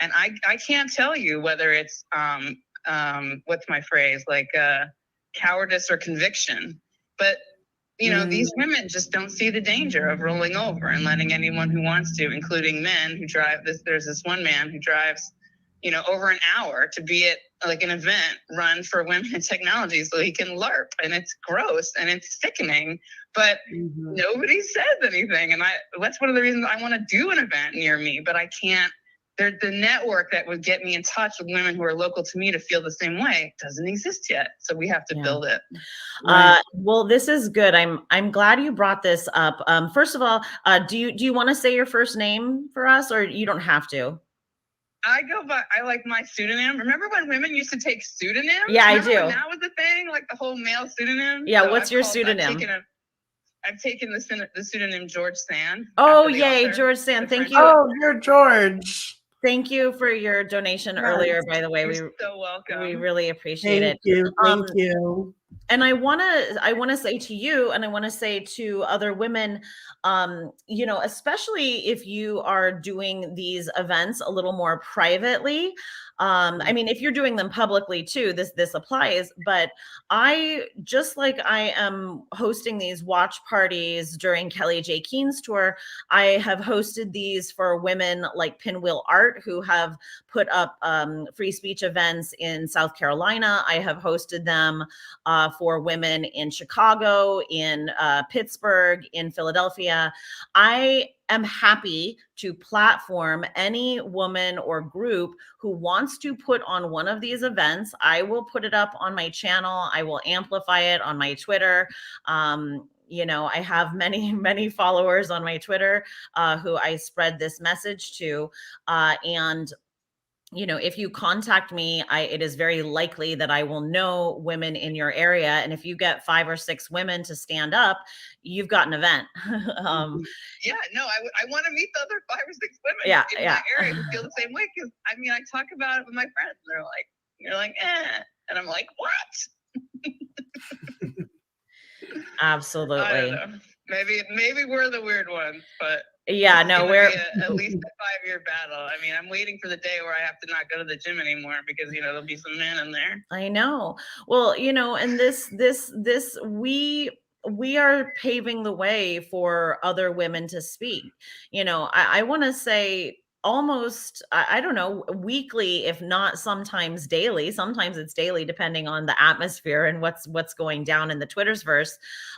and I can't tell you whether it's what's my phrase, like cowardice or conviction, but these women just don't see the danger of rolling over and letting anyone who wants to, including men who drive this. There's this one man who drives over an hour to be at like an event run for women in technology so he can LARP, and it's gross and it's sickening, but nobody says anything. And that's one of the reasons I want to do an event near me, but I can't. The network that would get me in touch with women who are local to me to feel the same way doesn't exist yet. So we have to build it. Well, this is good. I'm glad you brought this up. First of all, do you want to say your first name for us, or you don't have to? I like my pseudonym. Remember when women used to take pseudonyms? Yeah, Remember I do. When that was the thing, like the whole male pseudonym. Yeah, so what's your pseudonym? I've taken the pseudonym George Sand. Oh, yay, George Sand. Thank you. Oh, you're George. Thank you for your donation earlier, by the way. You're so welcome. We really appreciate it. Thank you. And I want to say to you, and I want to say to other women, especially if you are doing these events a little more privately. I mean, if you're doing them publicly too, this applies, but I am hosting these watch parties during Kelly J. Keen's tour. I have hosted these for women like Pinwheel Art, who have put up free speech events in South Carolina. I have hosted them for women in Chicago, in Pittsburgh, in Philadelphia. I am happy to platform any woman or group who wants to put on one of these events. I will put it up on my channel. I will amplify it on my Twitter. I have many followers on my Twitter who I spread this message to. And if you contact me, it is very likely that I will know women in your area. And if you get 5 or 6 women to stand up, you've got an event. I want to meet the other 5 or 6 women in my area who feel the same way. Because I talk about it with my friends. And you're like, eh. And I'm like, what? Absolutely. I don't know. Maybe we're the weird ones, but yeah, no, we're at least a 5-year battle. I'm waiting for the day where I have to not go to the gym anymore because there'll be some men in there. I know. Well, and we are paving the way for other women to speak. I want to say, almost, I don't know, weekly, if not sometimes daily. Sometimes it's daily, depending on the atmosphere and what's going down in the Twitterverse.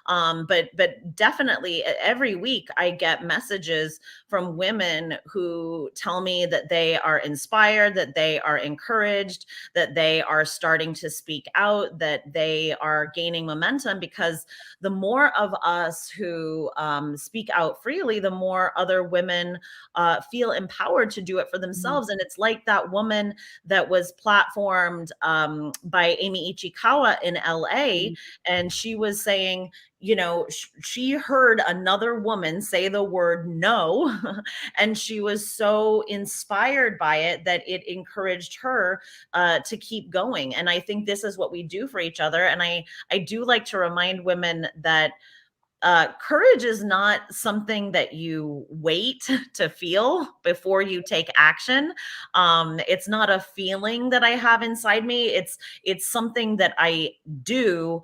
But definitely every week I get messages from women who tell me that they are inspired, that they are encouraged, that they are starting to speak out, that they are gaining momentum, because the more of us who speak out freely, the more other women feel empowered to do it for themselves. And it's like that woman that was platformed by Amy Ichikawa in LA. And she was saying, you know, she heard another woman say the word no, and she was so inspired by it that it encouraged her to keep going. And I think this is what we do for each other. And I do like to remind women that courage is not something that you wait to feel before you take action. It's not a feeling that I have inside me. It's something that I do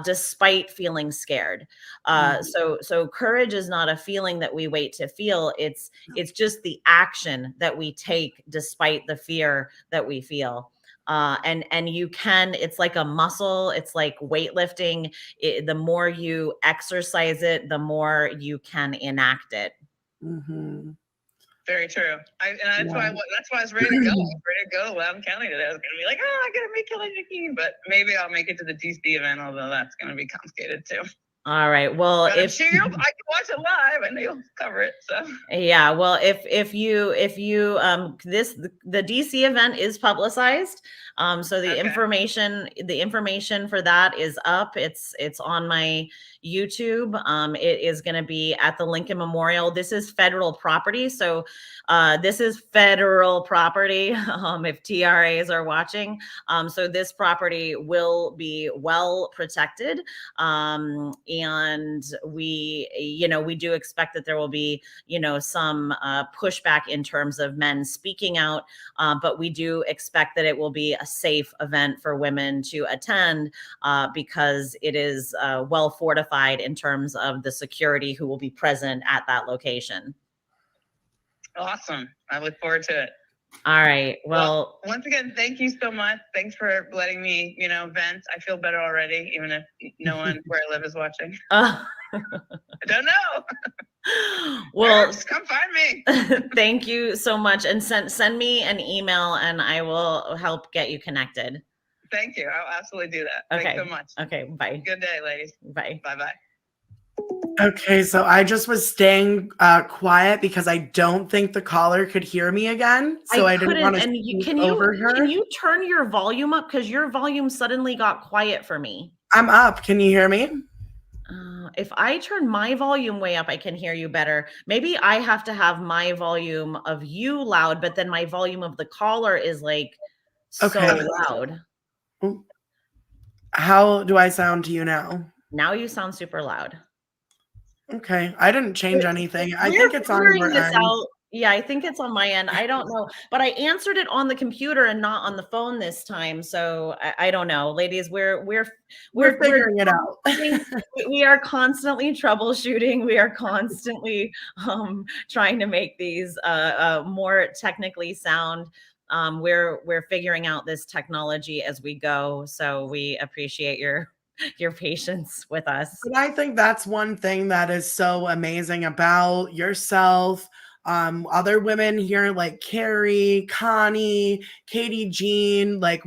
despite feeling scared. So courage is not a feeling that we wait to feel. It's just the action that we take despite the fear that we feel. And you can, it's like a muscle, it's like weightlifting. The more you exercise it, the more you can enact it. Very true. That's why I was ready to go. I was ready to go to Loudon County today. I was gonna be like, oh, I gotta make Kelly Jean, but maybe I'll make it to the DC event, although that's gonna be complicated too. All right. Well, but if I can watch it live and they'll cover it. So yeah. Well, if you the DC event is publicized. So the information for that is up. It's on my YouTube. It is going to be at the Lincoln Memorial. This is federal property. So this is federal property. If TRAs are watching. So this property will be well protected. And we do expect that there will be, some pushback in terms of men speaking out. But we do expect that it will be a safe event for women to attend because it is well fortified in terms of the security who will be present at that location. Awesome. I look forward to it. All right. Well, once again, thank you so much. Thanks for letting me, vent. I feel better already, even if no one where I live is watching. I don't know. Well, just come find me. Thank you so much. And send me an email and I will help get you connected. Thank you. I'll absolutely do that. Okay. Thanks so much. Okay. Bye. Good day, ladies. Bye. Bye-bye. Okay, so I just was staying quiet because I don't think the caller could hear me again. So I didn't want to speak over her. Can you turn your volume up? Because your volume suddenly got quiet for me. I'm up. Can you hear me? If I turn my volume way up, I can hear you better. Maybe I have to have my volume of you loud, but then my volume of the caller is like so loud. How do I sound to you now? Now you sound super loud. Okay, I didn't change anything. I think it's on your end. Yeah, I think it's on my end. I don't know, but I answered it on the computer and not on the phone this time. So I don't know, ladies. We're figuring it out. We are constantly troubleshooting. We are constantly trying to make these more technically sound. We're figuring out this technology as we go. So we appreciate your patience with us. But I think that's one thing that is so amazing about yourself. Other women here like Carrie, Connie, Katie Jean, like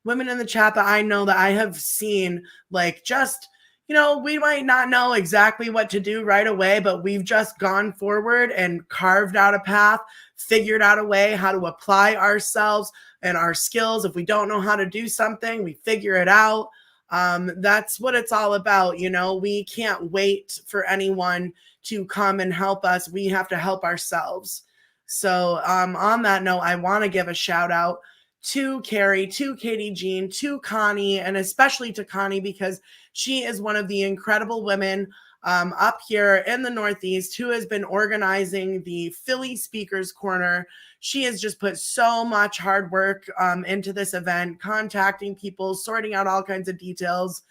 women in the chat that I know that I have seen, like just, we might not know exactly what to do right away, but we've just gone forward and carved out a path, figured out a way how to apply ourselves and our skills. If we don't know how to do something, we figure it out. That's what it's all about. We can't wait for anyone to come and help us. We have to help ourselves. So on that note, I want to give a shout out to Carrie, to Katie Jean, to Connie, and especially to Connie because she is one of the incredible women up here in the Northeast who has been organizing the Philly Speakers Corner. She has just put so much hard work into this event, contacting people, sorting out all kinds of details.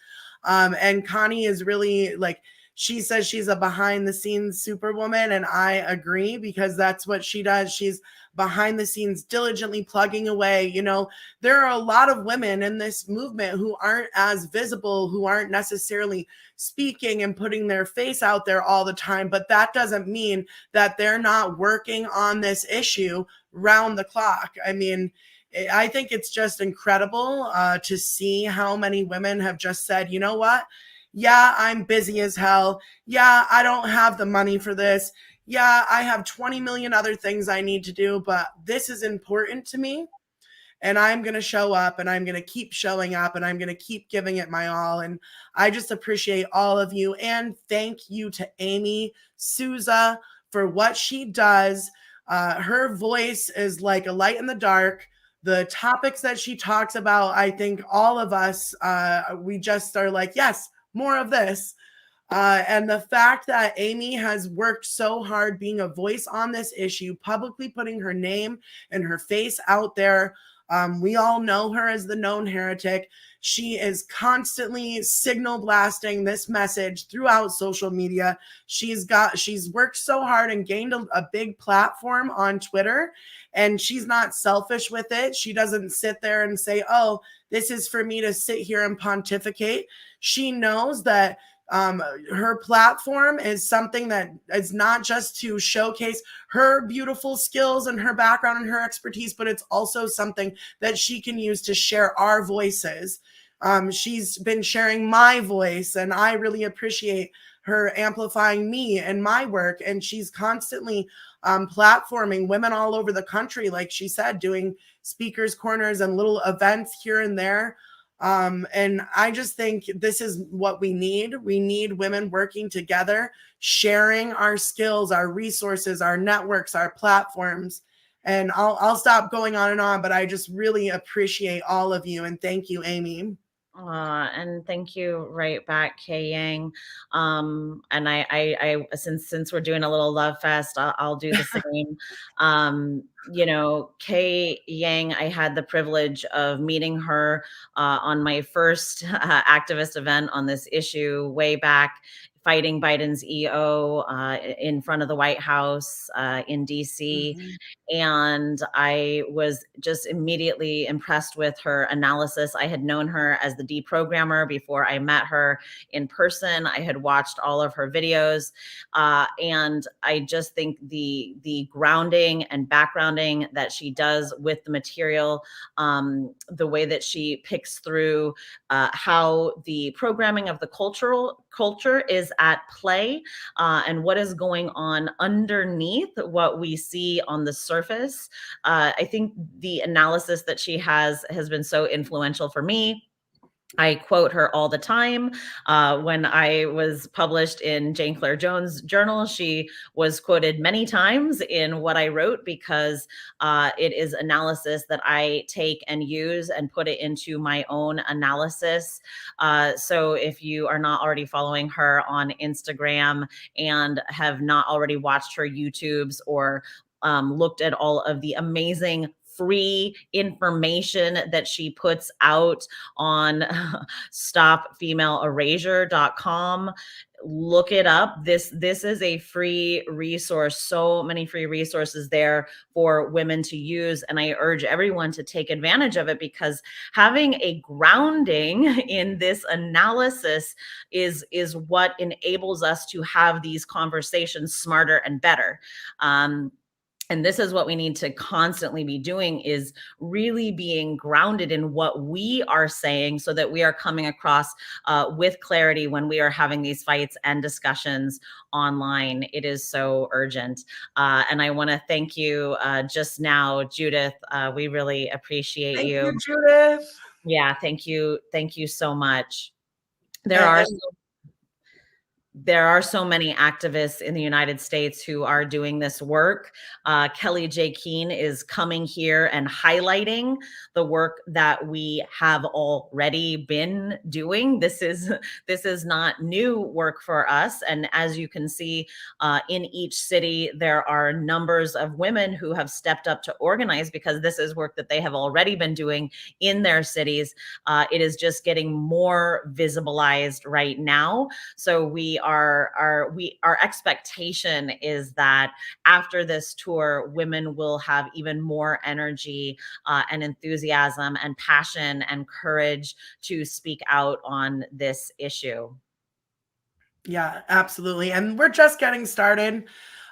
And Connie is really She says she's a behind the scenes superwoman, and I agree, because that's what she does. She's behind the scenes diligently plugging away. You know, there are a lot of women in this movement who aren't as visible, who aren't necessarily speaking and putting their face out there all the time, but that doesn't mean that they're not working on this issue round the clock. I mean, I think it's just incredible to see how many women have just said, you know what? Yeah, I'm busy as hell. Yeah, I don't have the money for this. Yeah, I have 20 million other things I need to do, but this is important to me. And I'm going to show up, and I'm going to keep showing up, and I'm going to keep giving it my all. And I just appreciate all of you. And thank you to Amy Sousa for what she does. Her voice is like a light in the dark. The topics that she talks about, I think all of us, we just are like, yes, more of this. And the fact that Amy has worked so hard being a voice on this issue, publicly putting her name and her face out there. We all know her as the known heretic. She is constantly signal blasting this message throughout social media. She's worked so hard and gained a big platform on Twitter, and she's not selfish with it. She doesn't sit there and say, oh, this is for me to sit here and pontificate. She knows that her platform is something that is not just to showcase her beautiful skills and her background and her expertise, but it's also something that she can use to share our voices. She's been sharing my voice, and I really appreciate her amplifying me and my work. And she's constantly platforming women all over the country, like she said, doing speakers corners and little events here and there. And I just think this is what we need. We need women working together, sharing our skills, our resources, our networks, our platforms. And I'll stop going on and on, but I just really appreciate all of you. And thank you, Amy. And thank you right back, Kay Yang. And I since we're doing a little love fest, I'll do the same. You know, Kay Yang, I had the privilege of meeting her on my first activist event on this issue way back, fighting Biden's EO in front of the White House in DC. Mm-hmm. And I was just immediately impressed with her analysis. I had known her as the Deprogrammer before I met her in person. I had watched all of her videos. And I just think the grounding and backgrounding that she does with the material, the way that she picks through how the programming of the culture is at play, and what is going on underneath what we see on the surface. I think the analysis that she has been so influential for me. I quote her all the time. When I was published in Jane Claire Jones' journal, she was quoted many times in what I wrote, because it is analysis that I take and use and put it into my own analysis. So if you are not already following her on Instagram and have not already watched her YouTubes or looked at all of the amazing free information that she puts out on stopfemaleerasure.com. Look it up. This is a free resource. So many free resources there for women to use. And I urge everyone to take advantage of it, because having a grounding in this analysis is what enables us to have these conversations smarter and better. And this is what we need to constantly be doing, is really being grounded in what we are saying, so that we are coming across with clarity when we are having these fights and discussions online. It is so urgent. And I want to thank you just now, Judith. We really appreciate Thank you. you, Judith. Yeah, thank you. Thank you so much. There are so many activists in the United States who are doing this work. Kelly J. Keene is coming here and highlighting the work that we have already been doing. This is not new work for us. And as you can see, in each city, there are numbers of women who have stepped up to organize, because this is work that they have already been doing in their cities. It is just getting more visibilized right now. So we our expectation is that after this tour, women will have even more energy and enthusiasm and passion and courage to speak out on this issue. Yeah, absolutely. And we're just getting started.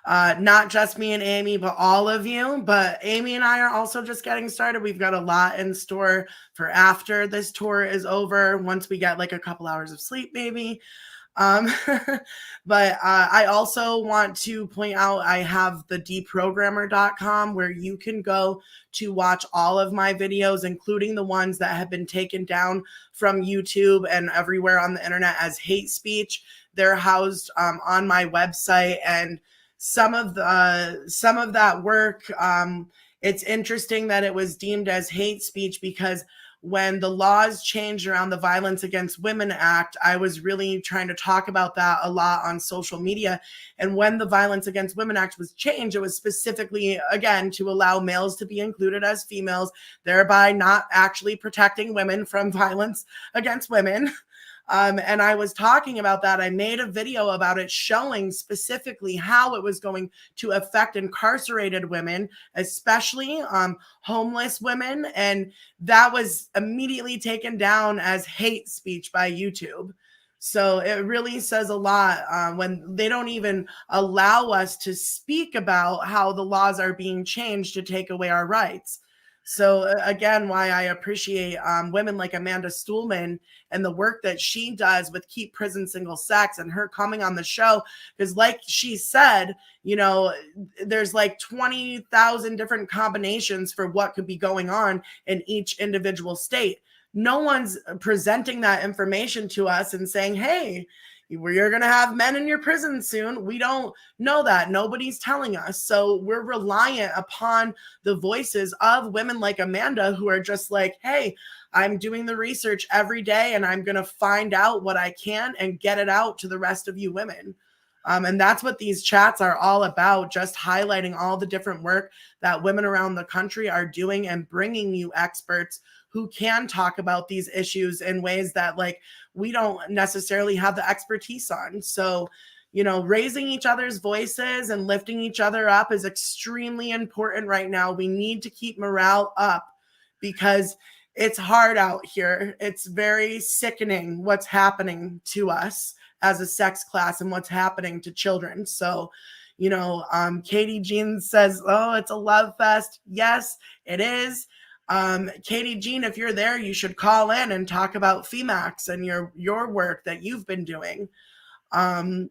Not just me and Amy, but all of you. But Amy and I are also just getting started. We've got a lot in store for after this tour is over, once we get like a couple hours of sleep, maybe. But I also want to point out I have the deprogrammer.com where you can go to watch all of my videos, including the ones that have been taken down from YouTube and everywhere on the internet as hate speech. They're housed on my website, and some of that work, it's interesting that it was deemed as hate speech because when the laws changed around the Violence Against Women Act, I was really trying to talk about that a lot on social media. And when the Violence Against Women Act was changed, it was specifically, again, to allow males to be included as females, thereby not actually protecting women from violence against women. And I was talking about that. I made a video about it showing specifically how it was going to affect incarcerated women, especially homeless women. And that was immediately taken down as hate speech by YouTube. So it really says a lot when they don't even allow us to speak about how the laws are being changed to take away our rights. So again, why I appreciate women like Amanda Stuhlman and the work that she does with Keep Prison Single Sex and her coming on the show. Because like she said, you know, there's like 20,000 different combinations for what could be going on in each individual state. No one's presenting that information to us and saying, hey, you're going to have men in your prison soon. We don't know that. Nobody's telling us. So we're reliant upon the voices of women like Amanda who are just like, hey, I'm doing the research every day and I'm going to find out what I can and get it out to the rest of you women. And that's what these chats are all about, just highlighting all the different work that women around the country are doing and bringing you experts who can talk about these issues in ways that like we don't necessarily have the expertise on. So, you know, raising each other's voices and lifting each other up is extremely important right now. We need to keep morale up because it's hard out here. It's very sickening what's happening to us as a sex class and what's happening to children. So, you know, Katie Jean says, oh, it's a love fest. Yes, it is. Katie Jean, if you're there, you should call in and talk about FEMAX and your work that you've been doing. And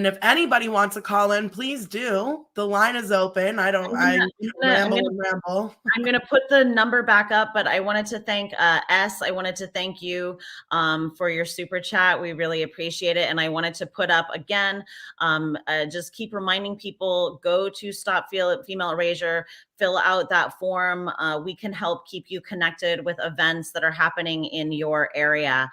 if anybody wants to call in, please do. The line is open. I ramble. I'm going to put the number back up, but I wanted to thank S. I wanted to thank you for your super chat. We really appreciate it. And I wanted to put up again, just keep reminding people, go to Stop Female Erasure, fill out that form. We can help keep you connected with events that are happening in your area.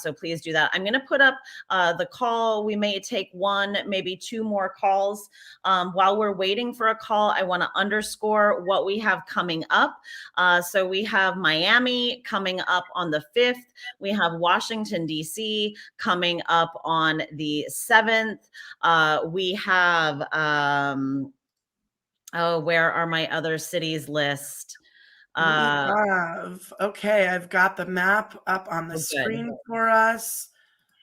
So please do that. I'm going to put up the call. We may take one, maybe two more calls. While we're waiting for a call, I want to underscore what we have coming up. So we have Miami coming up on the 5th. We have Washington, D.C. coming up on the 7th. We have... oh, where are my other cities list? Okay, I've got the map up on the screen for us.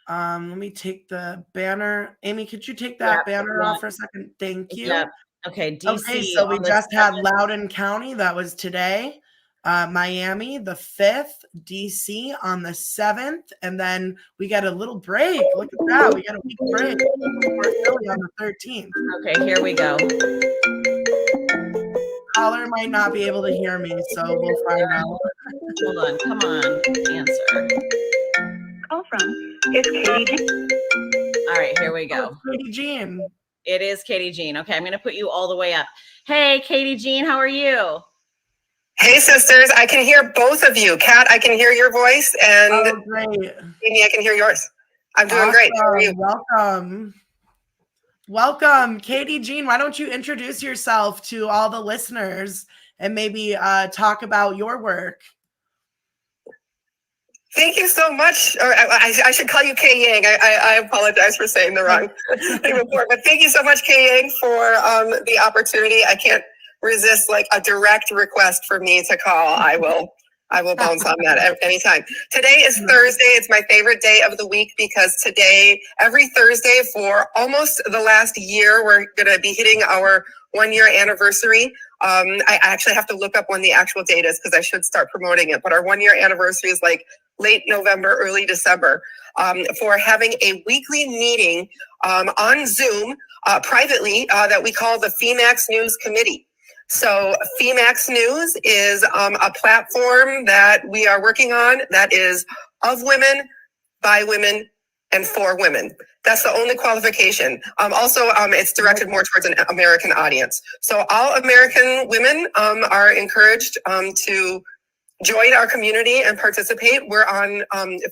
Let me take the banner. Amy, could you take that banner off for a second? Thank you. Yep. Okay, DC. Okay, so we just had Loudon County. That was today. Miami, the 5th. DC on the 7th. And then we got a little break. Look at that. We got a week break. We're Philly on the 13th. Okay, here we go. Caller might not be able to hear me, so we'll find out. Hold on, come on, answer. Call from is Katie Jean. All right, here we go. Katie Jean. It is Katie Jean. Okay, I'm going to put you all the way up. Hey, Katie Jean, how are you? Hey, sisters. I can hear both of you. Kat, I can hear your voice, and great. Amy, I can hear yours. I'm doing great. How are you? Welcome, Katie Jean. Why don't you introduce yourself to all the listeners and maybe talk about your work? Thank you so much. Or I should call you Kay Yang. I apologize for saying the wrong thing before, but thank you so much, Kay Yang, for the opportunity. I can't resist like a direct request for me to call. I will bounce on that anytime. Today is Thursday. It's my favorite day of the week because today, every Thursday for almost the last year, we're going to be hitting our 1-year anniversary. I actually have to look up when the actual date is because I should start promoting it. But our 1-year anniversary is like late November, early December, for having a weekly meeting on Zoom privately that we call the FEMAX News Committee. So FEMAX News is a platform that we are working on that is of women, by women, and for women. That's the only qualification. Also, it's directed more towards an American audience. So all American women are encouraged to join our community and participate. We're on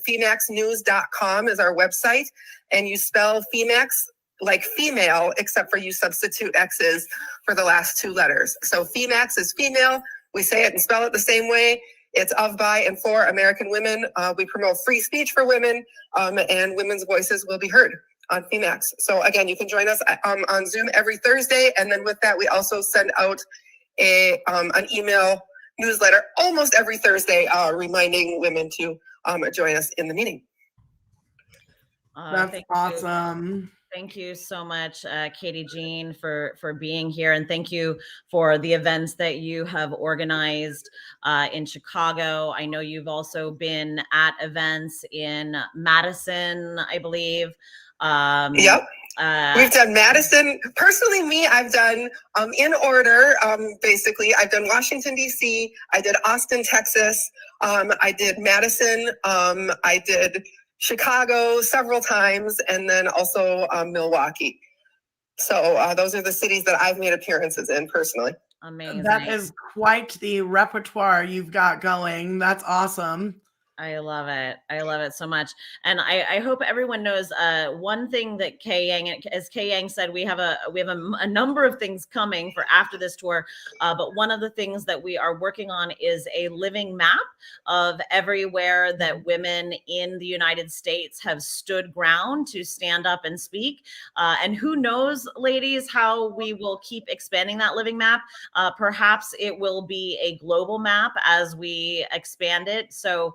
femaxnews.com is our website, and you spell FEMAX like female, except for you substitute X's for the last 2 letters. So FEMAX is female. We say it and spell it the same way. It's of, by, and for American women. We promote free speech for women, and women's voices will be heard on FEMAX. So again, you can join us on Zoom every Thursday. And then with that, we also send out an email newsletter almost every Thursday, reminding women to join us in the meeting. That's awesome. Thank you so much, Katie Jean, for being here. And thank you for the events that you have organized in Chicago. I know you've also been at events in Madison, I believe. Yep. We've done Madison. Personally, me, I've done in order, basically. I've done Washington, D.C. I did Austin, Texas. I did Madison. I did Chicago several times, and then also Milwaukee. So those are the cities that I've made appearances in personally. Amazing. That is quite the repertoire you've got going. That's awesome. I love it. I love it so much. And I hope everyone knows one thing that Kay Yang, as Kay Yang said, we have a number of things coming for after this tour. But one of the things that we are working on is a living map of everywhere that women in the United States have stood ground to stand up and speak. And who knows, ladies, how we will keep expanding that living map. Perhaps it will be a global map as we expand it. So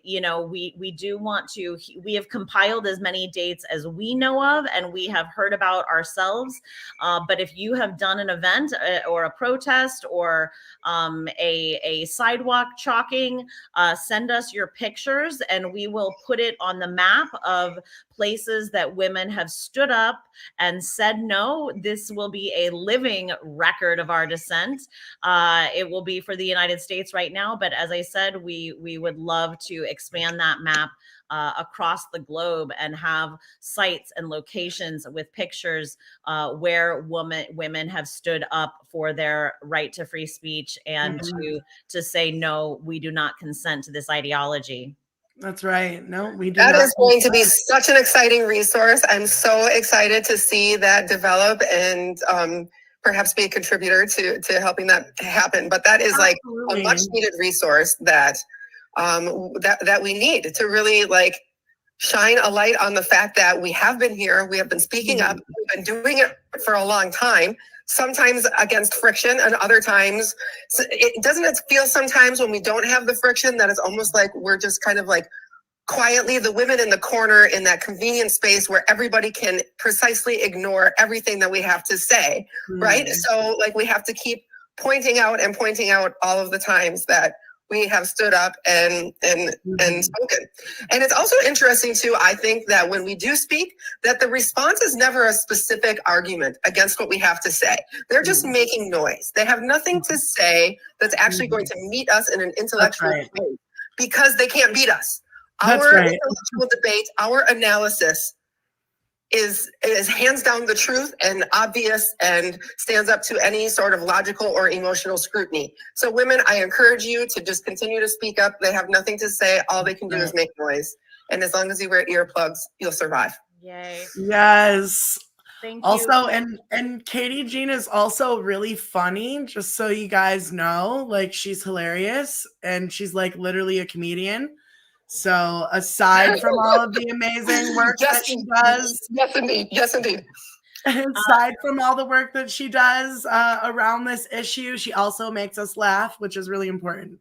you know, we do want to, we have compiled as many dates as we know of and we have heard about ourselves. But if you have done an event or a protest or a sidewalk chalking, send us your pictures and we will put it on the map of places that women have stood up and said no. This will be a living record of our dissent. It will be for the United States right now, but as I said, we would love to expand that map across the globe and have sites and locations with pictures where women have stood up for their right to free speech and to say no, we do not consent to this ideology. That's right. No, we do. That is going to be such an exciting resource. I'm so excited to see that develop and perhaps be a contributor to helping that happen. But that is like a much needed resource that that we need to really like shine a light on the fact that we have been here, we have been speaking up, we've been doing it for a long time. Sometimes against friction, and other times, it feel sometimes when we don't have the friction that it's almost like we're just kind of like quietly the women in the corner in that convenient space where everybody can precisely ignore everything that we have to say, right? So like we have to keep pointing out all of the times that we have stood up and spoken. And it's also interesting too, I think, that when we do speak, that the response is never a specific argument against what we have to say. They're just making noise. They have nothing to say that's actually going to meet us in an intellectual way because they can't beat us. Our intellectual debate, our analysis is hands down the truth and obvious and stands up to any sort of logical or emotional scrutiny. So women, I encourage you to just continue to speak up. They have nothing to say. All they can do is make noise. And as long as you wear earplugs, you'll survive. Yay. Yes. Thank you. Also, and Katie Jean is also really funny, just so you guys know. Like, she's hilarious and she's like literally a comedian. So aside from all of the amazing work that she does, yes, indeed. Yes, indeed. Aside from all the work that she does around this issue, she also makes us laugh, which is really important.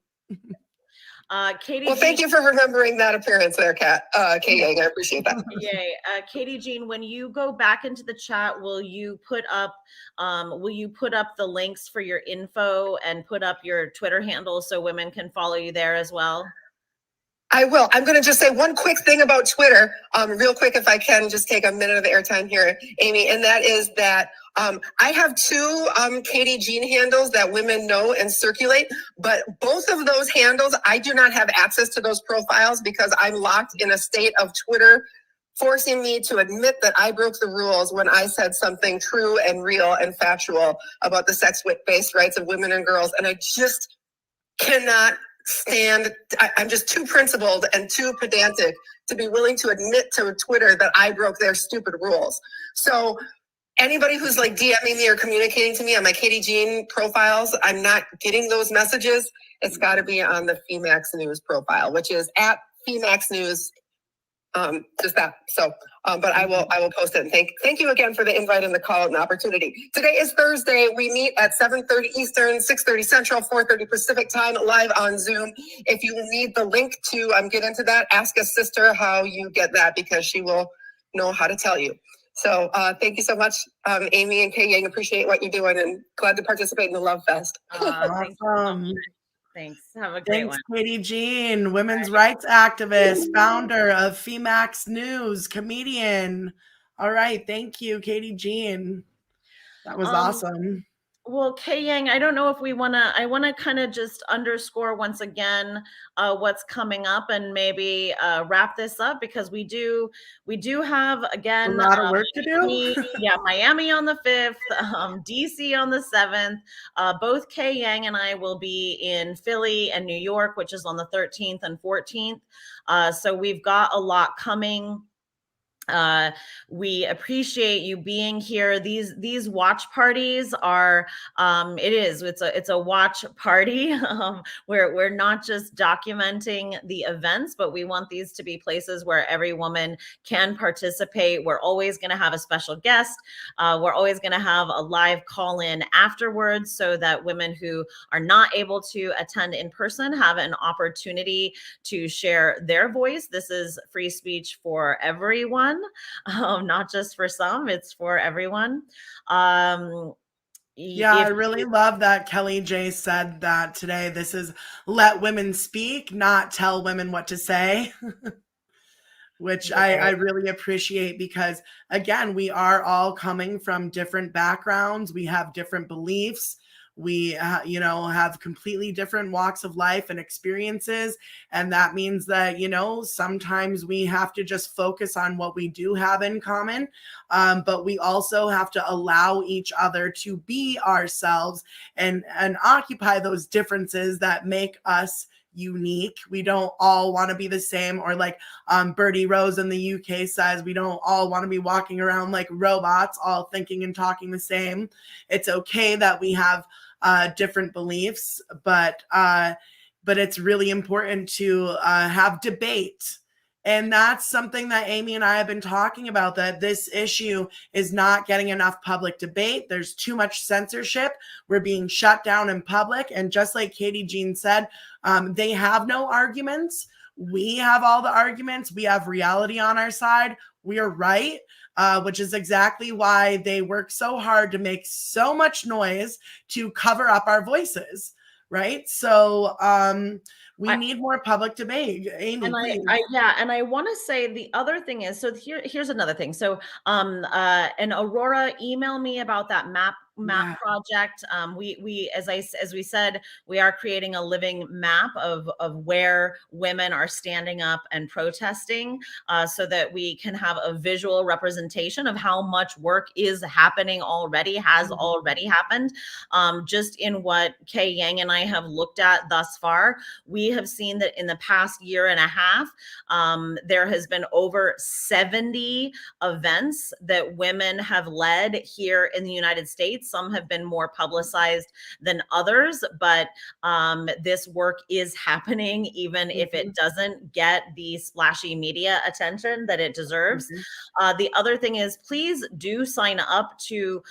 Katie. Well, thank you for remembering that appearance there, Kay Yang. I appreciate that. Yay. Katie Jean, when you go back into the chat, will you put up the links for your info and put up your Twitter handle so women can follow you there as well? I will. I'm going to just say one quick thing about Twitter, real quick, if I can just take a minute of airtime here, Amy, and that is that I have two Katie Jean handles that women know and circulate, but both of those handles, I do not have access to those profiles because I'm locked in a state of Twitter forcing me to admit that I broke the rules when I said something true and real and factual about the sex-based rights of women and girls, and I just cannot stand. I'm just too principled and too pedantic to be willing to admit to Twitter that I broke their stupid rules. So anybody who's like DMing me or communicating to me on my Katie Jean profiles, I'm not getting those messages. It's got to be on the FEMAX News profile, which is at FEMAX News. Just that. So, but I will post it. And thank you again for the invite and the call and the opportunity. Today is Thursday. We meet at 7:30 Eastern, 6:30 Central, 4:30 Pacific time, live on Zoom. If you need the link to get into that, ask a sister how you get that because she will know how to tell you. So thank you so much, Amy and Kay Yang. Appreciate what you're doing and glad to participate in the Love Fest. Awesome. Thanks. Have a great Thanks, one. Katie Jean, women's rights activist, founder of FEMAX News, comedian. All right. Thank you, Katie Jean. That was awesome. Well, Kay Yang, I don't know if I want to kind of just underscore once again what's coming up and maybe wrap this up because we do have again a lot of work to do. Miami on the 5th, DC on the 7th. Both Kay Yang and I will be in Philly and New York, which is on the 13th and 14th. So we've got a lot coming. We appreciate you being here. These watch parties are it's a watch party where we're not just documenting the events, but we want these to be places where every woman can participate. We're always going to have a special guest. We're always going to have a live call-in afterwards so that women who are not able to attend in person have an opportunity to share their voice. This is free speech for everyone. Not just for some, it's for everyone. I really love that Kelly J said that today. This is let women speak, not tell women what to say, which I really appreciate because, again, we are all coming from different backgrounds. We have different beliefs. We, have completely different walks of life and experiences. And that means that, sometimes we have to just focus on what we do have in common. But we also have to allow each other to be ourselves and occupy those differences that make us unique. We don't all want to be the same, or like Bertie Rose in the UK says, we don't all want to be walking around like robots, all thinking and talking the same. It's okay that we have different beliefs, but it's really important to have debate. And that's something that Amy and I have been talking about, that this issue is not getting enough public debate. There's too much censorship. We're being shut down in public. And just like Katie Jean said, they have no arguments. We have all the arguments. We have reality on our side. We are right. Which is exactly why they work so hard to make so much noise to cover up our voices, right? So we need more public debate. Amy, and and I want to say the other thing is, so here's another thing. So and Aurora, email me about that map project. We as we said, we are creating a living map of where women are standing up and protesting, so that we can have a visual representation of how much work is happening already, has already happened. Just in what Kay Yang and I have looked at thus far, we we have seen that in the past year and a half, there has been over 70 events that women have led here in the United States. Some have been more publicized than others, but this work is happening, even if it doesn't get the splashy media attention that it deserves. The other thing is, please do sign up to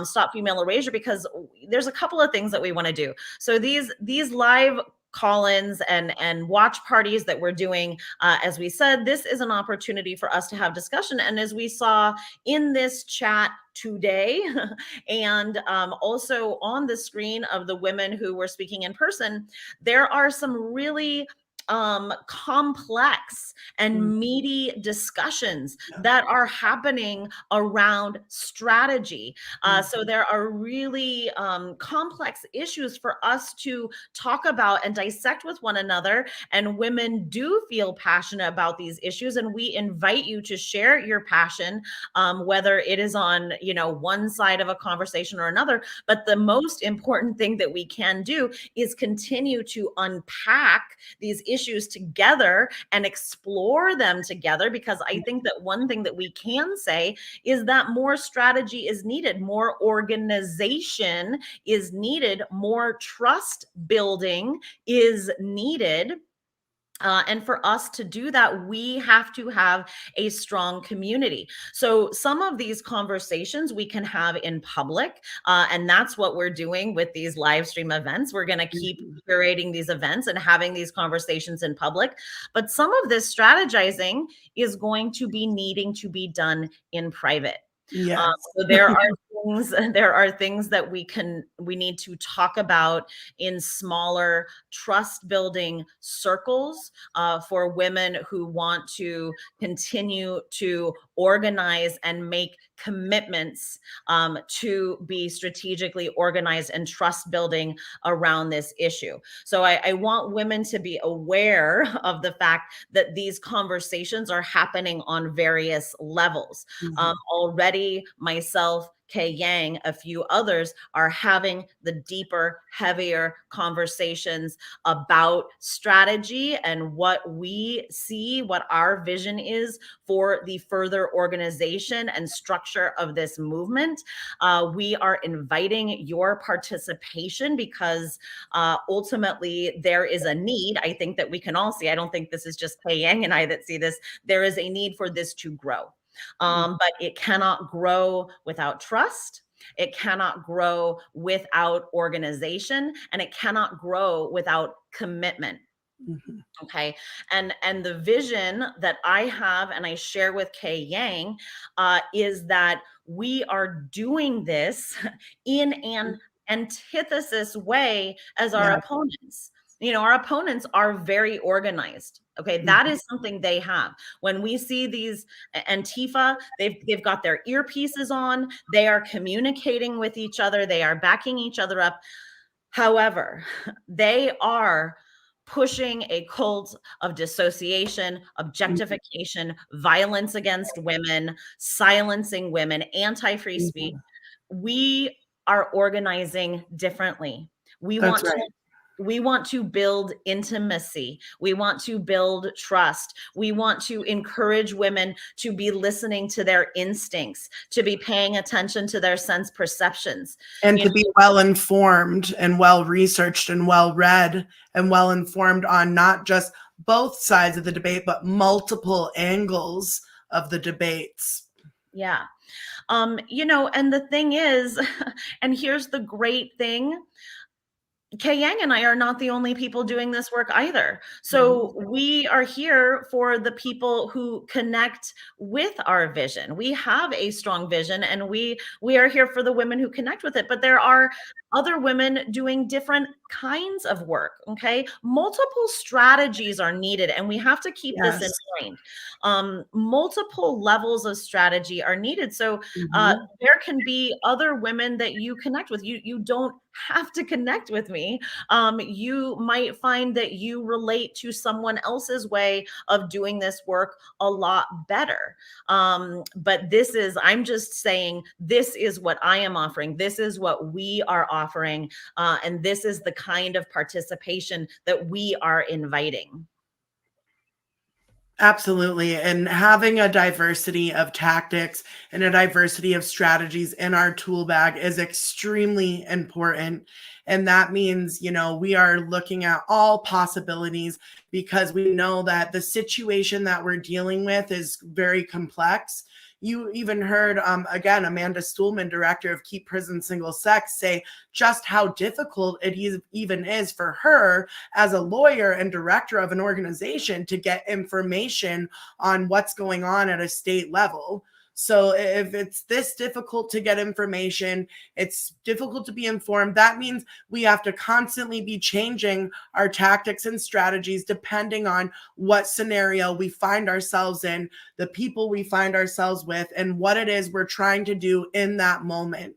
Stop Female Erasure, because there's a couple of things that we want to do. So these live call-ins and watch parties that we're doing, as we said, this is an opportunity for us to have discussion. And as we saw in this chat today, and also on the screen of the women who were speaking in person, there are some really complex and meaty discussions that are happening around strategy. So there are really complex issues for us to talk about and dissect with one another. And women do feel passionate about these issues, and we invite you to share your passion, whether it is on, one side of a conversation or another. But the most important thing that we can do is continue to unpack these issues together and explore them together, because I think that one thing that we can say is that more strategy is needed, more organization is needed, more trust building is needed. And for us to do that, we have to have a strong community. So some of these conversations we can have in public, and that's what we're doing with these live stream events. We're going to keep curating these events and having these conversations in public. But some of this strategizing is going to be needing to be done in private. Yes. So there are things that we need to talk about in smaller trust building circles for women who want to continue to organize and make commitments to be strategically organized and trust building around this issue. So I want women to be aware of the fact that these conversations are happening on various levels. Already myself, Kay Yang, a few others are having the deeper, heavier conversations about strategy and what we see, what our vision is for the further organization and structure of this movement. We are inviting your participation because ultimately there is a need, I think, that we can all see. I don't think this is just Kay Yang and I that see this. There is a need for this to grow. But it cannot grow without trust. It cannot grow without organization, and it cannot grow without commitment. Okay. And the vision that I have and I share with Kay Yang is that we are doing this in an antithesis way as our opponents. Our opponents are very organized. Okay, that is something they have. When we see these Antifa, they've got their earpieces on, they are communicating with each other, they are backing each other up. However, they are pushing a cult of dissociation, objectification, violence against women, silencing women, anti-free speech. We are organizing differently. We want to build intimacy. We want to build trust. We want to encourage women to be listening to their instincts, to be paying attention to their sense perceptions. And to be well-informed and well-researched and well-read and well-informed on not just both sides of the debate, but multiple angles of the debates. Yeah. And the thing is, and here's the great thing, Kay Yang and I are not the only people doing this work either. So we are here for the people who connect with our vision. We have a strong vision, and we are here for the women who connect with it. But there are other women doing different kinds of work. Okay, multiple strategies are needed, and we have to keep this in mind. Multiple levels of strategy are needed. So there can be other women that you connect with. You don't have to connect with me. You might find that you relate to someone else's way of doing this work a lot better. But I'm just saying, this is what I am offering. This is what we are offering. And this is the kind of participation that we are inviting. Absolutely. And having a diversity of tactics and a diversity of strategies in our tool bag is extremely important. And that means, we are looking at all possibilities because we know that the situation that we're dealing with is very complex. You even heard, again, Amanda Stuhlman, director of Keep Prison Single Sex, say just how difficult it even is for her as a lawyer and director of an organization to get information on what's going on at a state level. So if it's this difficult to get information, it's difficult to be informed, that means we have to constantly be changing our tactics and strategies depending on what scenario we find ourselves in, the people we find ourselves with, and what it is we're trying to do in that moment.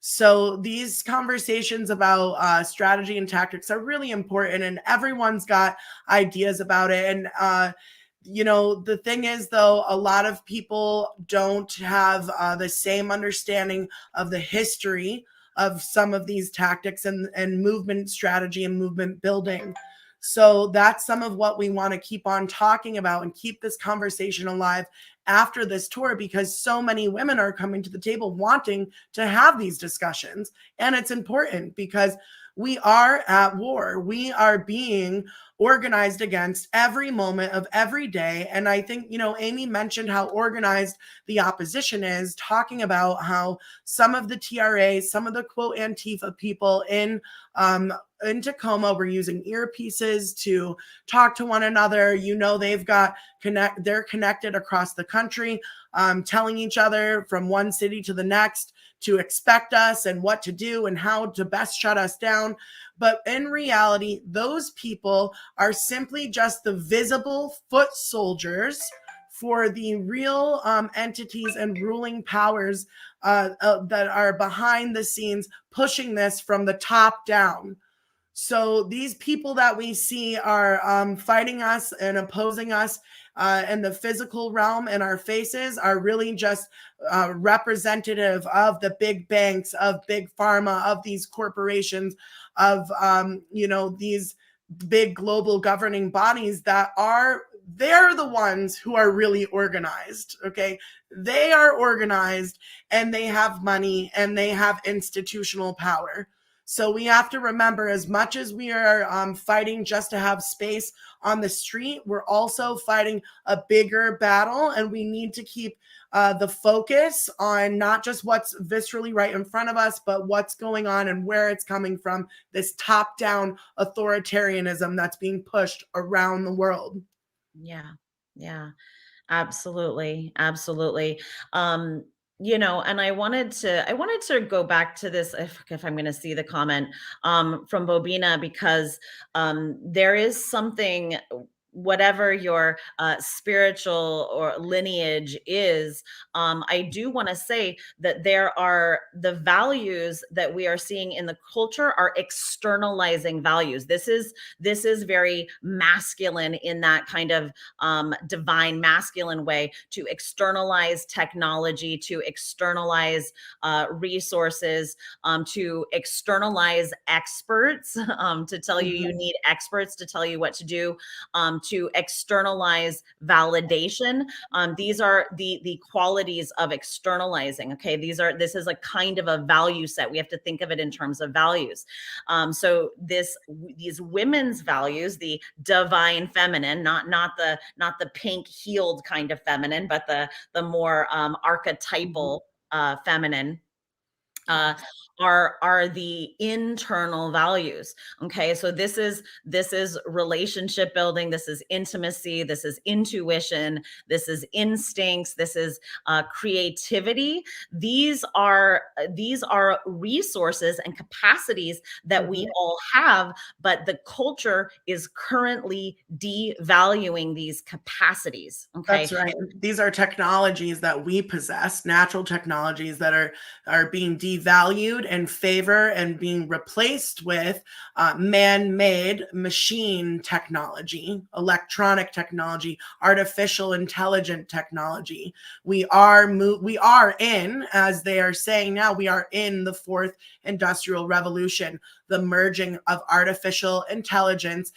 So these conversations about strategy and tactics are really important, and everyone's got ideas about it. And the thing is, though, a lot of people don't have the same understanding of the history of some of these tactics and movement strategy and movement building. So that's some of what we want to keep on talking about and keep this conversation alive after this tour, because so many women are coming to the table wanting to have these discussions. And it's important because we are at war. We are being organized against every moment of every day. And I think, Amy mentioned how organized the opposition is, talking about how some of the TRAs, some of the quote Antifa people in Tacoma were using earpieces to talk to one another. They're connected across the country, telling each other from one city to the next to expect us and what to do and how to best shut us down. But in reality, those people are simply just the visible foot soldiers for the real entities and ruling powers that are behind the scenes pushing this from the top down. So these people that we see are fighting us and opposing us in the physical realm, and our faces are really just representative of the big banks, of big pharma, of these corporations, of these big global governing bodies they're the ones who are really organized. Okay, they are organized and they have money and they have institutional power. So we have to remember, as much as we are fighting just to have space on the street, we're also fighting a bigger battle, and we need to keep the focus on not just what's viscerally right in front of us, but what's going on and where it's coming from, this top-down authoritarianism that's being pushed around the world. Yeah, absolutely. And I wanted to go back to this, if I'm going to see the comment from Bobina, because there is something, whatever your spiritual or lineage is, I do want to say that there are the values that we are seeing in the culture are externalizing values. This is very masculine in that kind of divine masculine way, to externalize technology, to externalize resources, to externalize experts, to tell you need experts to tell you what to do, to externalize validation. These are the qualities of externalizing. Okay, this is a kind of a value set. We have to think of it in terms of values. So these women's values, the divine feminine, not the pink heeled kind of feminine, but the more archetypal feminine, are the internal values. Okay, so this is relationship building, this is intimacy, this is intuition, this is instincts, this is creativity. These are resources and capacities that we all have, but the culture is currently devaluing these capacities. Okay, that's right. These are technologies that we possess, natural technologies that are being devalued devalued and favor and being replaced with man-made machine technology, electronic technology, artificial intelligent technology. We are in, as they are saying now, we are in the fourth industrial revolution, the merging of artificial intelligence,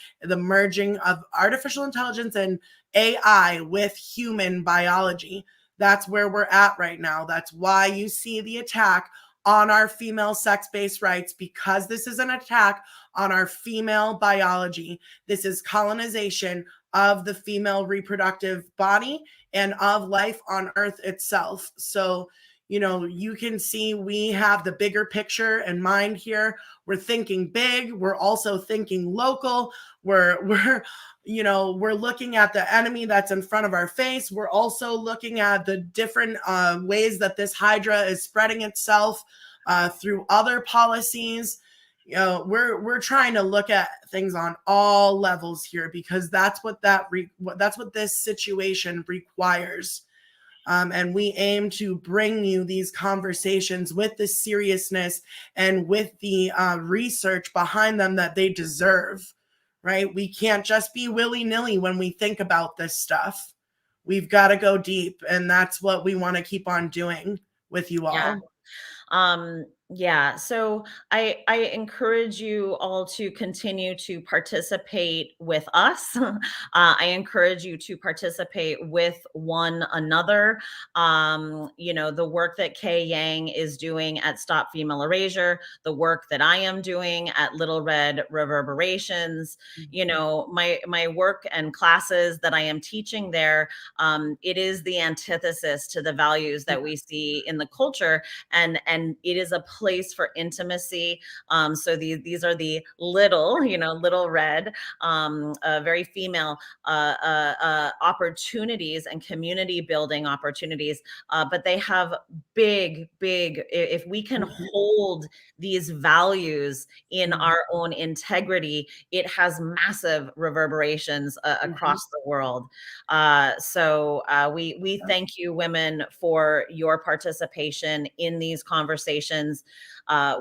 and AI with human biology. That's where we're at right now. That's why you see the attack on our female sex-based rights, because this is an attack on our female biology. This is colonization of the female reproductive body and of life on Earth itself. So, you know, you can see we have the bigger picture in mind here. We're thinking big. We're also thinking local. We're looking at the enemy that's in front of our face. We're also looking at the different ways that this Hydra is spreading itself through other policies. You know, we're trying to look at things on all levels here, because that's what this situation requires. And we aim to bring you these conversations with the seriousness and with the research behind them that they deserve. Right? We can't just be willy-nilly when we think about this stuff. We've got to go deep, and that's what we want to keep on doing with you all. So I encourage you all to continue to participate with us. I encourage you to participate with one another. The work that Kay Yang is doing at Stop Female Erasure, the work that I am doing at Little Red Reverberations, my work and classes that I am teaching there, it is the antithesis to the values that we see in the culture, and it is a place for intimacy. So these are the little red, very female opportunities and community building opportunities. But they have big, if we can hold these values in our own integrity, it has massive reverberations across the world. So we thank you, women, for your participation in these conversations.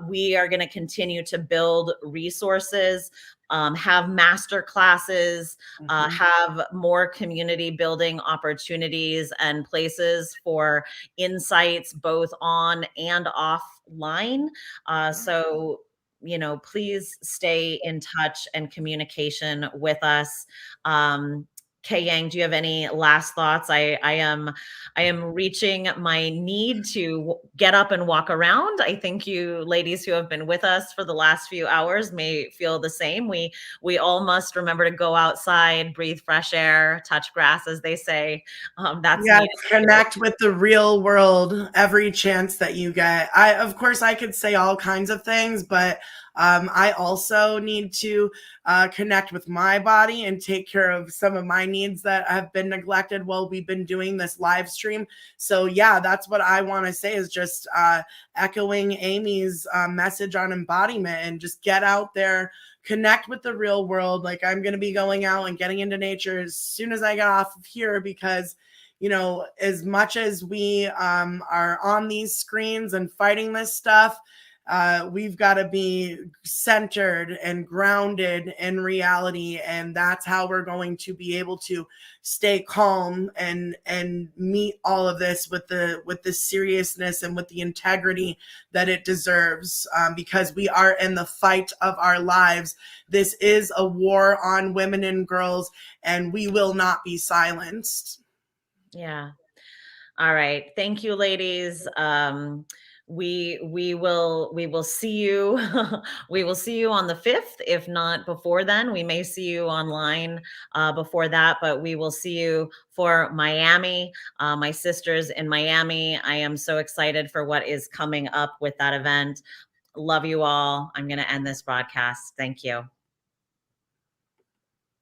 We are going to continue to build resources, have master classes, have more community building opportunities and places for insights both on and offline. So please stay in touch and communication with us. Kay Yang, do you have any last thoughts? I am reaching my need to get up and walk around. I think you ladies who have been with us for the last few hours may feel the same. We all must remember to go outside, breathe fresh air, touch grass, as they say. Connect with the real world every chance that you get. Of course, I could say all kinds of things, but I also need to connect with my body and take care of some of my needs that have been neglected while we've been doing this live stream. So yeah, that's what I want to say, is just echoing Amy's message on embodiment, and just get out there, connect with the real world. Like, I'm going to be going out and getting into nature as soon as I get off of here, because as much as we are on these screens and fighting this stuff, we've got to be centered and grounded in reality, and that's how we're going to be able to stay calm and meet all of this with the seriousness and with the integrity that it deserves, because we are in the fight of our lives. This is a war on women and girls, and we will not be silenced. Yeah. All right. Thank you, ladies. We will see you. We will see you on the 5th. If not before then, we may see you online before that, but we will see you for Miami. My sisters in Miami. I am so excited for what is coming up with that event. Love you all. I'm going to end this broadcast. Thank you.